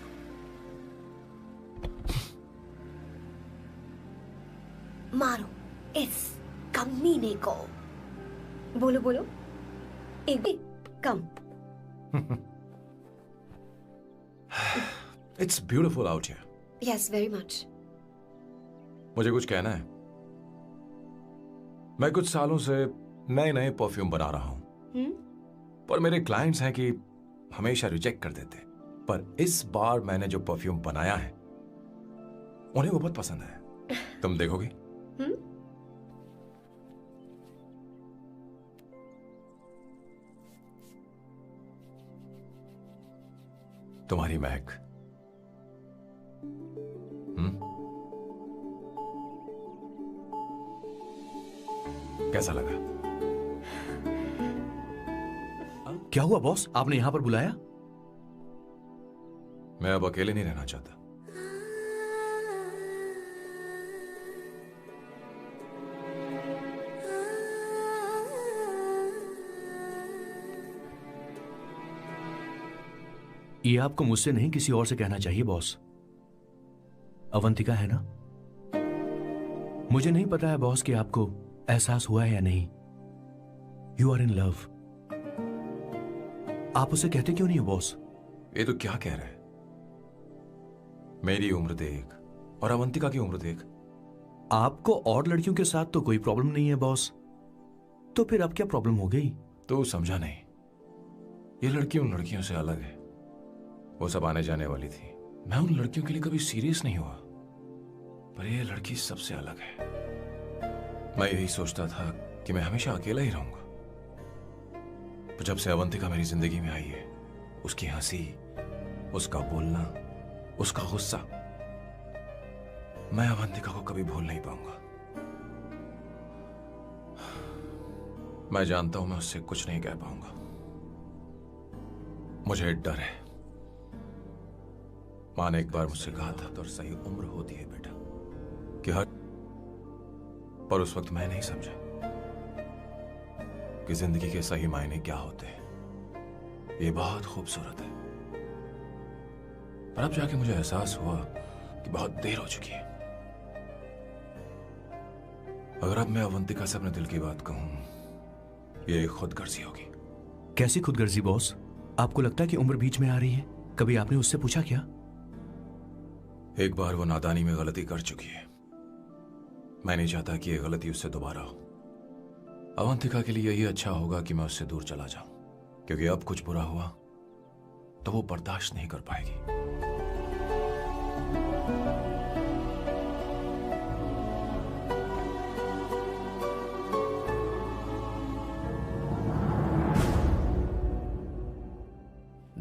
मारो इस कमीने को. बोलो बोलो. एक कम. It's beautiful out here. Yes, very much. मुझे कुछ कहना है। मैं कुछ सालों से नए नए परफ्यूम बना रहा हूं, पर मेरे क्लाइंट्स हैं कि हमेशा रिजेक्ट कर देते। पर इस बार मैंने जो परफ्यूम बनाया है उन्हें वो बहुत पसंद है। तुम देखोगी? तुम्हारी महक। कैसा लगा? क्या हुआ बॉस, आपने यहां पर बुलाया? मैं अब अकेले नहीं रहना चाहता। ये आपको मुझसे नहीं किसी और से कहना चाहिए बॉस। अवंतिका है ना? मुझे नहीं पता है बॉस कि आपको एहसास हुआ है या नहीं। You are in love. आप उसे कहते क्यों नहीं हो बॉस? ये तो क्या कह रहे हैं? मेरी उम्र देख और अवंतिका की उम्र देख। आपको और लड़कियों के साथ तो कोई प्रॉब्लम नहीं है बॉस, तो फिर अब क्या प्रॉब्लम हो गई? तो समझा नहीं। ये लड़की उन लड़कियों से अलग है। वो सब आने जाने वाली थी। मैं उन लड़कियों के लिए कभी सीरियस नहीं हुआ, पर ये लड़की सबसे अलग है। मैं यही सोचता था कि मैं हमेशा अकेला ही रहूंगा, पर जब से अवंतिका मेरी जिंदगी में आई है, उसकी हंसी, उसका बोलना, उसका गुस्सा, मैं अवंतिका को कभी भूल नहीं पाऊंगा। मैं जानता हूं मैं उससे कुछ नहीं कह पाऊंगा। मुझे डर है। मां ने एक बार मुझसे कहा था, तो सही उम्र होती है बेटा कि हर, पर उस वक्त मैं नहीं समझा कि जिंदगी के सही मायने क्या होते हैं। ये बहुत खूबसूरत है, पर अब जाके मुझे एहसास हुआ कि बहुत देर हो चुकी है। अगर अब मैं अवंतिका से अपने दिल की बात कहूं, ये खुदगर्जी होगी। कैसी खुदगर्जी बॉस? आपको लगता है कि उम्र बीच में आ रही है? कभी आपने उससे पूछा क्या? एक बार वो नादानी में गलती कर चुकी है। मैं नहीं चाहता कि ये गलती उससे दोबारा हो। अवंतिका के लिए यही अच्छा होगा कि मैं उससे दूर चला जाऊं, क्योंकि अब कुछ बुरा हुआ तो वो बर्दाश्त नहीं कर पाएगी।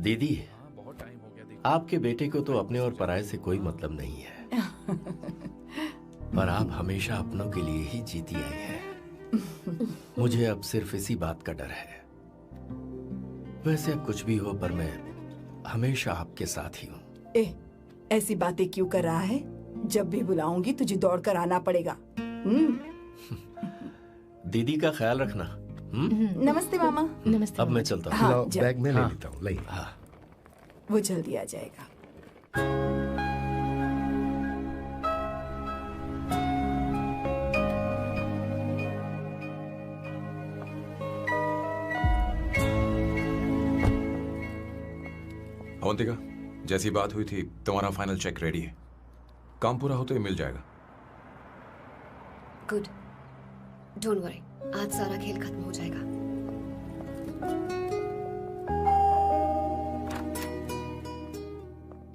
दीदी, आपके बेटे को तो अपने और पराये से कोई मतलब नहीं है, पर आप हमेशा अपनों के लिए ही जीती आई हैं। मुझे अब सिर्फ इसी बात का डर है। वैसे अब कुछ भी हो, पर मैं हमेशा आपके साथ ही हूँ। ऐसी बातें क्यों कर रहा है? जब भी बुलाऊंगी तुझे दौड़कर आना पड़ेगा। दीदी का ख्याल रखना। नमस्ते मामा। नमस्ते। अब मैं चलता हूँ। हाँ, बैग में ले लेता हूँ। लाइए। हाँ, वो जल्दी आ जाएगा। अवंतिका, जैसी बात हुई थी, तुम्हारा फाइनल चेक रेडी है। काम पूरा होते ही मिल जाएगा। गुड, डोंट वरी, आज सारा खेल खत्म हो जाएगा।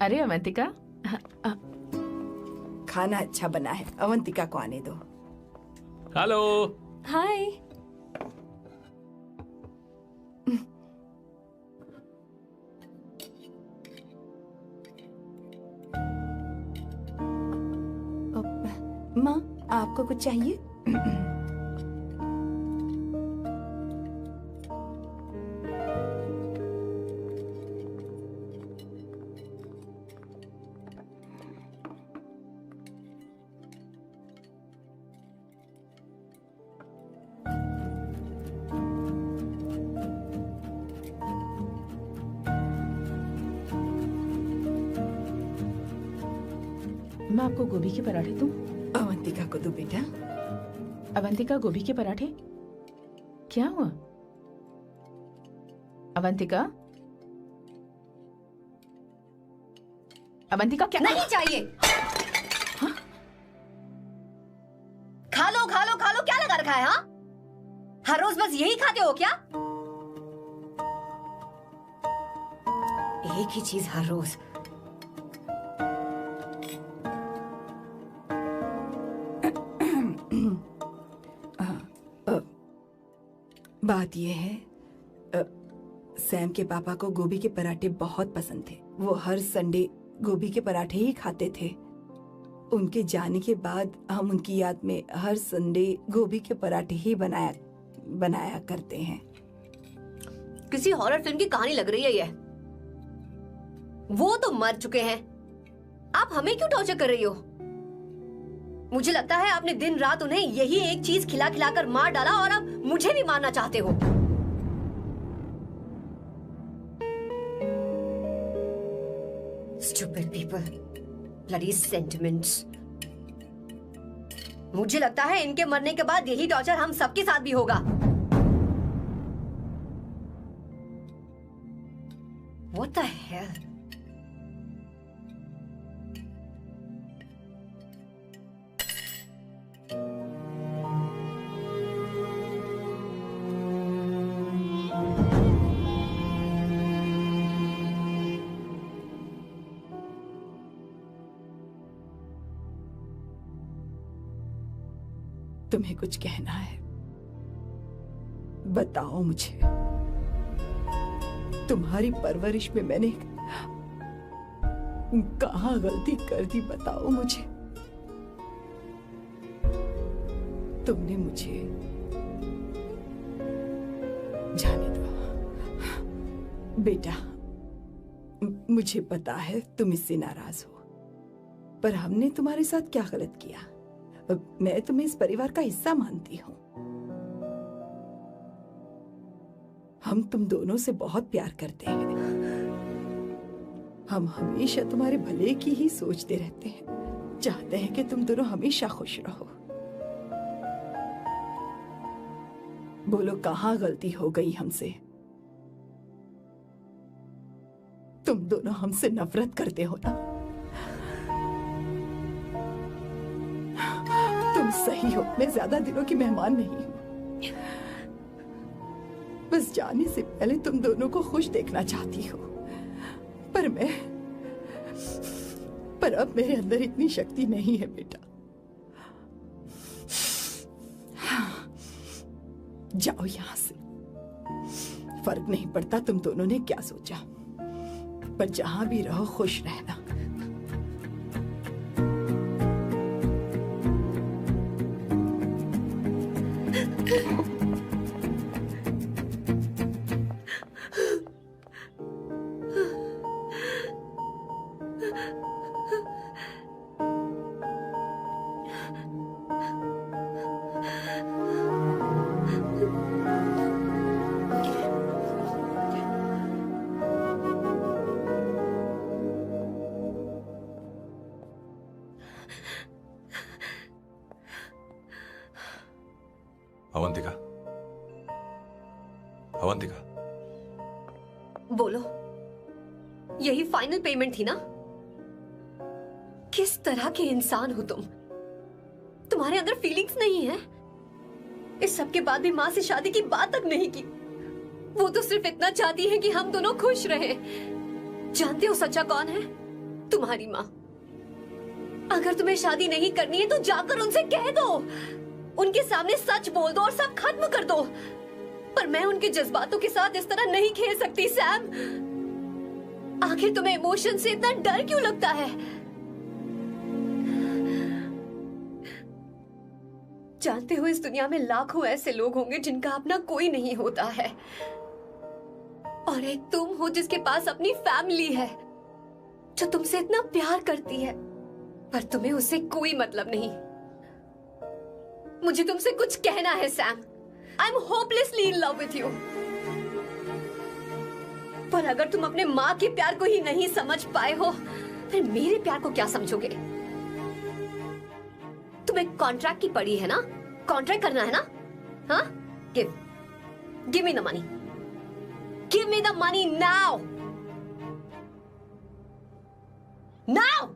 अरे अवंतिका, खाना अच्छा बना है। अवंतिका को आने दो। हेलो। हाय। माँ, आपको कुछ चाहिए? मैं आपको गोभी के पराठे दूं? अवंतिका को दो बेटा। अवंतिका, गोभी के पराठे? क्या हुआ अवंतिका? अवंतिका क्या? नहीं चाहिए। रखा है? हाँ, हर रोज बस यही खाते हो क्या? एक ही चीज हर रोज। बात यह है, सैम के पापा को गोभी के पराठे बहुत पसंद थे। वो हर संडे गोभी के पराठे ही खाते थे। उनके जाने के बाद हम उनकी याद में हर संडे गोभी के पराठे ही बनाया करते हैं। किसी हॉरर फिल्म की कहानी लग रही है ये। वो तो मर चुके हैं, आप हमें क्यों टॉर्चर कर रही हो? मुझे लगता है आपने दिन रात उन्हें यही एक चीज खिला खिलाकर मार डाला और अब मुझे भी मारना चाहते हो। Stupid people, bloody sentiments। मुझे लगता है इनके मरने के बाद यही टॉर्चर हम सबके साथ भी होगा। What the hell? तुम्हें कुछ कहना है? बताओ मुझे। तुम्हारी परवरिश में मैंने कहाँ गलती कर दी, बताओ मुझे। तुमने मुझे जाने दो बेटा। मुझे पता है तुम इससे नाराज हो, पर हमने तुम्हारे साथ क्या गलत किया? मैं तुम्हें इस परिवार का हिस्सा मानती हूँ। हम तुम दोनों से बहुत प्यार करते हैं। हम हमेशा तुम्हारे भले की ही सोचते रहते हैं, चाहते हैं कि तुम दोनों हमेशा खुश रहो। बोलो कहाँ गलती हो गई हमसे? तुम दोनों हमसे नफरत करते हो ना? तुम सही हो, मैं ज्यादा दिनों की मेहमान नहीं हूं। बस जाने से पहले तुम दोनों को खुश देखना चाहती हो, पर अब मेरे अंदर इतनी शक्ति नहीं है बेटा। जाओ यहां से। फर्क नहीं पड़ता तुम दोनों ने क्या सोचा, पर जहां भी रहो खुश रहना। अवंतिका, अवंतिका, बोलो, यही फाइनल पेमेंट थी ना? किस तरह के इंसान हो तुम? तुम्हारे अंदर फीलिंग्स नहीं है? इस सब के बाद भी माँ से शादी की बात तक नहीं की। वो तो सिर्फ इतना चाहती है कि हम दोनों खुश रहें। जानते हो सच्चा कौन है? तुम्हारी माँ। अगर तुम्हें शादी नहीं करनी है तो जाकर उनसे कह दो, उनके सामने सच बोल दो और सब खत्म कर दो। पर मैं उनके जज्बातों के साथ इस तरह नहीं खेल सकती सैम। आखिर तुम्हें इमोशन से इतना डर क्यों लगता है? जानते हो इस दुनिया में लाखों ऐसे लोग होंगे जिनका अपना कोई नहीं होता है, और एक तुम हो जिसके पास अपनी फैमिली है जो तुमसे इतना प्यार करती है, पर तुम्हें उससे कोई मतलब नहीं। मुझे तुमसे कुछ कहना है Sam. I am hopelessly in love with you. पर अगर तुम अपने माँ के प्यार को ही नहीं समझ पाए हो, फिर मेरे प्यार को क्या समझोगे? तुम्हें कॉन्ट्रैक्ट की पड़ी है ना? कॉन्ट्रैक्ट करना है ना? हाँ? Give me the money. Give me the money now. Now.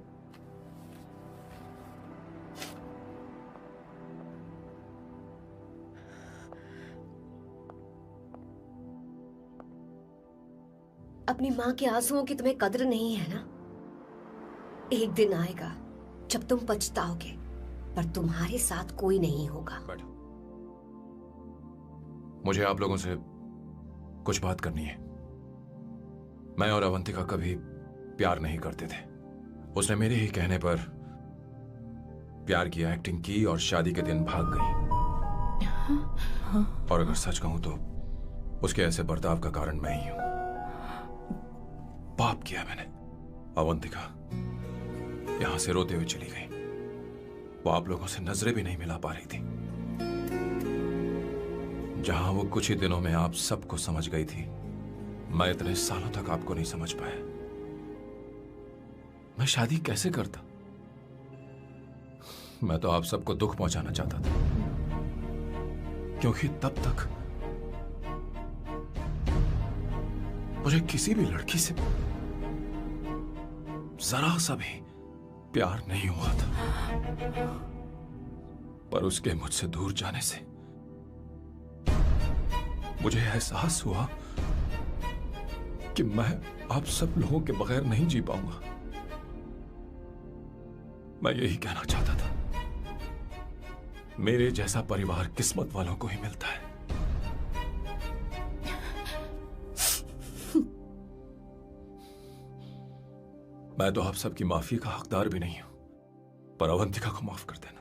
अपनी माँ के आंसुओं की तुम्हें कद्र नहीं है ना? एक दिन आएगा जब तुम पछताओगे, पर तुम्हारे साथ कोई नहीं होगा। मुझे आप लोगों से कुछ बात करनी है। मैं और अवंतिका कभी प्यार नहीं करते थे। उसने मेरे ही कहने पर प्यार की एक्टिंग की और शादी के दिन भाग गई। और अगर सच कहूं तो उसके ऐसे बर्ताव का कारण मैं ही हूं। पाप किया मैंने। अवंतिका यहां से रोते हुए चली गई। वो आप लोगों से नजरें भी नहीं मिला पा रही थी। जहां वो कुछ ही दिनों में आप सबको समझ गई थी, मैं इतने सालों तक आपको नहीं समझ पाया। मैं शादी कैसे करता? मैं तो आप सबको दुख पहुंचाना चाहता था, क्योंकि तब तक मुझे किसी भी लड़की से जरा सा भी प्यार नहीं हुआ था। पर उसके मुझसे दूर जाने से मुझे एहसास हुआ कि मैं आप सब लोगों के बगैर नहीं जी पाऊंगा। मैं यही कहना चाहता था, मेरे जैसा परिवार किस्मत वालों को ही मिलता है। मैं तो आप सबकी माफी का हकदार भी नहीं हूं, पर अवंतिका को माफ कर देना।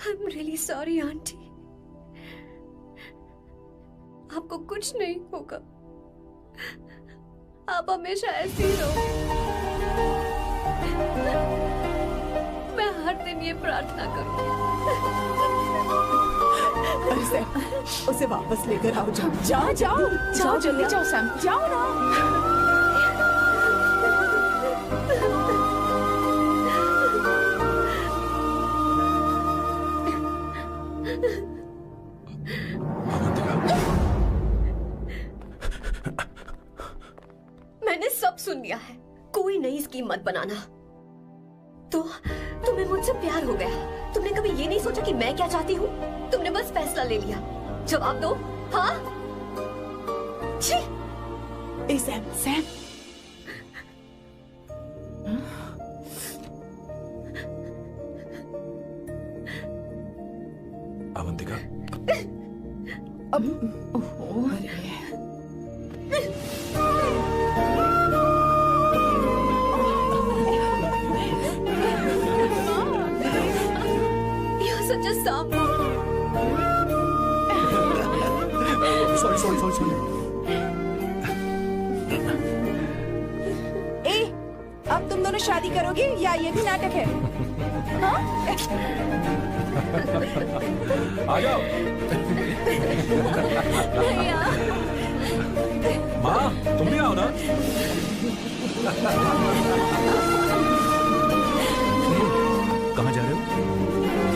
I'm really sorry, aunty. आपको कुछ नहीं होगा। आप हमेशा ऐसे ही रहो। मैं हर दिन ये प्रार्थना करूंगी। उसे वापस लेकर आओ। जाओ जाओ जाओ जल्दी जाओ सैम, जाओ ना। मैंने सब सुन लिया है। कोई नई स्कीम मत बनाना। तो तुम्हें मुझसे प्यार हो गया। तुमने कभी ये नहीं सोचा कि मैं क्या चाहती हूँ? तुमने बस फैसला ले लिया। जवाब दो। हाँ? छी! Sam, Sam. Avantika, You're such a song. Sorry. अब तुम दोनों शादी करोगे या ये भी नाटक है? हाँ? आ जाओ। माँ, तुम भी आओ ना।